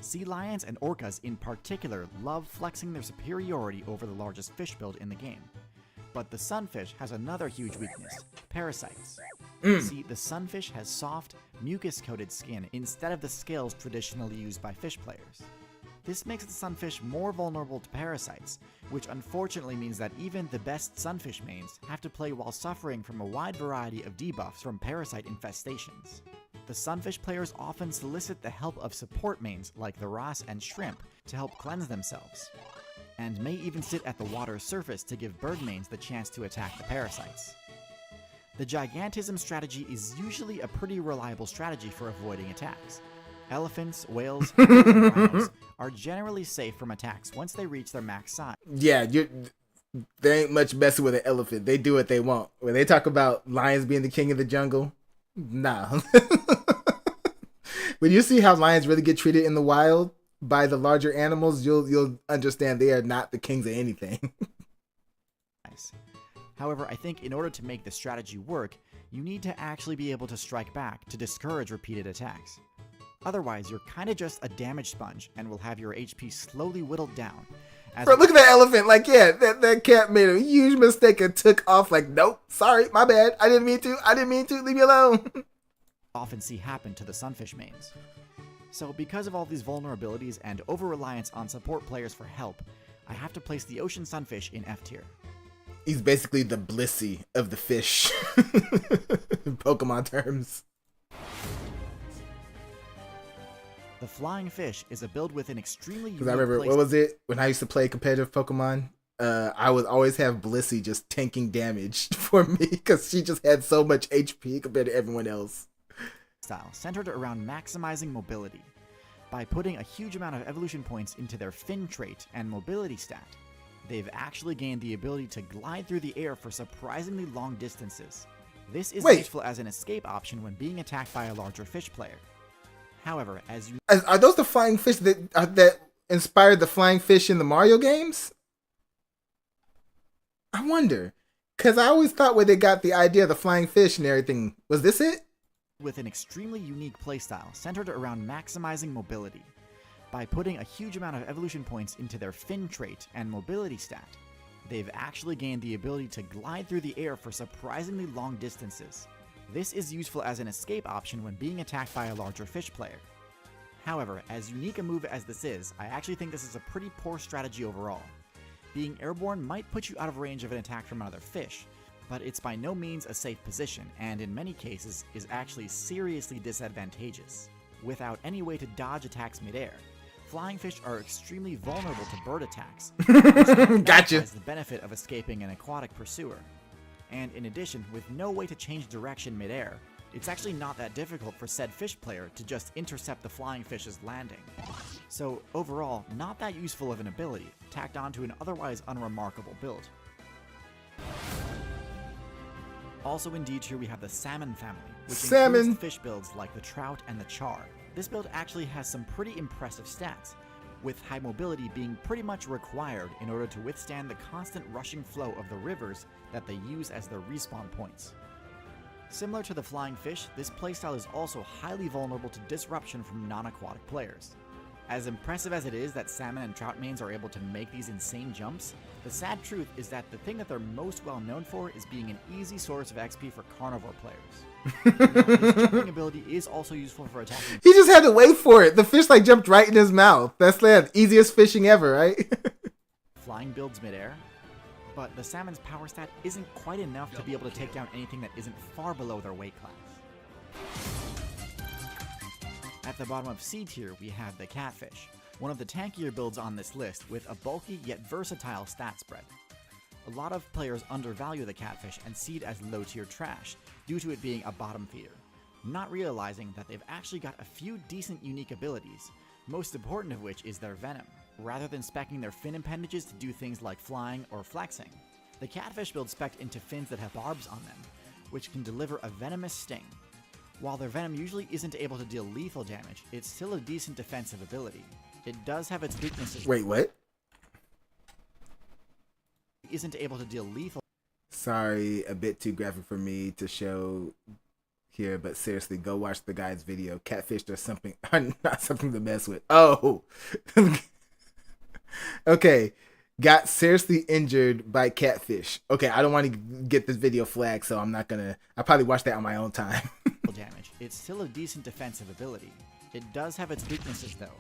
Sea lions and orcas in particular love flexing their superiority over the largest fish build in the game. But the sunfish has another huge weakness, parasites. See, the sunfish has soft, mucus-coated skin instead of the scales traditionally used by fish players. This makes the sunfish more vulnerable to parasites, which unfortunately means that even the best sunfish mains have to play while suffering from a wide variety of debuffs from parasite infestations. The sunfish players often solicit the help of support mains like the wrasse and shrimp to help cleanse themselves, and may even sit at the water's surface to give bird mains the chance to attack the parasites. The gigantism strategy is usually a pretty reliable strategy for avoiding attacks. Elephants, whales, and rhinos are generally safe from attacks once they reach their max size. Yeah, they ain't much messing with an elephant. They do what they want. When they talk about lions being the king of the jungle, nah. When you see how lions really get treated in the wild by the larger animals, you'll understand they are not the kings of anything. However, I think in order to make the strategy work, you need to actually be able to strike back to discourage repeated attacks. Otherwise, you're kinda just a damage sponge and will have your HP slowly whittled down. Bro, look at that elephant. Like, yeah, that cat made a huge mistake and took off like, nope, sorry, my bad. I didn't mean to, leave me alone. Often see happen to the sunfish mains. So because of all these vulnerabilities and over-reliance on support players for help, I have to place the ocean sunfish in F tier. He's basically the Blissey of the fish, in Pokemon terms. The flying fish is a build with an extremely unique Because I remember, what was it? When I used to play competitive Pokemon, I would always have Blissey just tanking damage for me because she just had so much HP compared to everyone else. Style centered around maximizing mobility. By putting a huge amount of evolution points into their fin trait and mobility stat, they've actually gained the ability to glide through the air for surprisingly long distances. This is useful as an escape option when being attacked by a larger fish player. However, Are those the flying fish that inspired the flying fish in the Mario games? I wonder. Because I always thought where they got the idea of the flying fish and everything, was this it? With an extremely unique playstyle centered around maximizing mobility. By putting a huge amount of evolution points into their fin trait and mobility stat, they've actually gained the ability to glide through the air for surprisingly long distances. This is useful as an escape option when being attacked by a larger fish player. However, as unique a move as this is, I actually think this is a pretty poor strategy overall. Being airborne might put you out of range of an attack from another fish, but it's by no means a safe position, and in many cases is actually seriously disadvantageous. Without any way to dodge attacks midair, flying fish are extremely vulnerable to bird attacks. Gotcha. Has the benefit of escaping an aquatic pursuer. And in addition, with no way to change direction midair, it's actually not that difficult for said fish player to just intercept the flying fish's landing. So overall, not that useful of an ability, tacked onto an otherwise unremarkable build. Also in D tier we have the salmon family, which includes fish builds like the trout and the char. This build actually has some pretty impressive stats, with high mobility being pretty much required in order to withstand the constant rushing flow of the rivers that they use as their respawn points. Similar to the flying fish, this playstyle is also highly vulnerable to disruption from non-aquatic players. As impressive as it is that salmon and trout mains are able to make these insane jumps, the sad truth is that the thing that they're most well known for is being an easy source of XP for carnivore players. Now, this jumping ability is also useful for attacking. He just had to wait for it. The fish like jumped right in his mouth. That's the easiest fishing ever, right? Flying builds midair, but the salmon's power stat isn't quite enough to be able to take down anything that isn't far below their weight class. At the bottom of C tier, we have the catfish, one of the tankier builds on this list with a bulky yet versatile stat spread. A lot of players undervalue the catfish and see it as low tier trash due to it being a bottom feeder, not realizing that they've actually got a few decent unique abilities, most important of which is their venom. Rather than speccing their fin appendages to do things like flying or flexing, the catfish build specced into fins that have barbs on them, which can deliver a venomous sting. While their venom usually isn't able to deal lethal damage, it's still a decent defensive ability. It does have its weaknesses. Wait, what? Isn't able to deal lethal. Sorry, a bit too graphic for me to show here, but seriously, go watch the guy's video. Catfish are not something to mess with. Oh, okay. Got seriously injured by catfish. Okay, I don't want to get this video flagged, so I'm not gonna. I'll probably watch that on my own time. Damage. It's still a decent defensive ability. It does have its weaknesses though,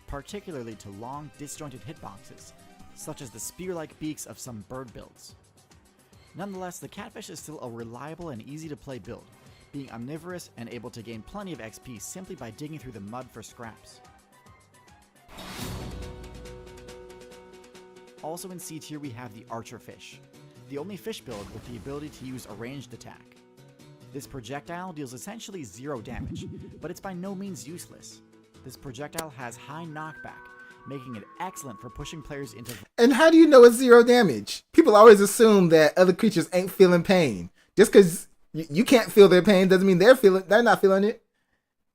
particularly to long, disjointed hitboxes, such as the spear-like beaks of some bird builds. Nonetheless, the catfish is still a reliable and easy to play build, being omnivorous and able to gain plenty of XP simply by digging through the mud for scraps. Also in C tier we have the archer fish, the only fish build with the ability to use a ranged attack. This projectile deals essentially 0 damage, but it's by no means useless. This projectile has high knockback, making it excellent for pushing players into... And how do you know it's 0 damage? People always assume that other creatures ain't feeling pain. Just because you can't feel their pain doesn't mean they're not feeling it.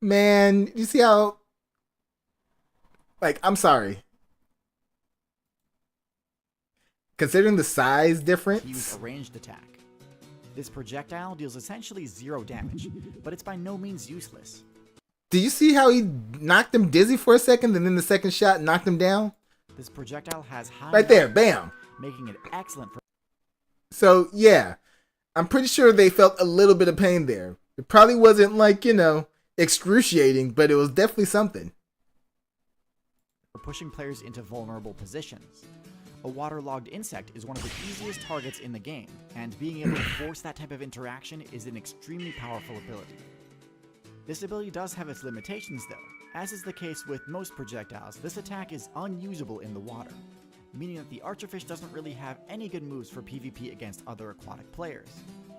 Man, you see how... Like, I'm sorry. Considering the size difference... Use a ranged attack. This projectile deals essentially 0 damage, but it's by no means useless. Do you see how he knocked him dizzy for a second and then the second shot knocked him down? This projectile has high... Right there, bam! Making it excellent for... So, yeah. I'm pretty sure they felt a little bit of pain there. It probably wasn't like, excruciating, but it was definitely something. For pushing players into vulnerable positions. A waterlogged insect is one of the easiest targets in the game, and being able to force that type of interaction is an extremely powerful ability. This ability does have its limitations though. As is the case with most projectiles, this attack is unusable in the water, meaning that the archerfish doesn't really have any good moves for PvP against other aquatic players.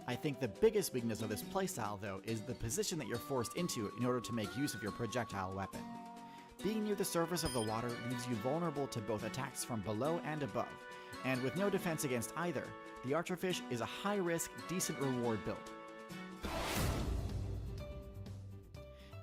I think the biggest weakness of this playstyle though is the position that you're forced into in order to make use of your projectile weapon. Being near the surface of the water leaves you vulnerable to both attacks from below and above, and with no defense against either, the archerfish is a high-risk, decent reward build.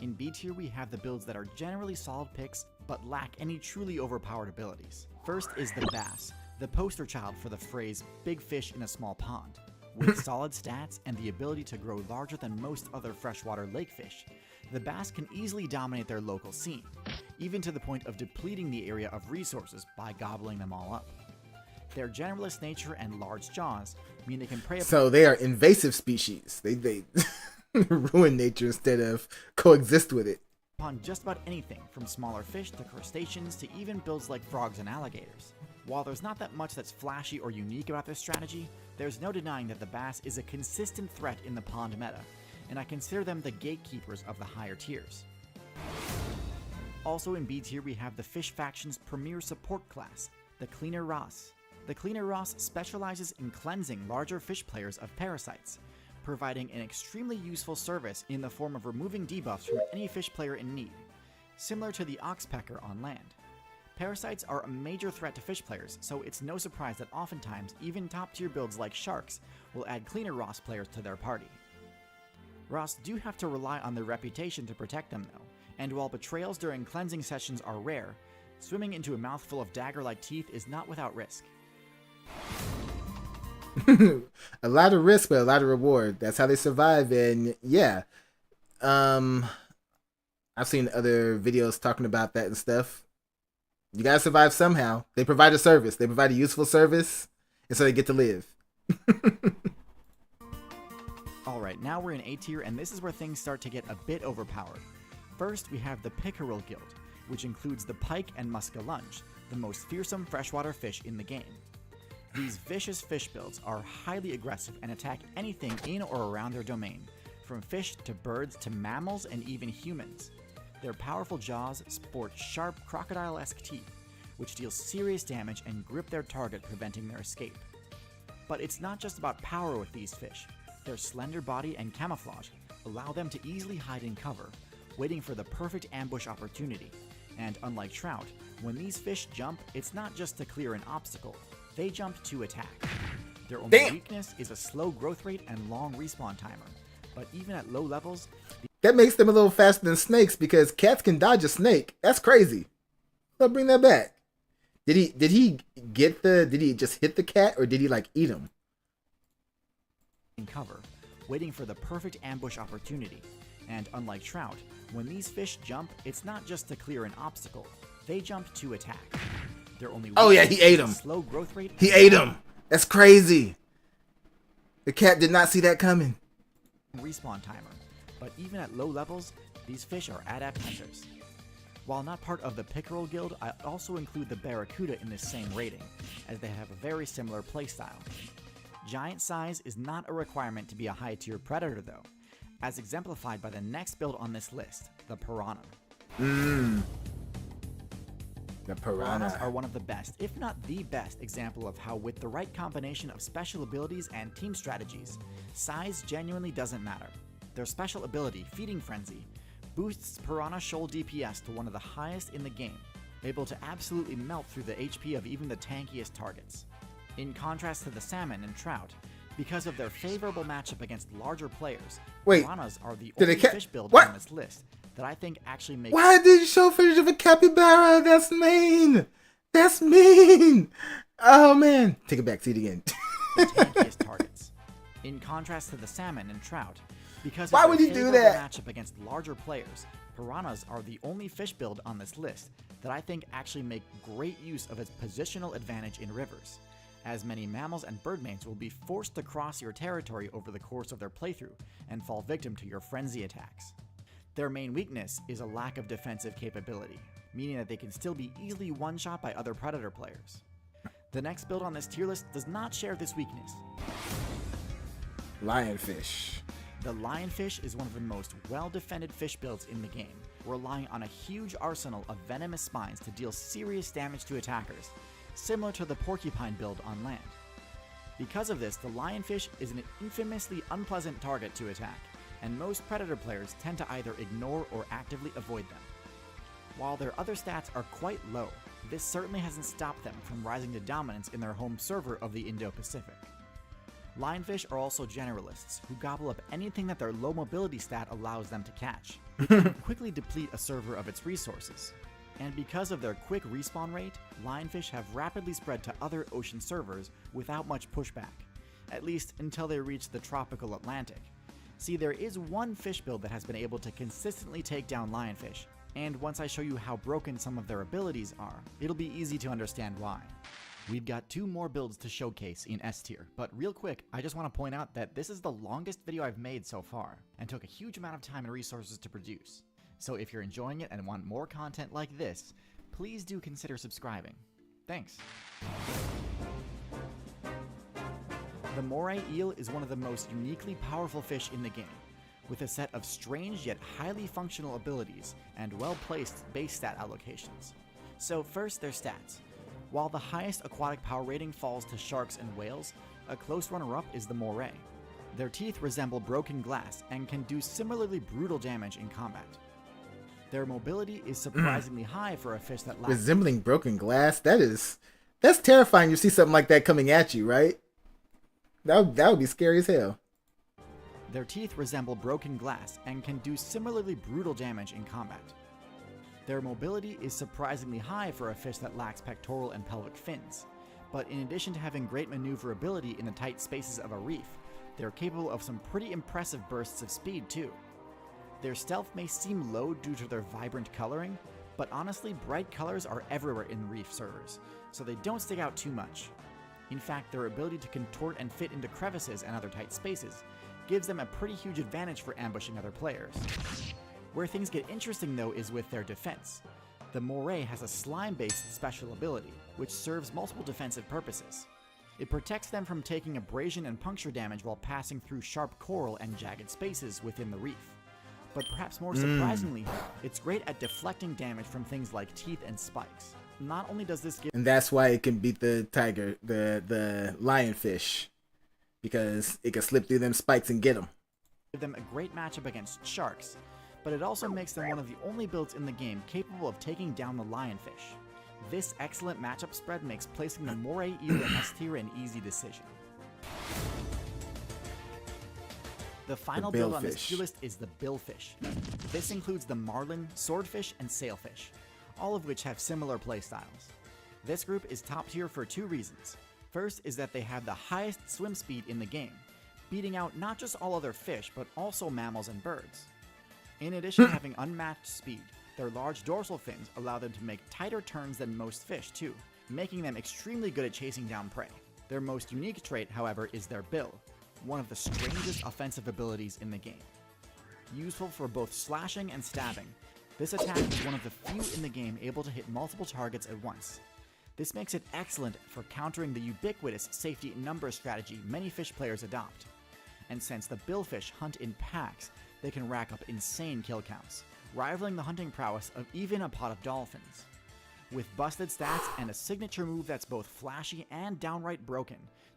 In B tier we have the builds that are generally solid picks, but lack any truly overpowered abilities. First is the bass, the poster child for the phrase, big fish in a small pond. With solid stats and the ability to grow larger than most other freshwater lake fish, the bass can easily dominate their local scene, even to the point of depleting the area of resources by gobbling them all up. Their generalist nature and large jaws mean they can prey upon... So they are invasive species. They ruin nature instead of coexist with it. ...upon just about anything, from smaller fish to crustaceans to even builds like frogs and alligators. While there's not that much that's flashy or unique about this strategy, there's no denying that the bass is a consistent threat in the pond meta, and I consider them the gatekeepers of the higher tiers. Also in B tier we have the fish faction's premier support class, the Cleaner Ross. The Cleaner Ross specializes in cleansing larger fish players of parasites, providing an extremely useful service in the form of removing debuffs from any fish player in need, similar to the Oxpecker on land. Parasites are a major threat to fish players, so it's no surprise that oftentimes even top tier builds like Sharks will add Cleaner Ross players to their party. Ross do have to rely on their reputation to protect them though, and while betrayals during cleansing sessions are rare, swimming into a mouthful of dagger-like teeth is not without risk. A lot of risk, but a lot of reward. That's how they survive, and yeah. I've seen other videos talking about that and stuff. You gotta survive somehow. They provide a service. They provide a useful service, and so they get to live. Alright, now we're in A tier, and this is where things start to get a bit overpowered. First, we have the Pickerel Guild, which includes the pike and muskellunge, the most fearsome freshwater fish in the game. These vicious fish builds are highly aggressive and attack anything in or around their domain, from fish to birds to mammals and even humans. Their powerful jaws sport sharp crocodile-esque teeth, which deal serious damage and grip their target, preventing their escape. But it's not just about power with these fish. Their slender body and camouflage allow them to easily hide in cover, waiting for the perfect ambush opportunity. And unlike trout, when these fish jump, it's not just to clear an obstacle, they jump to attack. Their only weakness is a slow growth rate and long respawn timer, but even at low levels... That makes them a little faster than snakes, because cats can dodge a snake. That's crazy. Let's bring that back. Did he just hit the cat, or did he like eat him? In cover, waiting for the perfect ambush opportunity. And unlike trout, when these fish jump, it's not just to clear an obstacle, they jump to attack. Their only Oh yeah, he ate him. Slow growth rate. He ate him. That's crazy. The cat did not see that coming. Respawn timer, but even at low levels, these fish are adept hunters. While not part of the Pickerel Guild, I also include the Barracuda in this same rating, as they have a very similar playstyle. Giant size is not a requirement to be a high-tier predator though, as exemplified by the next build on this list, the Piranha. The Piranhas piranha. are one of the best, if not the best, example of how with the right combination of special abilities and team strategies, size genuinely doesn't matter. Their special ability, Feeding Frenzy, boosts Piranha Shoal DPS to one of the highest in the game, able to absolutely melt through the HP of even the tankiest targets. In contrast to the salmon and trout, because of their favorable matchup against larger players, piranhas are the only fish build on this list that I think actually makes... Why did you show footage of a capybara? That's mean. That's mean. Oh man. Take it back. See it again. the tankiest targets. In contrast to the salmon and trout, because Why of would their he do favorable that? matchup against larger players, piranhas are the only fish build on this list that I think actually make great use of its positional advantage in rivers, as many mammals and birdmates will be forced to cross your territory over the course of their playthrough and fall victim to your frenzy attacks. Their main weakness is a lack of defensive capability, meaning that they can still be easily one-shot by other predator players. The next build on this tier list does not share this weakness. Lionfish. The Lionfish is one of the most well-defended fish builds in the game, relying on a huge arsenal of venomous spines to deal serious damage to attackers, similar to the Porcupine build on land. Because of this, the Lionfish is an infamously unpleasant target to attack, and most predator players tend to either ignore or actively avoid them. While their other stats are quite low, this certainly hasn't stopped them from rising to dominance in their home server of the Indo-Pacific. Lionfish are also generalists, who gobble up anything that their low mobility stat allows them to catch, which can quickly deplete a server of its resources. And because of their quick respawn rate, lionfish have rapidly spread to other ocean servers without much pushback, at least until they reach the tropical Atlantic. See, there is one fish build that has been able to consistently take down lionfish, and once I show you how broken some of their abilities are, it'll be easy to understand why. We've got 2 more builds to showcase in S tier, but real quick, I just want to point out that this is the longest video I've made so far, and took a huge amount of time and resources to produce. So if you're enjoying it and want more content like this, please do consider subscribing. Thanks. The moray eel is one of the most uniquely powerful fish in the game, with a set of strange yet highly functional abilities and well-placed base stat allocations. So first, their stats. While the highest aquatic power rating falls to sharks and whales, a close runner-up is the moray. Their teeth resemble broken glass and can do similarly brutal damage in combat. Their mobility is surprisingly high for a fish that lacks... Resembling broken glass? That's terrifying. You see something like that coming at you, right? That would be scary as hell. Their teeth resemble broken glass and can do similarly brutal damage in combat. Their mobility is surprisingly high for a fish that lacks pectoral and pelvic fins, but in addition to having great maneuverability in the tight spaces of a reef, they're capable of some pretty impressive bursts of speed too. Their stealth may seem low due to their vibrant coloring, But honestly, bright colors are everywhere in Reef servers, so they don't stick out too much. In fact, their ability to contort and fit into crevices and other tight spaces gives them a pretty huge advantage for ambushing other players. Where things get interesting though is with their defense. The Moray has a slime-based special ability, which serves multiple defensive purposes. It protects them from taking abrasion and puncture damage while passing through sharp coral and jagged spaces within the reef. But perhaps more surprisingly, it's great at deflecting damage from things like teeth and spikes. Not only does this give... And that's why it can beat the tiger, the lionfish, because it can slip through them spikes and get them. Give them a great matchup against sharks, but it also makes them one of the only builds in the game capable of taking down the lionfish. This excellent matchup spread makes placing the Moray either an S tier an easy decision. The final build on this tier list is the billfish. This includes the marlin, swordfish, and sailfish, all of which have similar playstyles. This group is top tier for two reasons. First is that they have the highest swim speed in the game, beating out not just all other fish, but also mammals and birds. In addition to having unmatched speed, their large dorsal fins allow them to make tighter turns than most fish too, making them extremely good at chasing down prey. Their most unique trait, however, is their bill, one of the strangest offensive abilities in the game. Useful for both slashing and stabbing, this attack is one of the few in the game able to hit multiple targets at once. This makes it excellent for countering the ubiquitous safety in numbers strategy many fish players adopt. And since the billfish hunt in packs, they can rack up insane kill counts, rivaling the hunting prowess of even a pot of dolphins. With busted stats and a signature move that's both flashy and downright broken,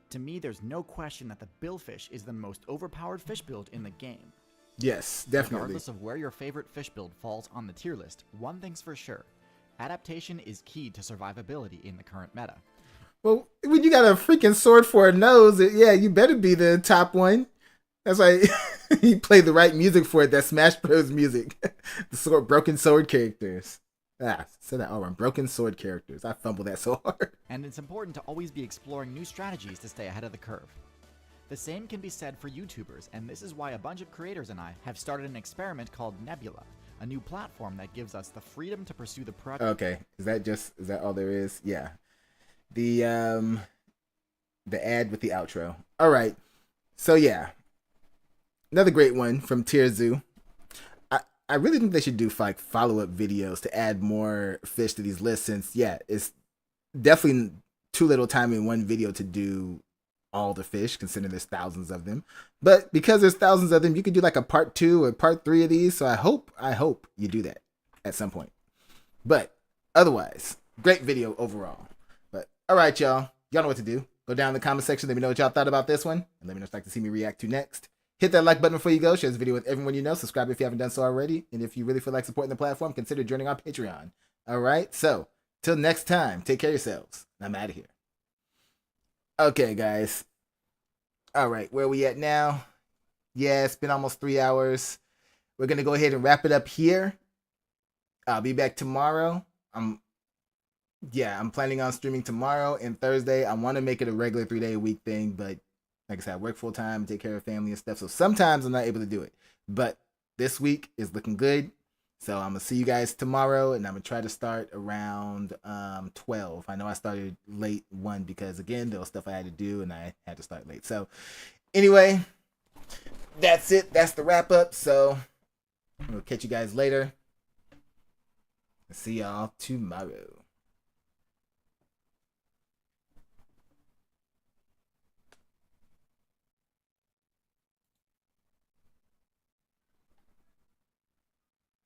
to me there's no question that the billfish is the most overpowered fish build in the game. Yes, definitely. Regardless of where your favorite fish build falls on the tier list, one thing's for sure. Adaptation is key to survivability in the current meta. Well, when you got a freaking sword for a nose, yeah, you better be the top one. That's why you play the right music for it. That Smash Bros. Music. The broken sword characters. Said that all wrong. Broken sword characters. I fumbled that so hard. And it's important to always be exploring new strategies to stay ahead of the curve. The same can be said for YouTubers, and this is why a bunch of creators and I have started an experiment called Nebula, a new platform that gives us the freedom to pursue the project. Okay, is that all there is? Yeah. The ad with the outro. All right. So yeah. Another great one from Tier Zoo. I really think they should do like follow-up videos to add more fish to these lists, since yeah, it's definitely too little time in one video to do all the fish, considering there's thousands of them. But because there's thousands of them, you could do like a part 2 or part 3 of these. So I hope you do that at some point. But otherwise, great video overall. But all right, y'all know what to do. Go down in the comment section. Let me know what y'all thought about this one, and let me know what you'd like to see me react to next. Hit that like button before you go. Share this video with everyone you know. Subscribe if you haven't done so already. And if you really feel like supporting the platform, consider joining our Patreon. All right. So till next time, take care of yourselves. I'm out of here. Okay, guys. All right. Where are we at now? Yeah, it's been almost 3 hours. We're going to go ahead and wrap it up here. I'll be back tomorrow. I'm planning on streaming tomorrow and Thursday. I want to make it a regular 3-day-a-week thing, but like I said, I work full time, take care of family and stuff. So sometimes I'm not able to do it. But this week is looking good. So I'm going to see you guys tomorrow, and I'm going to try to start around 12. I know I started late one because, again, there was stuff I had to do, and I had to start late. So anyway, that's it. That's the wrap up. So we'll catch you guys later. See y'all tomorrow.